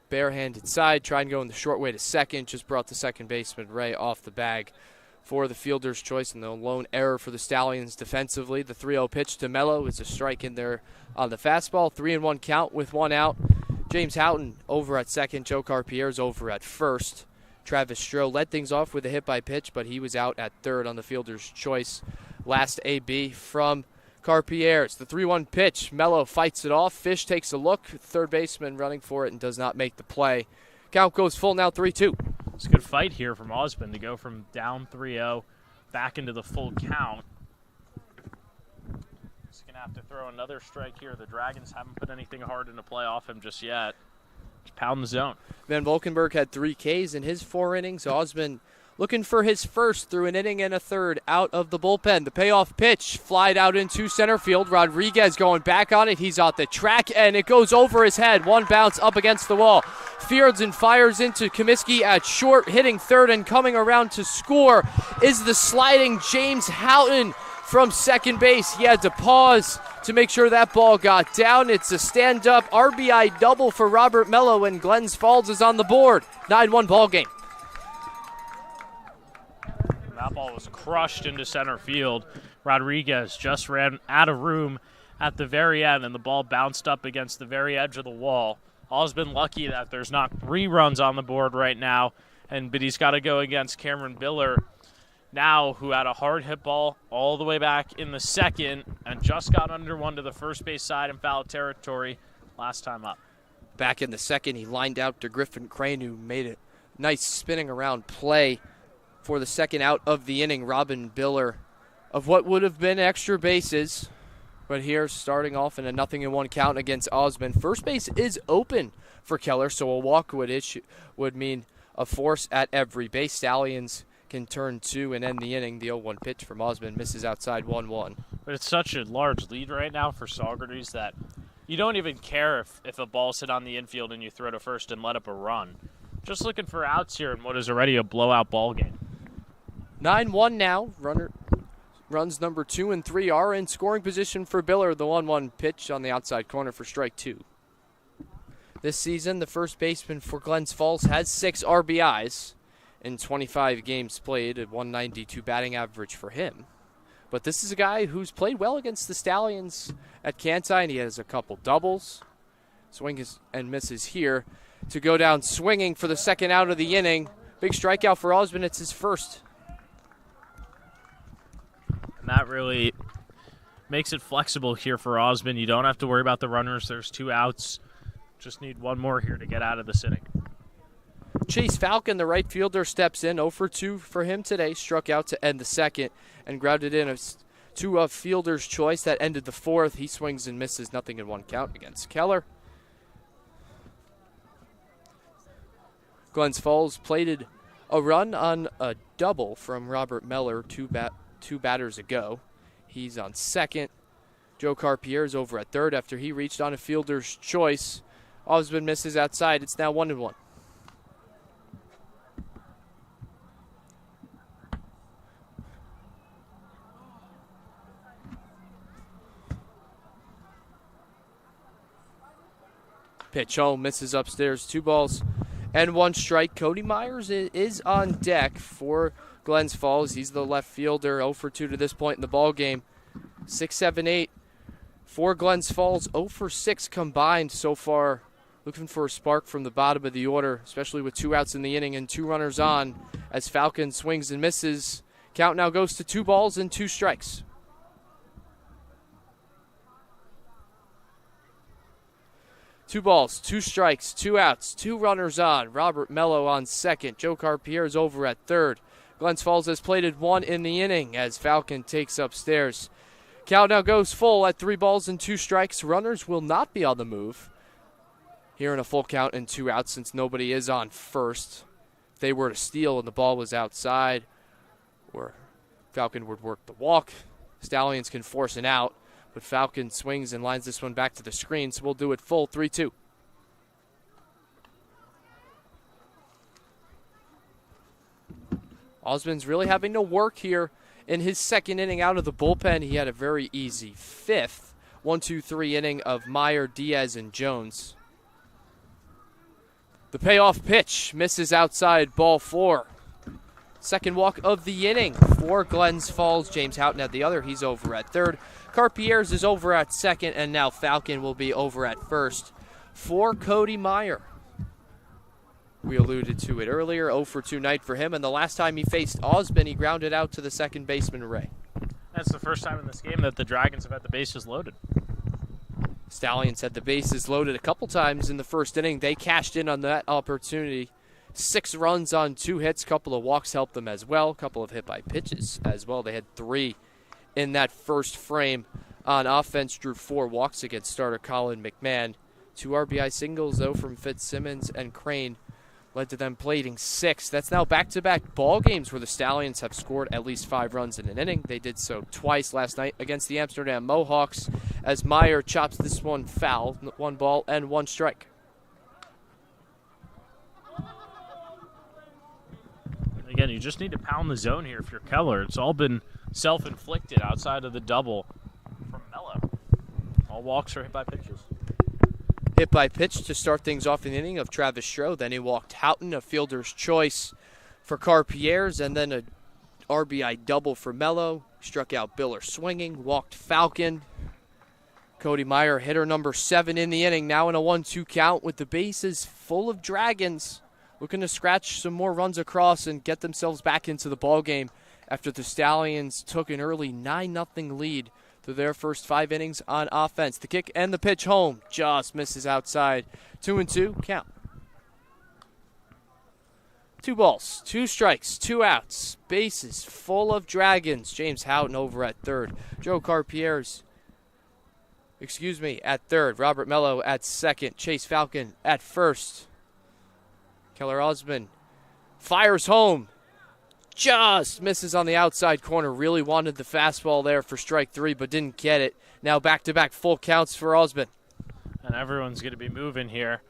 barehanded side, trying to go in the short way to second, just brought the second baseman Ray off the bag for the fielder's choice, and the lone error for the Stallions defensively. The 3-0 pitch to Mello is a strike in there on the fastball. 3-1 count with one out. James Houghton over at second. Joe Carpierre's over at first. Travis Stroh led things off with a hit by pitch, but he was out at third on the fielder's choice. Last AB from Carpierre's. The 3-1 pitch. Mello fights it off. Fish takes a look. Third baseman running for it and does not make the play. Count goes full now, 3-2. It's a good fight here from Osmond to go from down 3-0 back into the full count. He's going to have to throw another strike here. The Dragons haven't put anything hard into play off him just yet. Just pound the zone. Van Volkenburg had 3 Ks in his 4 innings. Osmond looking for his first through an inning and a third out of the bullpen. The payoff pitch flied out into center field. Rodriguez going back on it. He's off the track, and it goes over his head. One bounce up against the wall. Fields and fires into Comiskey at short, hitting third and coming around to score is the sliding James Houghton from second base. He had to pause to make sure that ball got down. It's a stand-up RBI double for Robert Mello, and Glens Falls is on the board. 9-1 ball game. That ball was crushed into center field. Rodriguez just ran out of room at the very end, and the ball bounced up against the very edge of the wall. All's been lucky that there's not 3 runs on the board right now, but he's got to go against Cameron Biller now, who had a hard hit ball all the way back in the second and just got under one to the first base side in foul territory last time up. Back in the second, he lined out to Griffin Crane, who made a nice spinning around play for the second out of the inning. Robin Biller of what would have been extra bases, but here starting off in a 0-1 count against Osmond. First base is open for Keller, so a walk would mean a force at every base. Stallions can turn 2 and end the inning. The 0-1 pitch from Osmond misses outside 1-1. But it's such a large lead right now for Saugerties that you don't even care if a ball's hit on the infield and you throw to first and let up a run. Just looking for outs here in what is already a blowout ball game. 9-1 now. Runs number 2 and 3 are in scoring position for Biller. The 1-1 pitch on the outside corner for strike 2. This season, the first baseman for Glens Falls has 6 RBIs in 25 games played, a 192 batting average for him. But this is a guy who's played well against the Stallions at Kansai, and he has a couple doubles. Swings and misses here to go down swinging for the second out of the inning. Big strikeout for Osmond. It's his first. And that really makes it flexible here for Osmond. You don't have to worry about the runners. There's 2 outs. Just need 1 more here to get out of this inning. Chase Falcon, the right fielder, steps in. 0 for 2 for him today. Struck out to end the second and grounded in to a fielder's choice that ended the fourth. He swings and misses. 0-1 count against Keller. Glens Falls plated a run on a double from Robert Meller 2 batters ago. He's on second. Joe Carpierre's over at third after he reached on a fielder's choice. Osmond misses outside. It's now 1-1. Pitch home, misses upstairs. 2 balls and 1 strike. Cody Myers is on deck for Glens Falls. He's the left fielder, 0 for 2 to this point in the ball game. 6, 7, 8 for Glens Falls. 0 for 6 combined so far. Looking for a spark from the bottom of the order, especially with 2 outs in the inning and 2 runners on as Falcon swings and misses. Count now goes to 2 balls and 2 strikes. 2 balls, 2 strikes, 2 outs, 2 runners on. Robert Mello on second. Joe Carpierre is over at third. Glens Falls has plated 1 in the inning as Falcon takes upstairs. Count now goes full at 3 balls and 2 strikes. Runners will not be on the move here in a full count and 2 outs since nobody is on first. If they were to steal and the ball was outside, or Falcon would work the walk, Stallions can force an out. But Falcon swings and lines this one back to the screen, so we'll do it full 3-2. Osmond's really having to work here in his second inning out of the bullpen. He had a very easy 5th 1-2-3 inning of Meyer, Diaz, and Jones. The payoff pitch misses outside, ball 4. Second walk of the inning for Glens Falls. James Houghton at the other. He's over at third. Carpier's is over at second, and now Falcon will be over at first for Cody Meyer. We alluded to it earlier, 0 for 2 night for him, and the last time he faced Osmond, he grounded out to the second baseman, Ray. That's the first time in this game that the Dragons have had the bases loaded. Stallions had the bases loaded a couple times in the first inning. They cashed in on that opportunity. 6 runs on 2 hits, couple of walks helped them as well, couple of hit by pitches as well. They had 3 in that first frame on offense, drew 4 walks against starter Colin McMahon. 2 RBI singles, though, from Fitzsimmons and Crane led to them plating 6. That's now back-to-back ball games where the Stallions have scored at least 5 runs in an inning. They did so twice last night against the Amsterdam Mohawks as Meyer chops this one foul, 1 ball and 1 strike. Again, you just need to pound the zone here if you're Keller. It's all been self-inflicted outside of the double from Mello. All walks are hit by pitches. Hit by pitch to start things off in the inning of Travis Stroh. Then he walked Houghton, a fielder's choice for Carpier's, and then a RBI double for Mello. Struck out Biller swinging, walked Falcon. Cody Meyer, hitter number 7 in the inning, now in a 1-2 count with the bases full of Dragons, looking to scratch some more runs across and get themselves back into the ballgame after the Stallions took an early 9-0 lead through their first 5 innings on offense. The kick and the pitch home just misses outside. 2-2 count. 2 balls, 2 strikes, 2 outs. Bases full of Dragons. James Houghton over at third. Joe Carpier's, at third. Robert Mello at second. Chase Falcon at first. Keller Osmond fires home. Just misses on the outside corner. Really wanted the fastball there for strike 3, but didn't get it. Now back-to-back full counts for Osmond. And everyone's going to be moving here.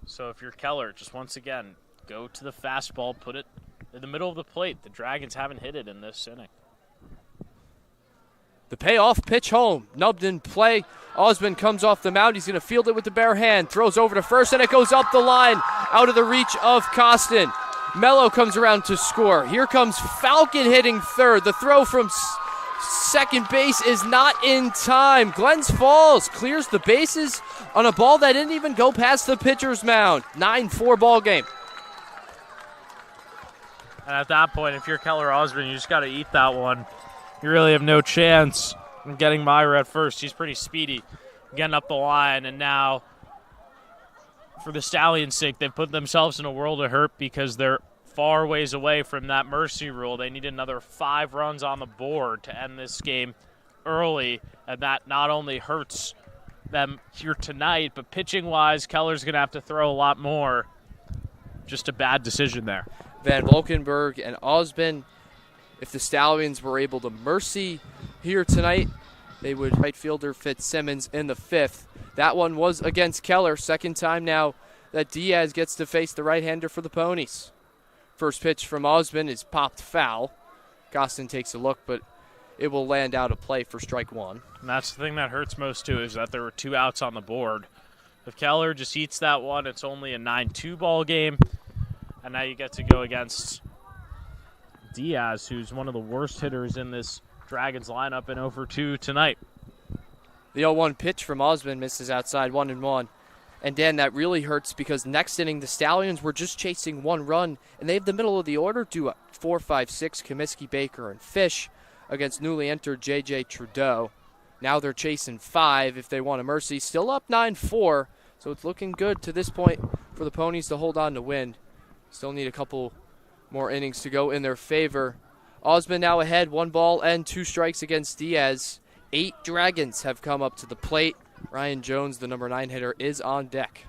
So if you're Keller, just once again, go to the fastball, put it in the middle of the plate. The Dragons haven't hit it in this inning. The payoff pitch home. Nubbed in play. Osmond comes off the mound. He's going to field it with the bare hand. Throws over to first, and it goes up the line. Out of the reach of Costin. Mello comes around to score. Here comes Falcon hitting third. The throw from second base is not in time. Glens Falls clears the bases on a ball that didn't even go past the pitcher's mound. 9-4 ball game. And at that point, if you're Keller Osmond, you just got to eat that one. You really have no chance in getting Meyer at first. He's pretty speedy getting up the line, and now for the Stallions' sake, they've put themselves in a world of hurt because they're far ways away from that mercy rule. They need another 5 runs on the board to end this game early, and that not only hurts them here tonight, but pitching-wise, Keller's going to have to throw a lot more. Just a bad decision there. Van Valkenburg and Osmond, if the Stallions were able to mercy here tonight, they would right fielder Fitzsimmons in the 5th. That one was against Keller. Second time now that Diaz gets to face the right-hander for the Ponies. First pitch from Osmond is popped foul. Gostin takes a look, but it will land out of play for strike 1. And that's the thing that hurts most, too, is that there were 2 outs on the board. If Keller just eats that one, it's only a 9-2 ball game. And now you get to go against Diaz, who's one of the worst hitters in this Dragons lineup, and 0 for 2 tonight. The 0-1 pitch from Osmond misses outside, 1-1. And Dan, that really hurts because next inning the Stallions were just chasing 1 run, and they have the middle of the order do 4, 5, 6, Comiskey, Baker, and Fish against newly entered J.J. Trudeau. Now they're chasing 5 if they want a mercy. Still up 9-4, so it's looking good to this point for the Ponies to hold on to win. Still need a couple more innings to go in their favor. Osmond now ahead, 1 ball and 2 strikes against Diaz. 8 Dragons have come up to the plate. Ryan Jones, the number 9 hitter, is on deck.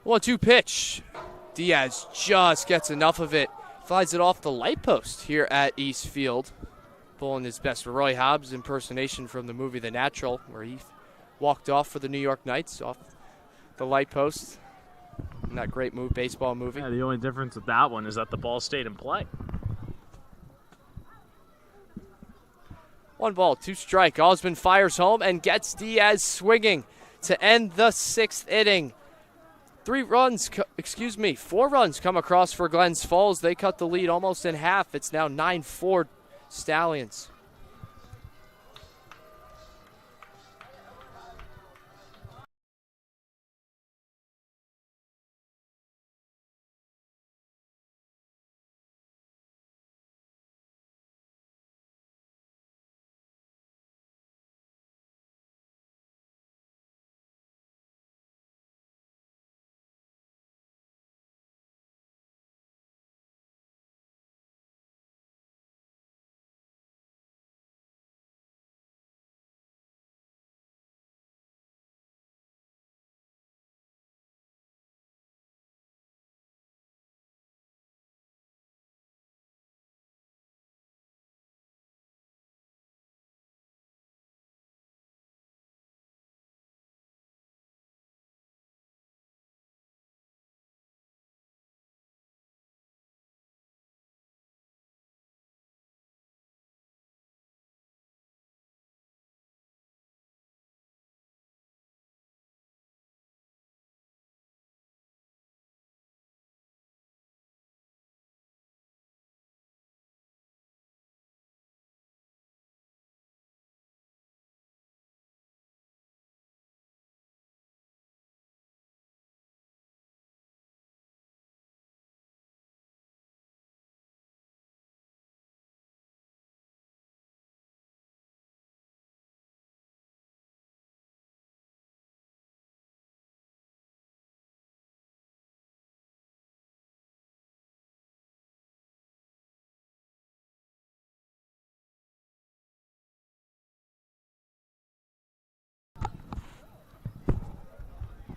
One-two pitch. Diaz just gets enough of it. Flies it off the light post here at East Field. Pulling his best Roy Hobbs impersonation from the movie The Natural, where he walked off for the New York Knights off the light post. And that great baseball movie. Yeah, the only difference with that one is that the ball stayed in play. 1 ball, 2 strike. Osmond fires home and gets Diaz swinging to end the 6th inning. 4 runs come across for Glens Falls. They cut the lead almost in half. It's now 9-4 Stallions.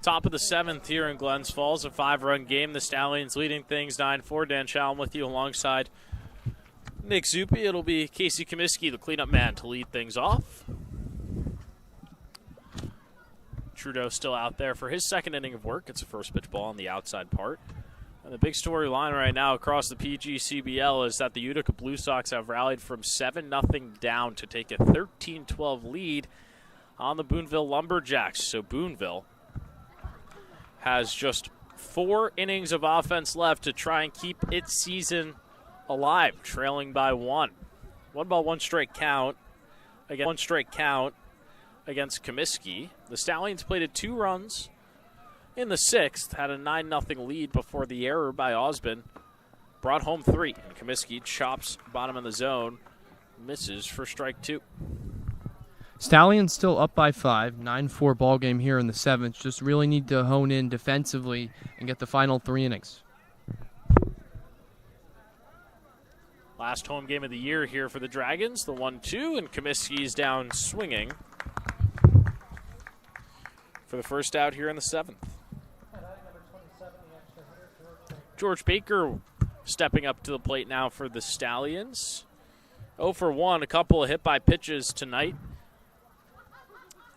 Top of the 7th here in Glens Falls, a 5-run game. The Stallions leading things 9-4. Dan Challen with you alongside Nick Zuppi. It'll be Casey Comiskey, the cleanup man, to lead things off. Trudeau still out there for his 2nd inning of work. It's a first pitch ball on the outside part. And the big storyline right now across the PGCBL is that the Utica Blue Sox have rallied from 7-0 down to take a 13-12 lead on the Boonville Lumberjacks. So Boonville has just 4 innings of offense left to try and keep its season alive, trailing by 1. 1 ball, 1 strike count. Again, 1 strike count against Comiskey. The Stallions plated 2 runs in the 6th, had a 9-0 lead before the error by Osmond brought home 3. And Comiskey chops bottom of the zone, misses for strike 2. Stallions still up by 5, 9-4 ball game here in the 7th. Just really need to hone in defensively and get the final 3 innings. Last home game of the year here for the Dragons, the 1-2, and Comiskey's down swinging for the first out here in the 7th. George Baker stepping up to the plate now for the Stallions. 0 for 1, a couple of hit-by pitches tonight.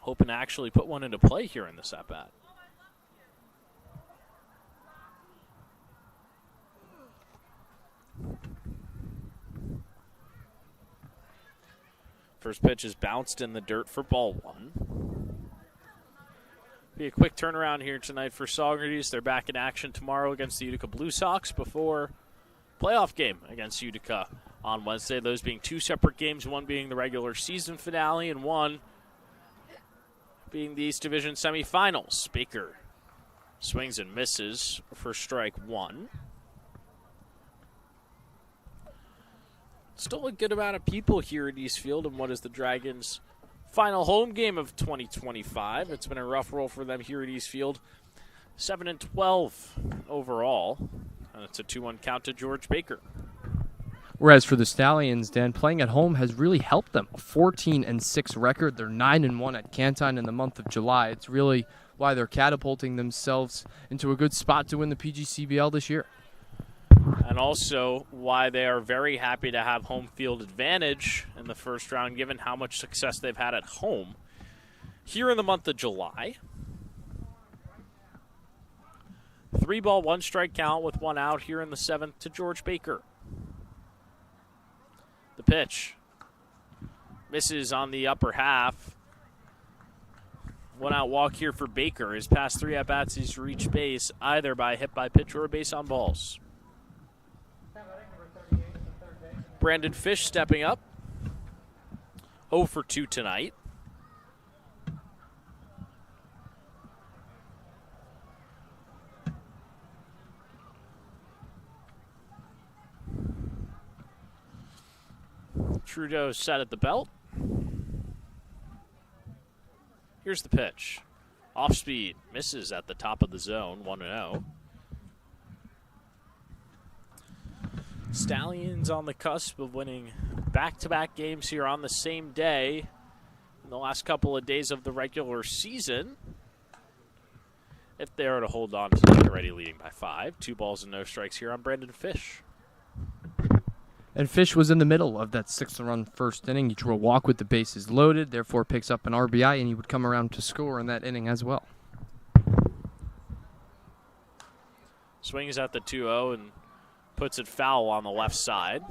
Hoping to actually put one into play here in this at-bat. First pitch is bounced in the dirt for ball 1. Be a quick turnaround here tonight for Saugerties. They're back in action tomorrow against the Utica Blue Sox before playoff game against Utica on Wednesday. Those being 2 separate games, one being the regular season finale and one being the East Division semifinals. Baker swings and misses for strike 1. Still a good amount of people here at Eastfield in what is the Dragons' final home game of 2025. It's been a rough roll for them here at Eastfield. 7-12 overall. And it's a 2-1 count to George Baker. Whereas for the Stallions, Dan, playing at home has really helped them. A 14-6 record. They're 9-1 at Canton in the month of July. It's really why they're catapulting themselves into a good spot to win the PGCBL this year. And also why they are very happy to have home field advantage in the first round, given how much success they've had at home here in the month of July. 3 ball, 1 strike count with 1 out here in the 7th to George Baker. The pitch misses on the upper half. 1 out walk here for Baker. His past 3 at-bats, he's reached base either by a hit by pitch or a base on balls. Brandon Fish stepping up. 0 for 2 tonight. Trudeau set at the belt. Here's the pitch. Off speed, misses at the top of the zone, 1-0. Stallions on the cusp of winning back-to-back games here on the same day in the last couple of days of the regular season. If they are to hold on to it, already leading by 5. 2 balls and no strikes here on Brandon Fish. And Fish was in the middle of that 6th-run first inning. He drew a walk with the bases loaded, therefore picks up an RBI, and he would come around to score in that inning as well. Swings at the 2-0 and puts it foul on the left side.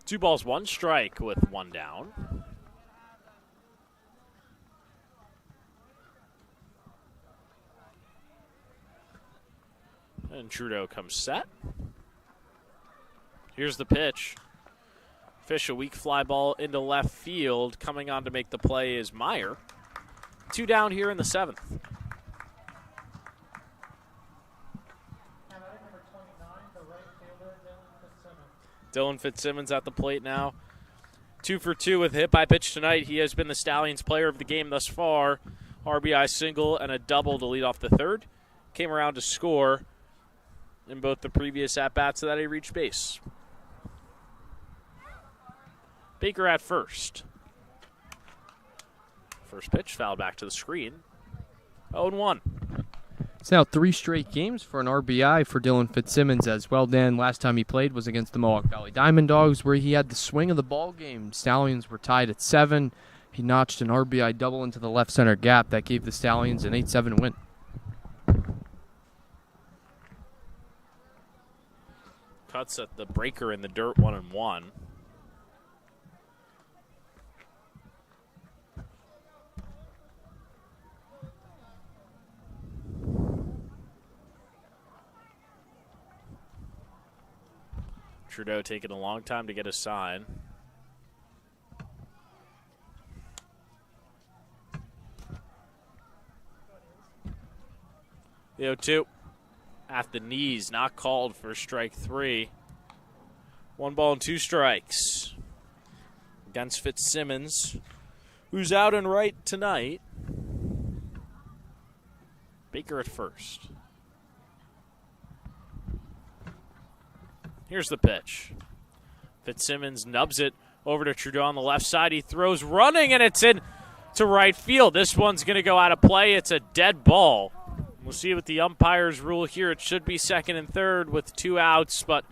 2 balls, 1 strike with 1 down. And Trudeau comes set. Here's the pitch. Fish a weak fly ball into left field. Coming on to make the play is Meyer. 2 down here in the 7th. Dylan Fitzsimmons at the plate now. 2 for 2 with a hit by pitch tonight. He has been the Stallions player of the game thus far. RBI single and a double to lead off the 3rd. Came around to score in both the previous at-bats that he reached base. Baker at first. First pitch, fouled back to the screen. 0-1. It's now 3 straight games for an RBI for Dylan Fitzsimmons as well. Dan, last time he played was against the Mohawk Valley Diamond Dogs, where he had the swing of the ball game. Stallions were tied at 7. He notched an RBI double into the left center gap that gave the Stallions an 8-7 win. Cuts at the breaker in the dirt, 1-1. Trudeau taking a long time to get a sign. The 0-2 at the knees, not called for strike 3. 1 ball and 2 strikes against Fitzsimmons, who's out and right tonight. Baker at first. Here's the pitch. Fitzsimmons nubs it over to Trudeau on the left side. He throws running, and it's in to right field. This one's going to go out of play. It's a dead ball. We'll see what the umpires rule here. It should be 2nd and 3rd with 2 outs, but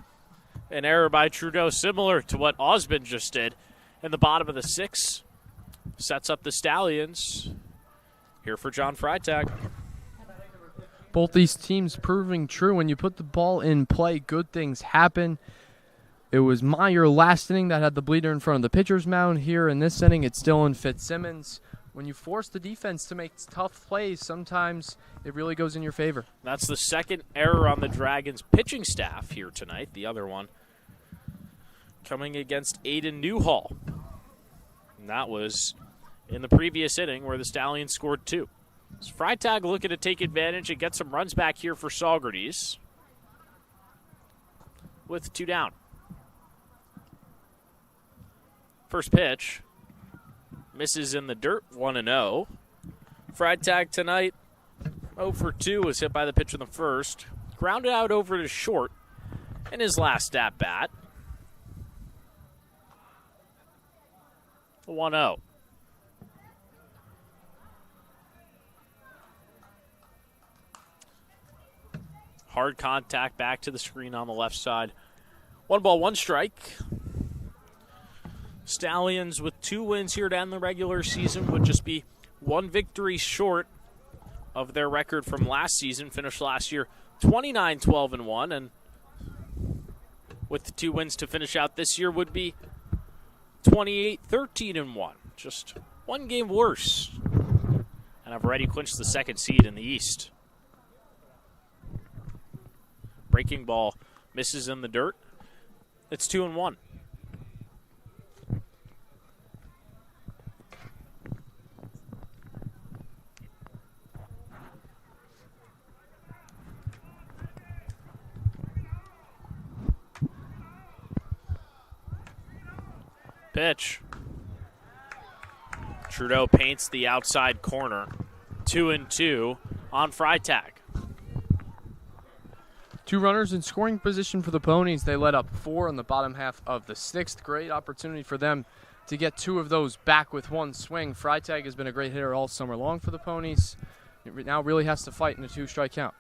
an error by Trudeau similar to what Osmond just did in the bottom of the 6th. Sets up the Stallions. Here for John Freitag. Both these teams proving true. When you put the ball in play, good things happen. It was Meyer last inning that had the bleeder in front of the pitcher's mound. Here in this inning, it's Dylan Fitzsimmons. When you force the defense to make tough plays, sometimes it really goes in your favor. That's the 2nd error on the Dragons' pitching staff here tonight. The other one coming against Aiden Newhall. And that was in the previous inning where the Stallions scored 2. So Freitag looking to take advantage and get some runs back here for Saugerties with 2 down. First pitch misses in the dirt, 1-0. Freitag tonight, 0 for 2, was hit by the pitch in the first. Grounded out over to short in his last at-bat. 1-0. Hard contact back to the screen on the left side. 1 ball, 1 strike. Stallions with 2 wins here to end the regular season would just be 1 victory short of their record from last season. Finished last year 29-12-1, and with the 2 wins to finish out this year would be 28-13-1. Just 1 game worse. And have already clinched the 2nd seed in the East. Breaking ball misses in the dirt. It's 2-1. Pitch. Trudeau paints the outside corner. 2-2 on Freitag. 2 runners in scoring position for the Ponies. They led up 4 in the bottom half of the 6th. Great opportunity for them to get 2 of those back with 1 swing. Freitag has been a great hitter all summer long for the Ponies. It now really has to fight in a 2-strike count.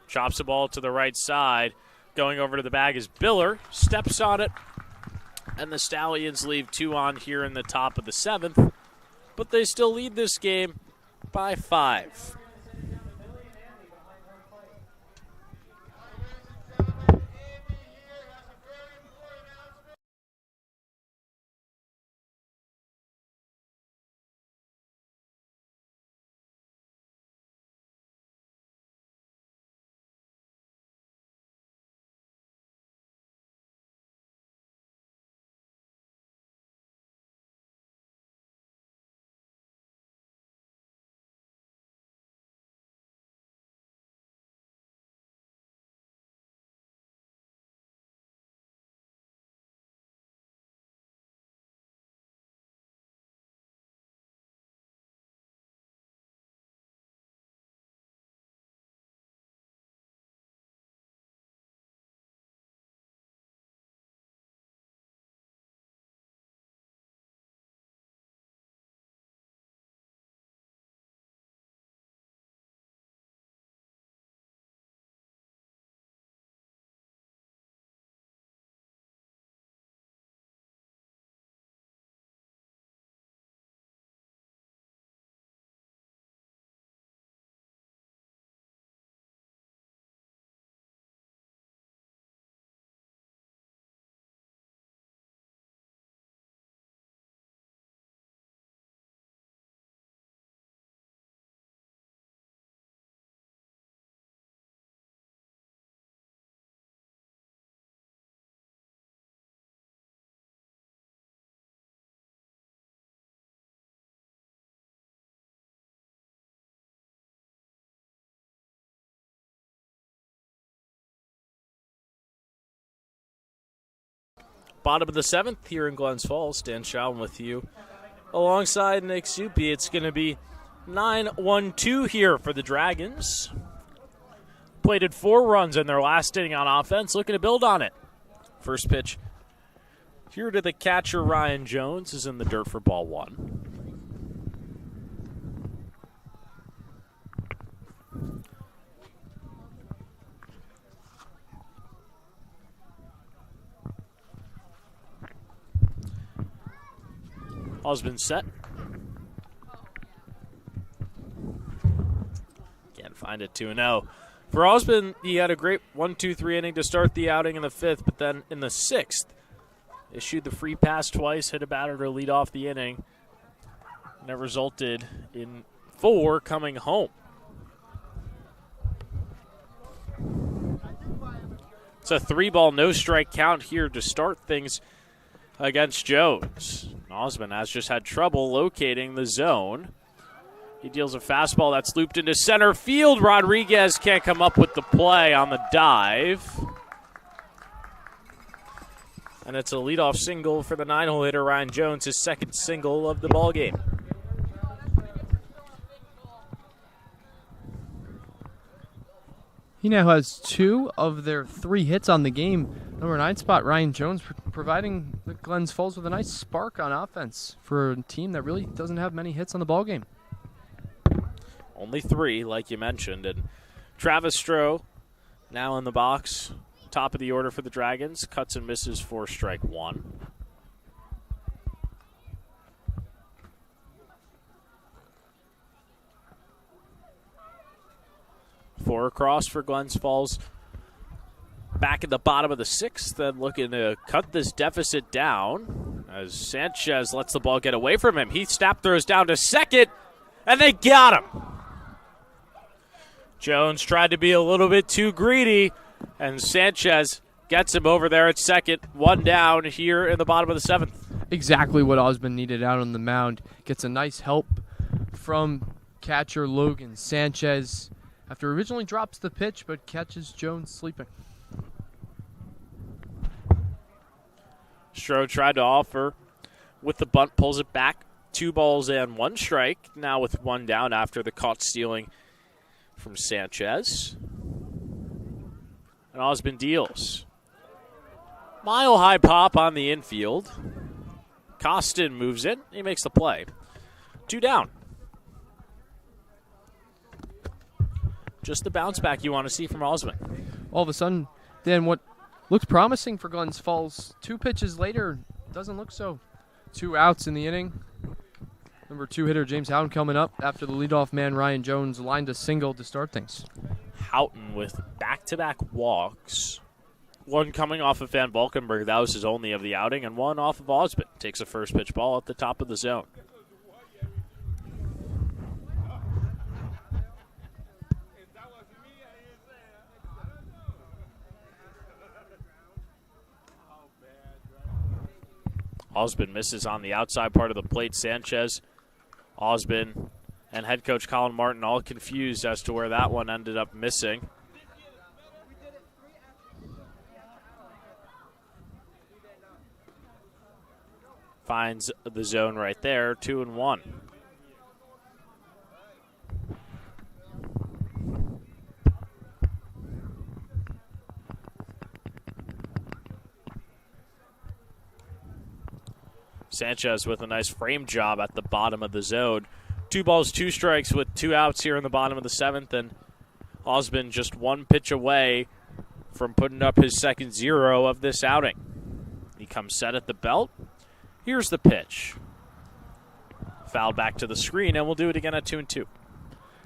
Chops the ball to the right side. Going over to the bag is Biller. Steps on it. And the Stallions leave 2 on here in the top of the 7th. But they still lead this game by 5. Bottom of the 7th here in Glens Falls. Dan Shalom with you. Alongside Nick Zupi, it's going to be 9-1-2 here for the Dragons. Plated 4 runs in their last inning on offense, looking to build on it. First pitch here to the catcher, Ryan Jones, is in the dirt for ball 1. All's been set. Can't find it 2-0. For Osmond, he had a great 1-2-3 inning to start the outing in the 5th, but then in the 6th, issued the free pass twice, hit a batter to lead off the inning, and it resulted in 4 coming home. It's a 3-ball, no-strike count here to start things against Jones. Osmond has just had trouble locating the zone. He deals a fastball that's looped into center field. Rodriguez can't come up with the play on the dive. And it's a leadoff single for the 9-hole hitter, Ryan Jones, his 2nd single of the ballgame. He now has 2 of their 3 hits on the game. Number 9 spot, Ryan Jones, providing the Glens Falls with a nice spark on offense for a team that really doesn't have many hits on the ballgame. Only 3, like you mentioned. And Travis Stroh now in the box. Top of the order for the Dragons. Cuts and misses for strike 1. pour across for Glens Falls. Back in the bottom of the 6th, then looking to cut this deficit down as Sanchez lets the ball get away from him. He snap throws down to second, and they got him. Jones tried to be a little bit too greedy, and Sanchez gets him over there at second. One down here in the bottom of the 7th. Exactly what Osmond needed out on the mound. Gets a nice help from catcher Logan Sanchez after originally drops the pitch but catches Jones sleeping. Strode tried to offer with the bunt, pulls it back. 2 balls and 1 strike. Now with 1 down after the caught stealing from Sanchez. And Osmond deals. Mile high pop on the infield. Costin moves in. He makes the play. 2 down. Just the bounce back you want to see from Osmond. All of a sudden, then what looked promising for Glens Falls, 2 pitches later, doesn't look so. 2 outs in the inning. Number 2 hitter James Houghton coming up after the leadoff man Ryan Jones lined a single to start things. Houghton with back-to-back walks. 1 coming off of Van Valkenburg, that was his only of the outing, and 1 off of Osmond. Takes a first pitch ball at the top of the zone. Osmond misses on the outside part of the plate. Sanchez, Osmond, and head coach Colin Martin all confused as to where that one ended up missing. Finds the zone right there, 2-1. Sanchez with a nice frame job at the bottom of the zone. 2 balls, 2 strikes with 2 outs here in the bottom of the 7th, and Osmond just 1 pitch away from putting up his second 0 of this outing. He comes set at the belt. Here's the pitch. Fouled back to the screen, and we'll do it again at 2-2.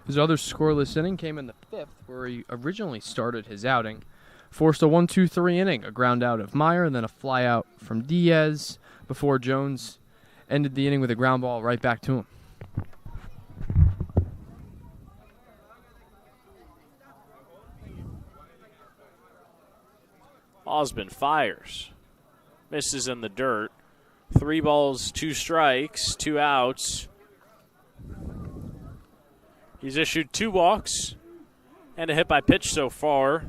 His other scoreless inning came in the 5th, where he originally started his outing. Forced a 1-2-3 inning, a ground out of Meyer, and then a fly out from Diaz, before Jones ended the inning with a ground ball right back to him. Osmond fires. Misses in the dirt. 3 balls, 2 strikes, 2 outs. He's issued 2 walks and a hit by pitch so far.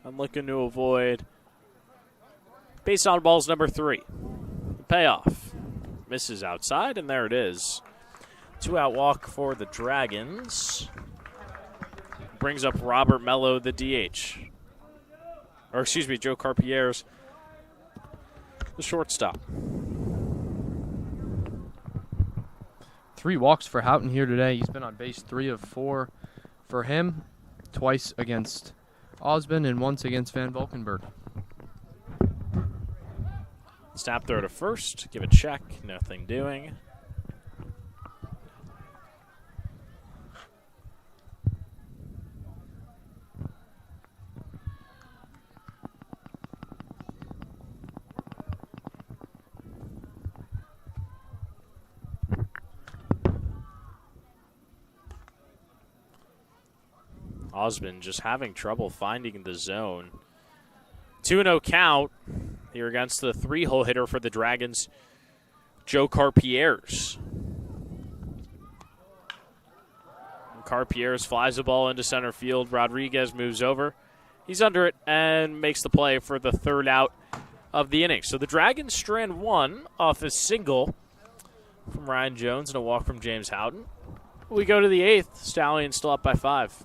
I'm looking to avoid base on balls number 3. The payoff. Misses outside, and there it is. 2-out walk for the Dragons. Brings up Robert Mello, the DH. Or, excuse me, Joe Carpier's the shortstop. 3 walks for Houghton here today. He's been on base 3 of 4 for him. Twice against Osmond and once against Van Valkenburg. Snap throw to first. Give a check. Nothing doing. Osmond just having trouble finding the zone. 2-0 count here against the 3-hole hitter for the Dragons, Joe Carpier's. Carpier's flies the ball into center field. Rodriguez moves over. He's under it and makes the play for the 3rd out of the inning. So the Dragons strand 1 off a single from Ryan Jones and a walk from James Houghton. We go to the 8th. Stallions still up by 5.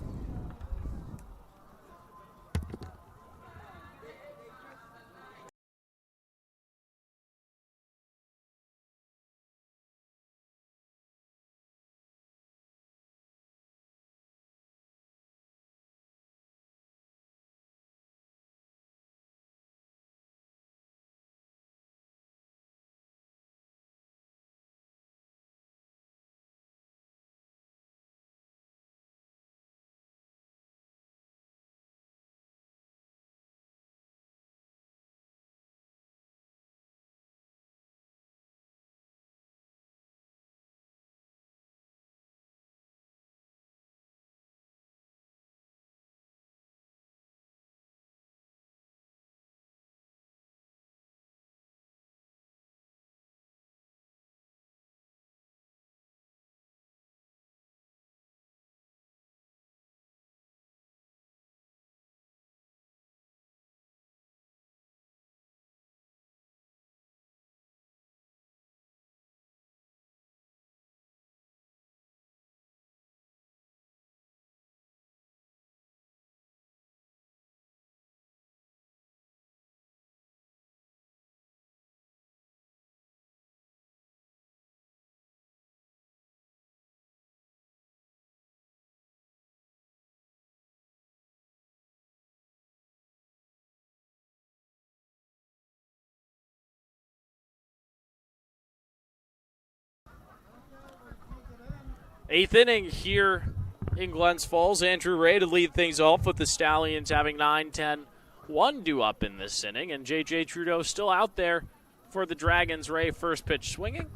Eighth inning here in Glens Falls. Andrew Ray to lead things off with the Stallions having 9-10-1 due up in this inning. And J.J. Trudeau still out there for the Dragons. Ray first pitch swinging.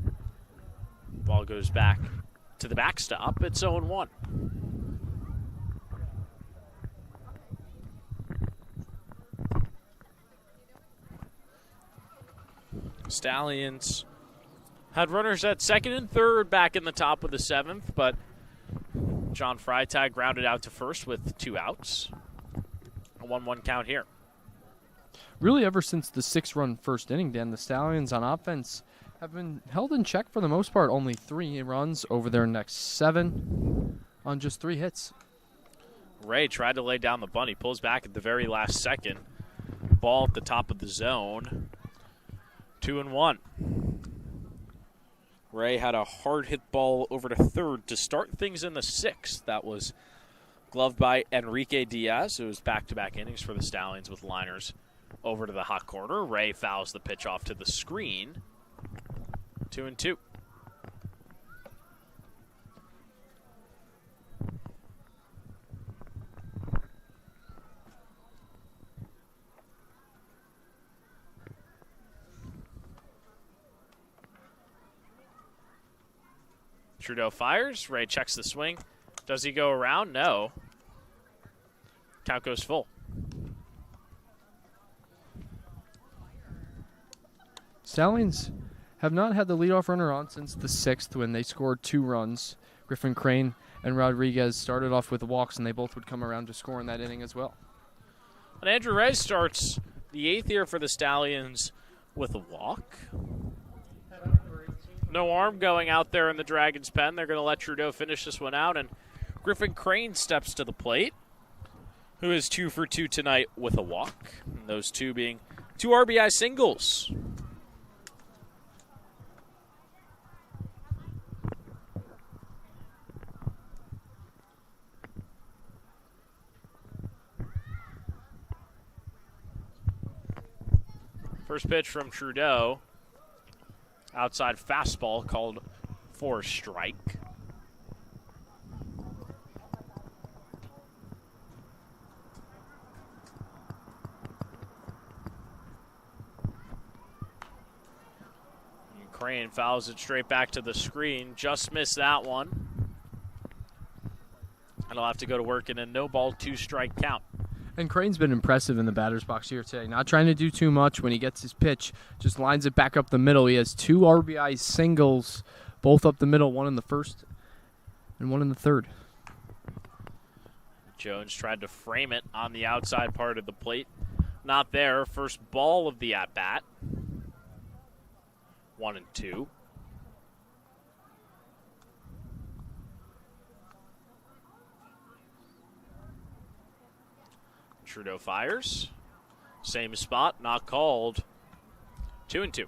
Ball goes back to the backstop. It's 0-1. Stallions had runners at second and third back in the top of the seventh, but John Freitag grounded out to first with 2 outs. A 1-1 count here. Really, ever since the 6-run first inning, Dan, the Stallions on offense have been held in check for the most part. Only 3 runs over their next 7 on just 3 hits. Ray tried to lay down the bunt. He pulls back at the very last second. Ball at the top of the zone. 2-1. Ray had a hard hit ball over to third to start things in the 6th. That was gloved by Enrique Diaz. It was back-to-back innings for the Stallions with liners over to the hot corner. Ray fouls the pitch off to the screen. 2-2. Trudeau fires. Ray checks the swing. Does he go around? No. Count goes full. Stallions have not had the leadoff runner on since the 6th when they scored 2 runs. Griffin Crane and Rodriguez started off with walks, and they both would come around to score in that inning as well. And Andrew Ray starts the 8th here for the Stallions with a walk. No arm going out there in the Dragons' pen. They're going to let Trudeau finish this one out, and Griffin Crane steps to the plate, who is 2 for 2 tonight with a walk. And those 2 being 2 RBI singles. First pitch from Trudeau. Outside fastball called for a strike. And Crane fouls it straight back to the screen. Just missed that one. And he'll have to go to work in a no-ball, 2-strike count. And Crane's been impressive in the batter's box here today. Not trying to do too much when he gets his pitch. Just lines it back up the middle. He has 2 RBI singles, both up the middle, 1 in the first and 1 in the third. Jones tried to frame it on the outside part of the plate. Not there. First ball of the at-bat. 1-2. Trudeau fires. Same spot, not called. 2-2.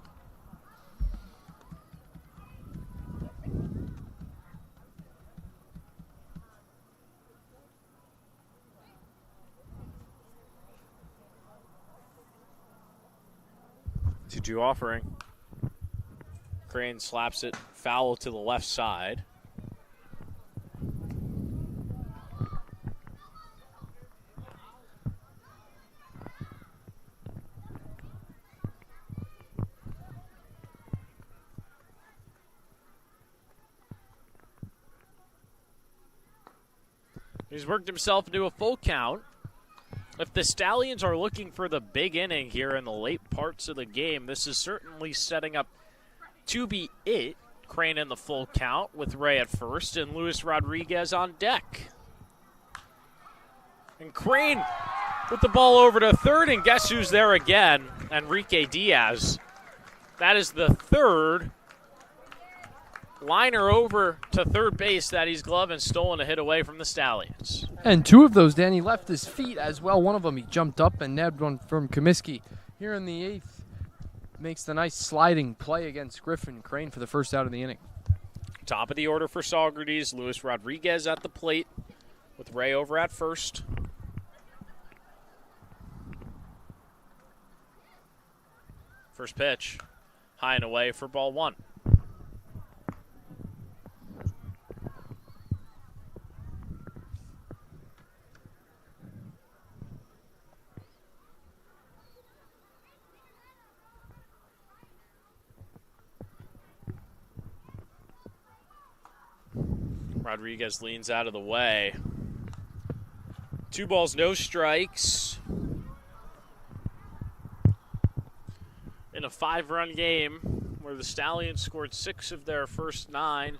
Two offering. Crane slaps it foul to the left side. He's worked himself into a full count. If the Stallions are looking for the big inning here in the late parts of the game, this is certainly setting up to be it. Crane in the full count with Ray at first and Luis Rodriguez on deck. And Crane with the ball over to third, and guess who's there again? Enrique Diaz. That is the third liner over to third base that he's gloved and stolen a hit away from the Stallions. And 2 of those, Danny, left his feet as well. One of them he jumped up and nabbed one from Comiskey. Here in the 8th, makes the nice sliding play against Griffin Crane for the first out of the inning. Top of the order for Saugerties. Luis Rodriguez at the plate with Ray over at first. First pitch, high and away for ball 1. Rodriguez leans out of the way. 2 balls, no strikes. In a 5-run game where the Stallions scored 6 of their first 9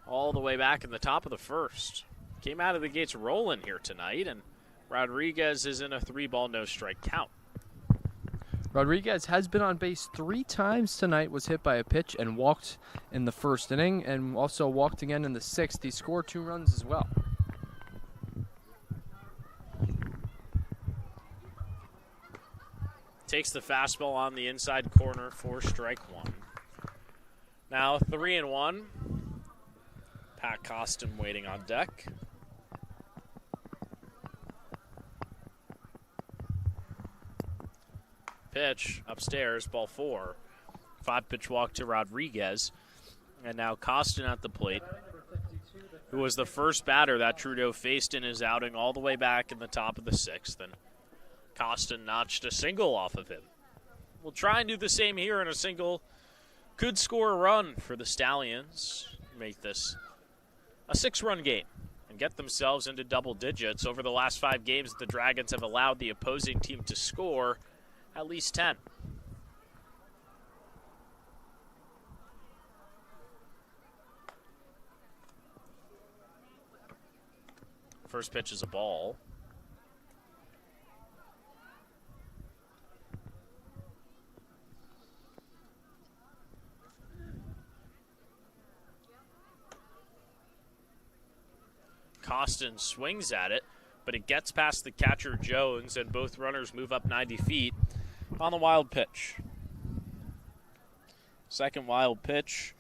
all the way back in the top of the first. Came out of the gates rolling here tonight, and Rodriguez is in a 3-ball, no strike count. Rodriguez has been on base 3 times tonight, was hit by a pitch and walked in the first inning, and also walked again in the 6th. He scored 2 runs as well. Takes the fastball on the inside corner for strike 1. Now 3-1. Pat Costin waiting on deck. Pitch upstairs, ball 4. 5-pitch walk to Rodriguez. And now Costin at the plate, who was the first batter that Trudeau faced in his outing all the way back in the top of the 6th. And Costin notched a single off of him. We'll try and do the same here, and a single could score a run for the Stallions. Make this a 6-run game and get themselves into double digits. Over the last 5 games, the Dragons have allowed the opposing team to score at least 10. First pitch is a ball. Costin swings at it, but it gets past the catcher Jones, and both runners move up 90 feet on the wild pitch. Second wild pitch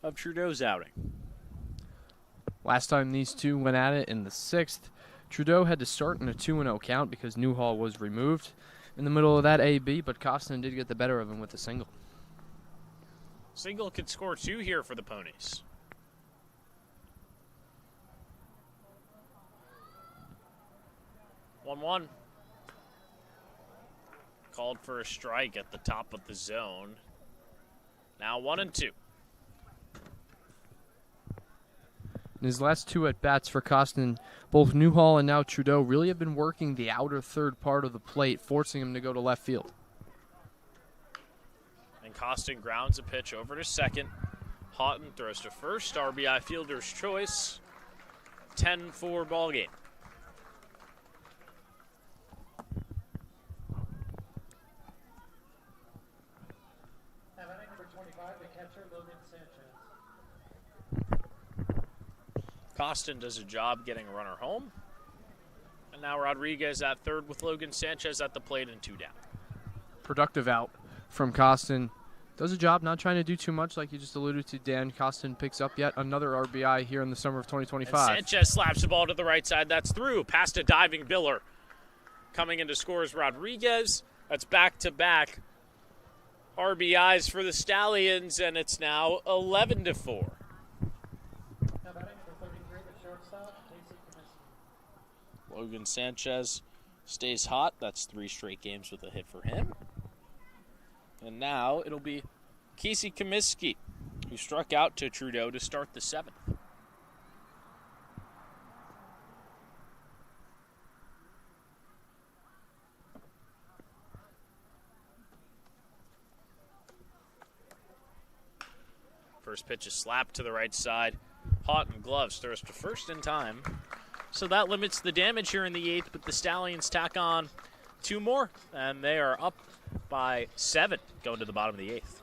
of Trudeau's outing. Last time these two went at it in the 6th, Trudeau had to start in a 2-0 count because Newhall was removed in the middle of that AB, but Costin did get the better of him with a single. Single could score 2 here for the Ponies. 1-1. Called for a strike at the top of the zone. Now 1-2. In his last 2 at-bats for Costin, both Newhall and now Trudeau really have been working the outer third part of the plate, forcing him to go to left field. And Costin grounds a pitch over to second. Houghton throws to first. RBI fielder's choice. 10-4 ball game. Costin does a job getting a runner home. And now Rodriguez at third with Logan Sanchez at the plate and 2 down. Productive out from Costin. Does a job not trying to do too much like you just alluded to, Dan. Costin picks up yet another RBI here in the summer of 2025. And Sanchez slaps the ball to the right side. That's through. Past a diving Biller. Coming into scores Rodriguez. That's back-to-back RBIs for the Stallions, and it's now 11-4. Logan Sanchez stays hot. That's 3 straight games with a hit for him. And now it'll be Casey Comiskey, who struck out to Trudeau to start the 7th. First pitch is slapped to the right side. Houghton gloves throws to first in time. So that limits the damage here in the 8th, but the Stallions tack on 2 more, and they are up by 7 going to the bottom of the 8th.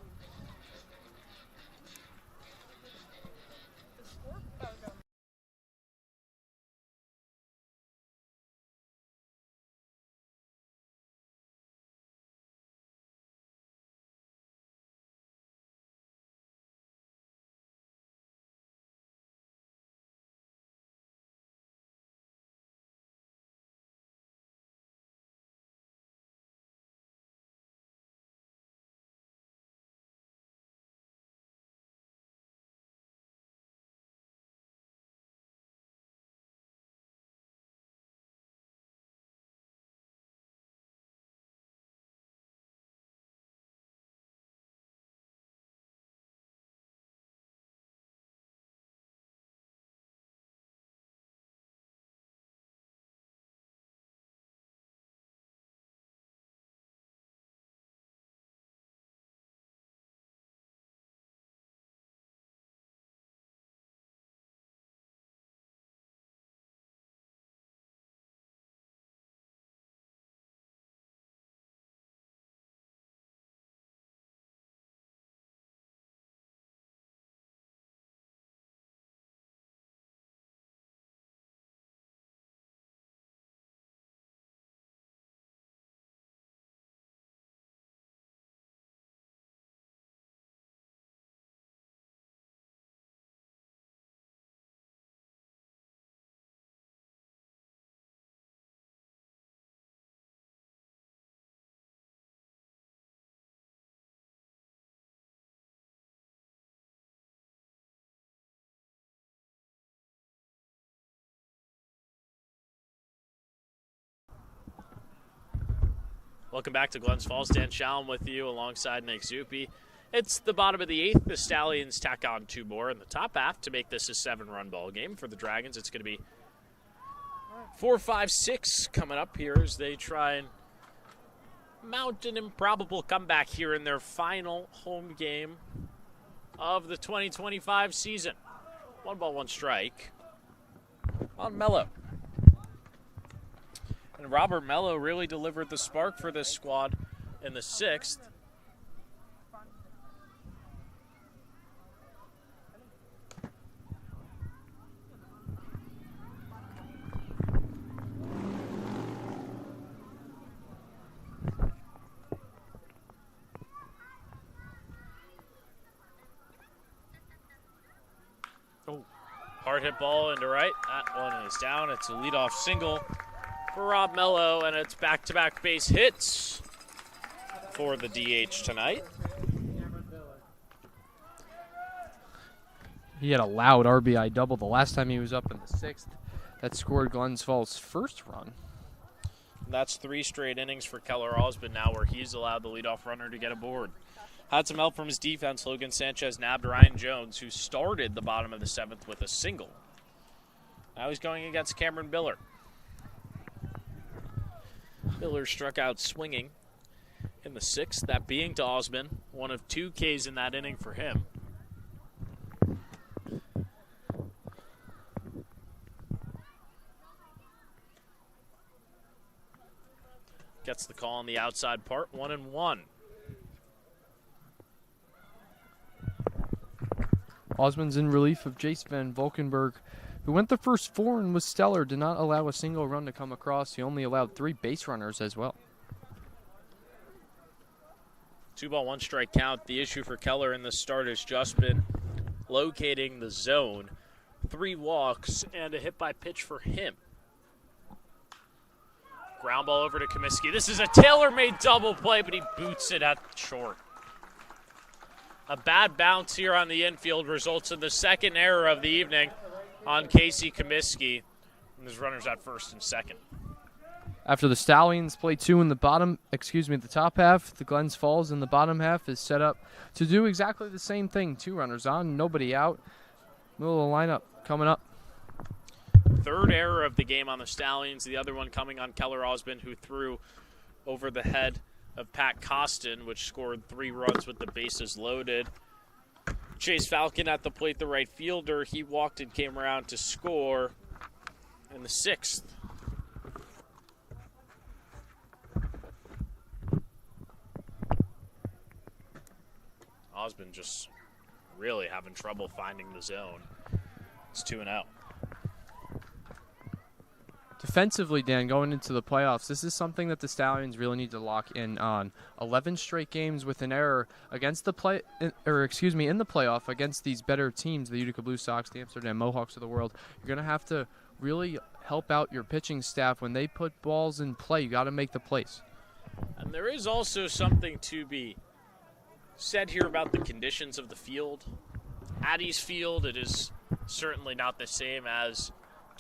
Welcome back to Glens Falls. Dan Shalom with you alongside Nick Zuppi. It's the bottom of the 8th. The Stallions tack on 2 more in the top half to make this a 7-run ball game. For the Dragons, it's going to be 4, 5, 6 coming up here as they try and mount an improbable comeback here in their final home game of the 2025 season. 1 ball, 1 strike on Mello. And Robert Mello really delivered the spark for this squad in the 6th. Hard hit ball into right. That one is down. It's a leadoff single for Rob Mello, and it's back-to-back base hits for the DH tonight. He had a loud RBI double the last time he was up in the 6th. That scored Glens Falls' first run. That's 3 straight innings for Keller Osmond now where he's allowed the leadoff runner to get aboard. Had some help from his defense. Logan Sanchez nabbed Ryan Jones, who started the bottom of the 7th with a single. Now he's going against Cameron Biller. Biller struck out swinging in the 6th, that being to Osmond. 1 of 2 Ks in that inning for him. Gets the call on the outside part, 1-1. Osmond's in relief of Jace Van Valkenburg, who went the first 4 and was stellar, did not allow a single run to come across. He only allowed 3 base runners as well. 2 ball, 1 strike count. The issue for Keller in the start has just been locating the zone. 3 walks and a hit by pitch for him. Ground ball over to Comiskey. This is a tailor-made double play, but he boots it at short. A bad bounce here on the infield results in the 2nd error of the evening on Casey Comiskey. And there's runners at 1st and 2nd. After the Stallions play 2 in the the top half, the Glens Falls in the bottom half is set up to do exactly the same thing. 2 runners on, nobody out. Middle of the lineup coming up. 3rd error of the game on the Stallions. The other one coming on Keller Osmond, who threw over the head of Pat Costin, which scored 3 runs with the bases loaded. Chase Falcon at the plate, the right fielder. He walked and came around to score in the 6th. Osmond just really having trouble finding the zone. It's 2-0. Defensively, Dan, going into the playoffs, this is something that the Stallions really need to lock in on. 11 straight games with an error against in the playoff against these better teams, the Utica Blue Sox, the Amsterdam Mohawks of the world. You're going to have to really help out your pitching staff when they put balls in play. You got to make the plays. And there is also something to be said here about the conditions of the field. Addie's Field, it is certainly not the same as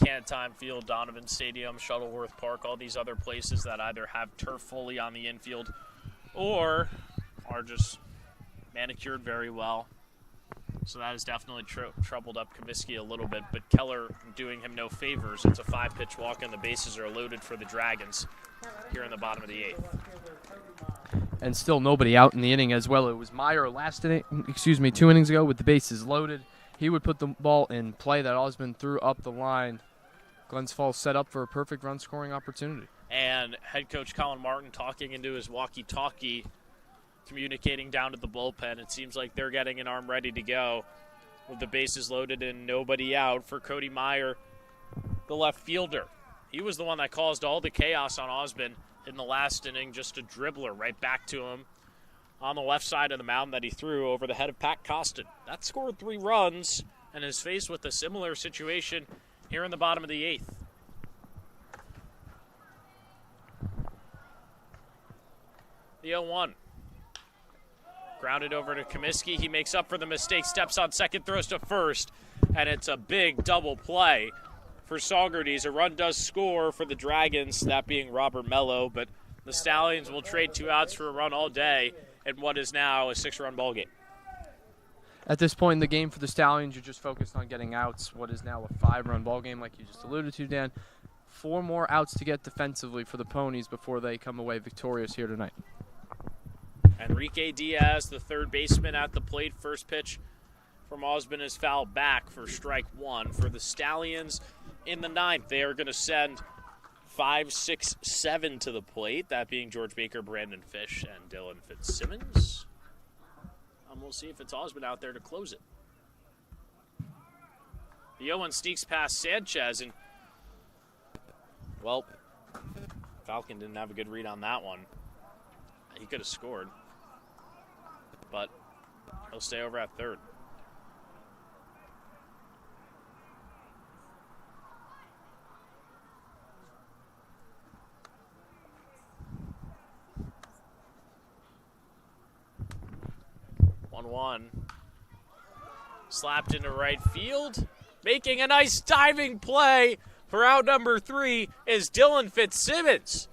Cantime Field, Donovan Stadium, Shuttleworth Park, all these other places that either have turf fully on the infield or are just manicured very well. So that has definitely troubled up Comiskey a little bit, but Keller doing him no favors. It's a 5-pitch walk and the bases are loaded for the Dragons here in the bottom of the 8th. And still nobody out in the inning as well. It was Meyer 2 innings ago with the bases loaded. He would put the ball in play that Osmond threw up the line. Glens Falls set up for a perfect run-scoring opportunity. And head coach Colin Martin talking into his walkie-talkie, communicating down to the bullpen. It seems like they're getting an arm ready to go with the bases loaded and nobody out for Cody Meyer, the left fielder. He was the one that caused all the chaos on Osmond in the last inning, just a dribbler right back to him on the left side of the mound that he threw over the head of Pat Costin. That scored 3 runs and is faced with a similar situation here in the bottom of the 8th. The 0-1. Grounded over to Comiskey. He makes up for the mistake, steps on second, throws to first, and it's a big double play for Saugerties. A run does score for the Dragons, that being Robert Mello, but The Stallions will trade 2 outs for a run all day in what is now a 6-run ball game. At this point in the game for the Stallions, you're just focused on getting outs. What is now a 5-run ball game, like you just alluded to, Dan. 4 more outs to get defensively for the Ponies before they come away victorious here tonight. Enrique Diaz, the third baseman at the plate. First pitch from Osmond is fouled back for strike 1. For the Stallions in the 9th, they are going to send 5, 6, 7 to the plate, that being George Baker, Brandon Fish, and Dylan Fitzsimmons. And we'll see if it's Osmond out there to close it. The 0-1 sneaks past Sanchez, and, well, Falcon didn't have a good read on that one. He could have scored, but he'll stay over at third. One slapped into right field, making a nice diving play for out number 3 is Dylan Fitzsimmons.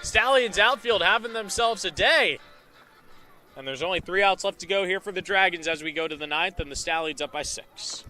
Stallions outfield having themselves a day. And there's only 3 outs left to go here for the Dragons as we go to the 9th, and the Stallions up by 6.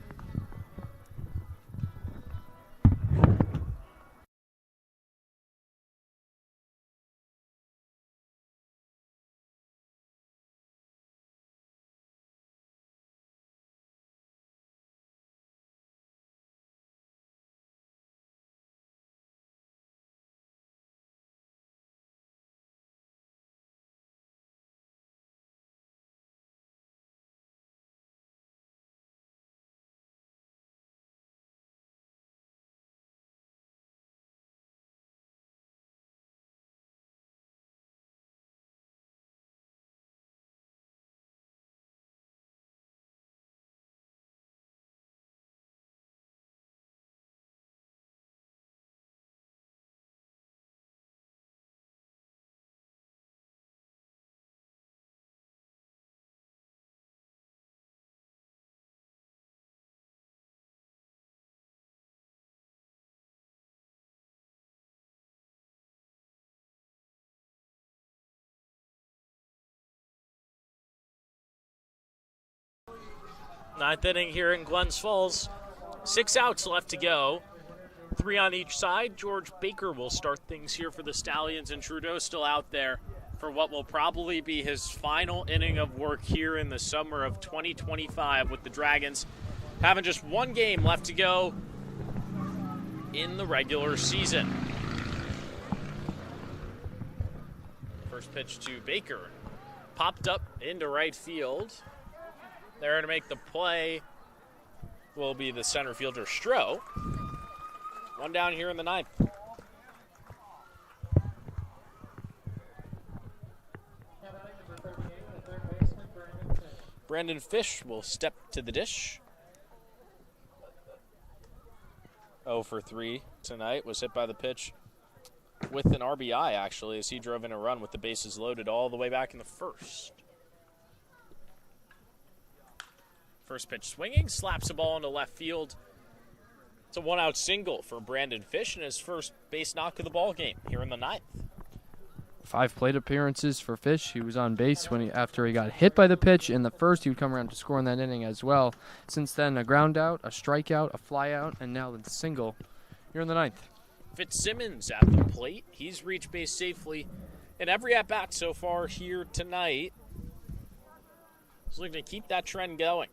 Ninth inning here in Glens Falls. 6 outs left to go. 3 on each side. George Baker will start things here for the Stallions, and Trudeau still out there for what will probably be his final inning of work here in the summer of 2025, with the Dragons having just 1 game left to go in the regular season. First pitch to Baker. Popped up into right field. There to make the play will be the center fielder, Stroh. 1 down here in the 9th. Brandon Fish will step to the dish. 0 for 3 tonight. Was hit by the pitch with an RBI, actually, as he drove in a run with the bases loaded all the way back in the first. First pitch swinging, slaps a ball into left field. It's a 1-out single for Brandon Fish and his first base knock of the ball game here in the 9th. 5 plate appearances for Fish. He was on base after he got hit by the pitch. In the first, he would come around to score in that inning as well. Since then, a ground out, a strikeout, a fly out, and now the single here in the 9th. Fitzsimmons at the plate. He's reached base safely in every at-bat so far here tonight. He's looking to keep that trend going.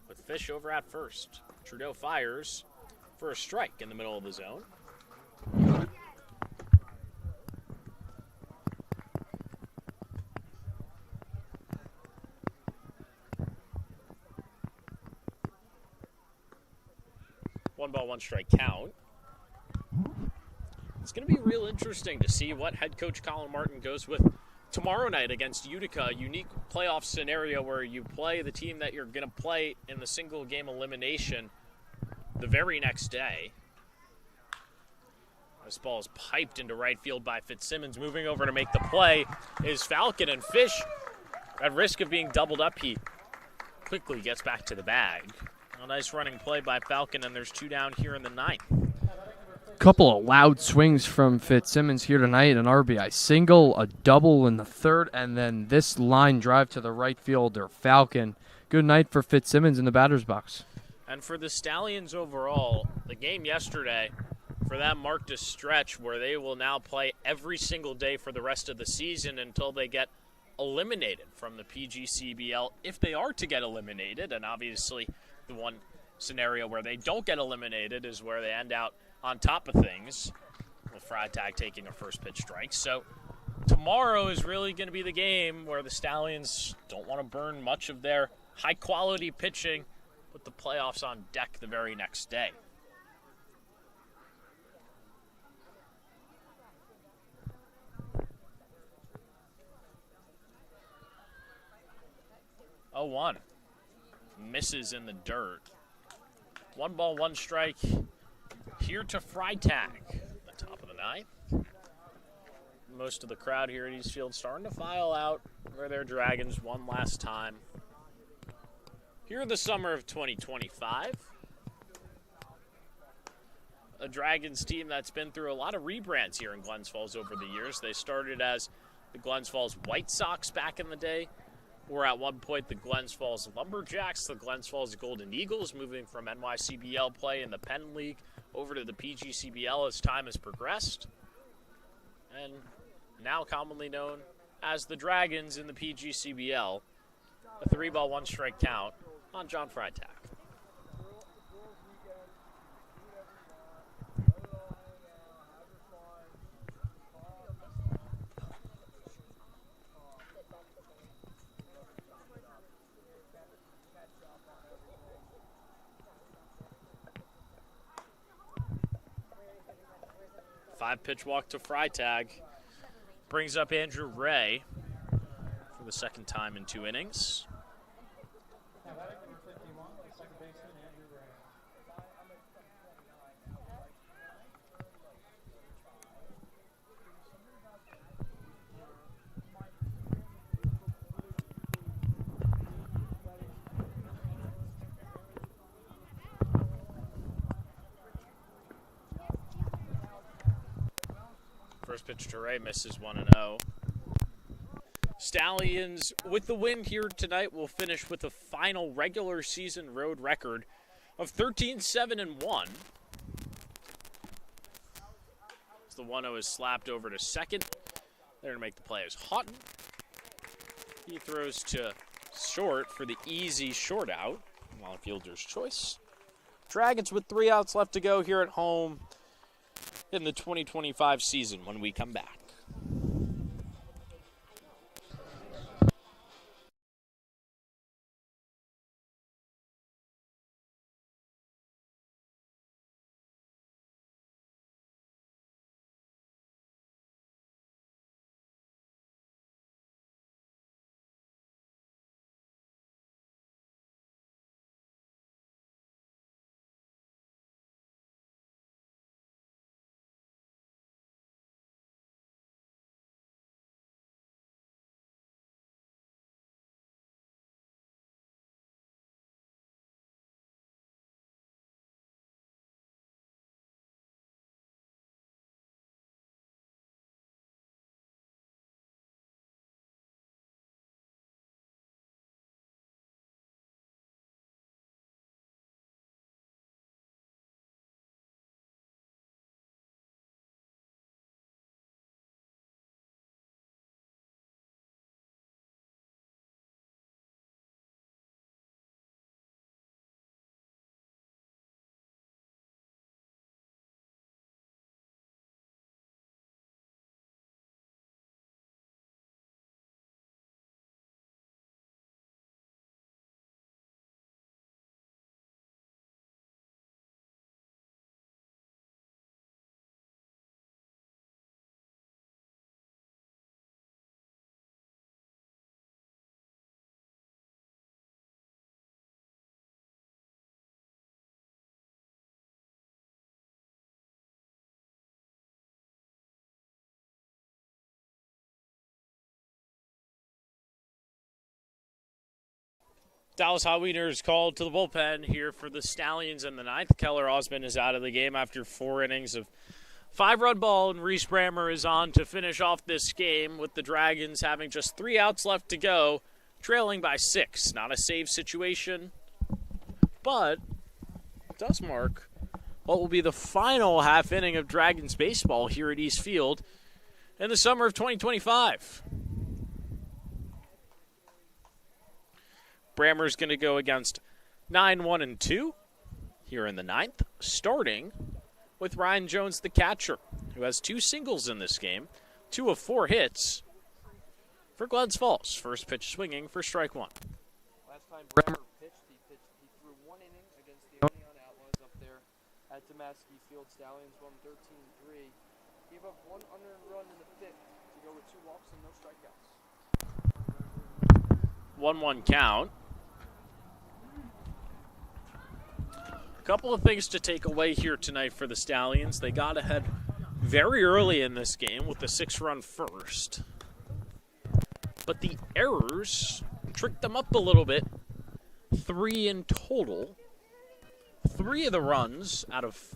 With Fish over at first. Trudeau fires for a strike in the middle of the zone. One ball, 1 strike count. It's going to be real interesting to see what head coach Colin Martin goes with tomorrow night against Utica, a unique playoff scenario where you play the team that you're going to play in the single game elimination the very next day. This ball is piped into right field by Fitzsimmons. Moving over to make the play is Falcon, and Fish, at risk of being doubled up, he quickly gets back to the bag. A nice running play by Falcon, and there's 2 down here in the 9th. Couple of loud swings from Fitzsimmons here tonight. An RBI single, a double in the third, and then this line drive to the right fielder, Falcon. Good night for Fitzsimmons in the batter's box. And for the Stallions overall, the game yesterday, for them marked a stretch where they will now play every single day for the rest of the season until they get eliminated from the PGCBL, if they are to get eliminated. And obviously the one scenario where they don't get eliminated is where they end out on top of things, with Freitag taking a first pitch strike. So tomorrow is really going to be the game where the Stallions don't want to burn much of their high-quality pitching, put the playoffs on deck the very next day. Oh, 1. Misses in the dirt. 1 ball, 1 strike here to Freitag, the top of the ninth. Most of the crowd here at Eastfield starting to file out for their Dragons one last time. Here in the summer of 2025, a Dragons team that's been through a lot of rebrands here in Glens Falls over the years. They started as the Glens Falls White Sox back in the day, or at one point the Glens Falls Lumberjacks, the Glens Falls Golden Eagles, moving from NYCBL play in the Penn League over to the PGCBL as time has progressed, and now commonly known as the Dragons in the PGCBL. A 3 ball, 1 strike count on John Freitag. Five-pitch walk to Freitag. Brings up Andrew Ray for the second time in 2 innings. First pitch to Ray misses 1-0. Stallions, with the win here tonight, will finish with a final regular season road record of 13-7-1. As the 1-0 is slapped over to second. There to make the play is Houghton. He throws to short for the easy short out. Long fielder's choice. Dragons with 3 outs left to go here at home in the 2025 season when we come back. Dallas Hotwieners called to the bullpen here for the Stallions in the ninth. Keller Osmond is out of the game after 4 innings of 5-run ball, and Reese Brammer is on to finish off this game with the Dragons having just 3 outs left to go, trailing by 6. Not a save situation, but it does mark what will be the final half inning of Dragons baseball here at East Field in the summer of 2025. Brammer's going to go against 9-1-2 here in the ninth, starting with Ryan Jones, the catcher, who has 2 singles in this game, 2 of 4 hits for Glens Falls. First pitch swinging for strike 1. Last time Brammer pitched, he threw 1 inning against the Oneon Outlaws up there at Tomaski Field. Stallions won 13-3. Gave up 1 unearned run in the 5th to go with 2 walks and no strikeouts. 1-1 count. Couple of things to take away here tonight for the Stallions. They got ahead very early in this game with the 6-run first. But the errors tricked them up a little bit. 3 in total. 3 of the runs out of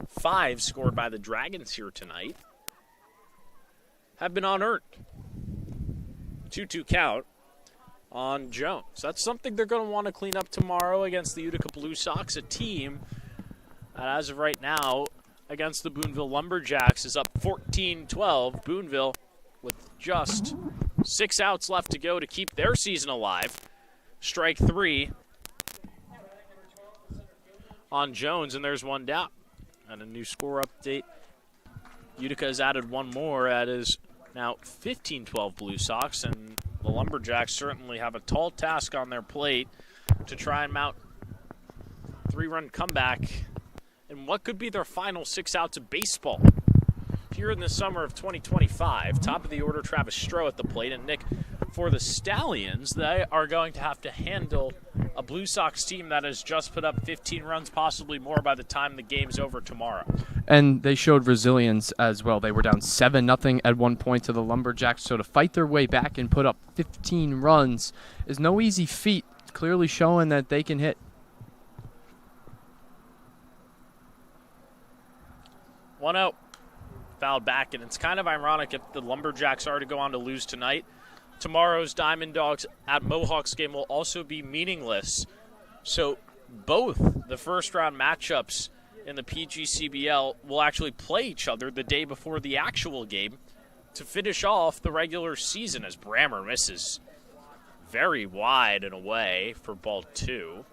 5 scored by the Dragons here tonight have been unearned. 2-2 count on Jones. That's something they're going to want to clean up tomorrow against the Utica Blue Sox, a team that as of right now against the Boonville Lumberjacks is up 14-12. Boonville with just 6 outs left to go to keep their season alive. Strike 3 on Jones, and there's 1 down. And a new score update. Utica has added 1 more. That is now 15-12 Blue Sox, and the Lumberjacks certainly have a tall task on their plate to try and mount 3-run comeback in what could be their final 6 outs of baseball here in the summer of 2025. Top of the order, Travis Stroh at the plate, and Nick, for the Stallions, they are going to have to handle a Blue Sox team that has just put up 15 runs, possibly more by the time the game's over tomorrow. And they showed resilience as well. They were down 7-0 at one point to the Lumberjacks, so to fight their way back and put up 15 runs is no easy feat, clearly showing that they can hit. 1 out. Fouled back, and it's kind of ironic if the Lumberjacks are to go on to lose tonight. Tomorrow's Diamond Dogs at Mohawks game will also be meaningless. So both the first-round matchups in the PGCBL will actually play each other the day before the actual game to finish off the regular season, as Brammer misses very wide and away for ball 2.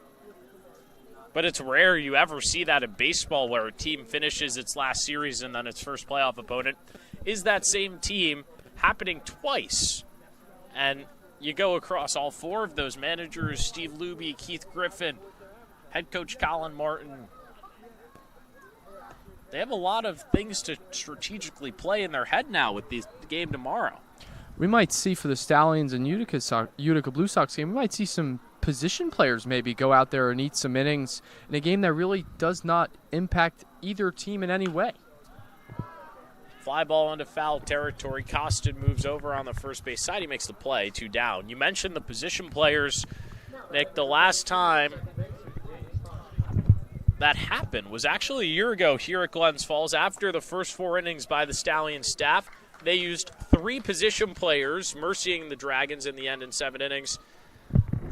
But it's rare you ever see that in baseball, where a team finishes its last series and then its first playoff opponent is that same team, happening twice. And you go across all 4 of those managers: Steve Luby, Keith Griffin, head coach Colin Martin. They have a lot of things to strategically play in their head now with the game tomorrow. We might see for the Stallions and Utica Blue Sox game, we might see some position players maybe go out there and eat some innings in a game that really does not impact either team in any way. Fly ball into foul territory. Costin moves over on the first base side. He makes the play, 2 down. You mentioned the position players, Nick. The last time that happened was actually a year ago here at Glens Falls. After the first 4 innings by the Stallion staff, they used 3 position players, mercying the Dragons in the end in 7 innings.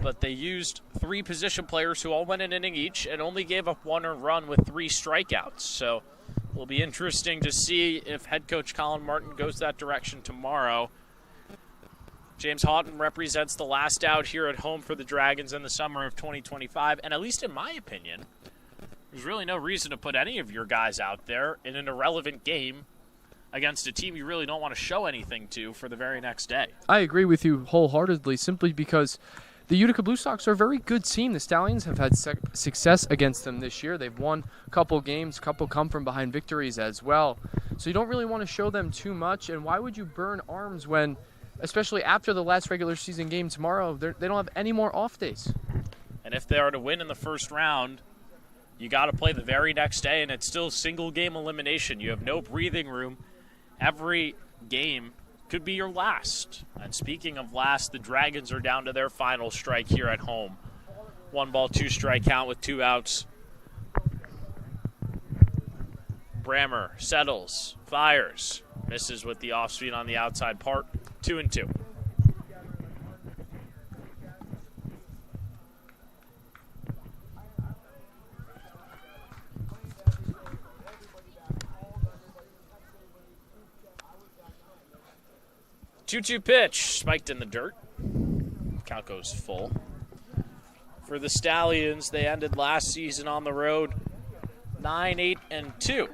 But they used 3 position players who all went an inning each and only gave up 1 earned run with 3 strikeouts. So it will be interesting to see if head coach Colin Martin goes that direction tomorrow. James Houghton represents the last out here at home for the Dragons in the summer of 2025. And at least in my opinion, there's really no reason to put any of your guys out there in an irrelevant game against a team you really don't want to show anything to for the very next day. I agree with you wholeheartedly, simply because the Utica Blue Sox are a very good team. The Stallions have had success against them this year. They've won a couple games, a couple come from behind victories as well. So you don't really want to show them too much. And why would you burn arms when, especially after the last regular season game tomorrow, they don't have any more off days? And if they are to win in the first round, you got to play the very next day, and it's still single game elimination. You have no breathing room. Every game could be your last. And speaking of last, the Dragons are down to their final strike here at home. 1-2 strike count with 2 outs. Brammer settles, fires, misses with the off-speed on the outside part. 2-2. Two-two pitch, spiked in the dirt. Count goes full. For the Stallions, they ended last season on the road 9-8-2.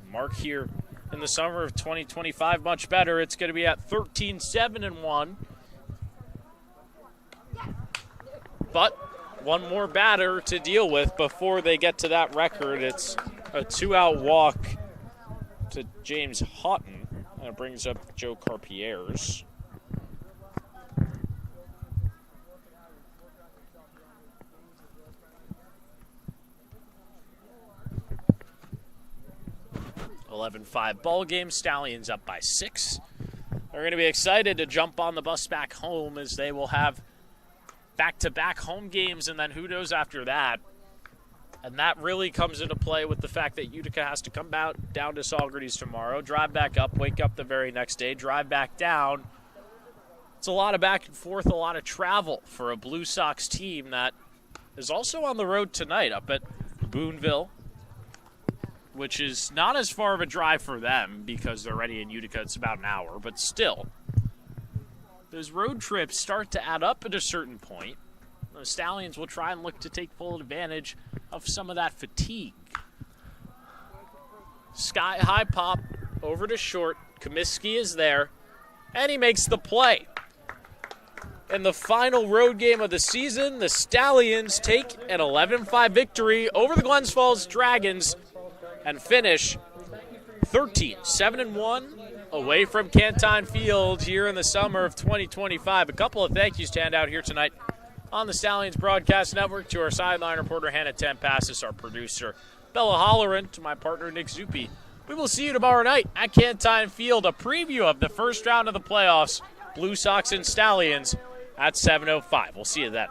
Mark here in the summer of 2025 much better. It's going to be at 13-7-1. But one more batter to deal with before they get to that record. It's a 2-out walk to James Houghton. And it brings up Joe Carpier's. (11-5) ball game. Stallions up by 6. They're going to be excited to jump on the bus back home, as they will have back-to-back home games, and then who knows after that. And that really comes into play with the fact that Utica has to come down to Saugerties tomorrow, drive back up, wake up the very next day, drive back down. It's a lot of back and forth, a lot of travel for a Blue Sox team that is also on the road tonight up at Boonville, which is not as far of a drive for them because they're already in Utica. It's about an hour, but still, those road trips start to add up at a certain point. The Stallions will try and look to take full advantage of some of that fatigue. Sky high pop over to short. Comiskey is there, and he makes the play. In the final road game of the season, the Stallions take an 11-5 victory over the Glens Falls Dragons and finish 13-7-1 away from Cantine Field here in the summer of 2025. A couple of thank yous to hand out here tonight on the Stallions Broadcast Network, to our sideline reporter Hannah Tempassis, our producer Bella Holleran, to my partner Nick Zuppi. We will see you tomorrow night at Cantine Field, a preview of the first round of the playoffs, Blue Sox and Stallions, at 7:05. We'll see you then.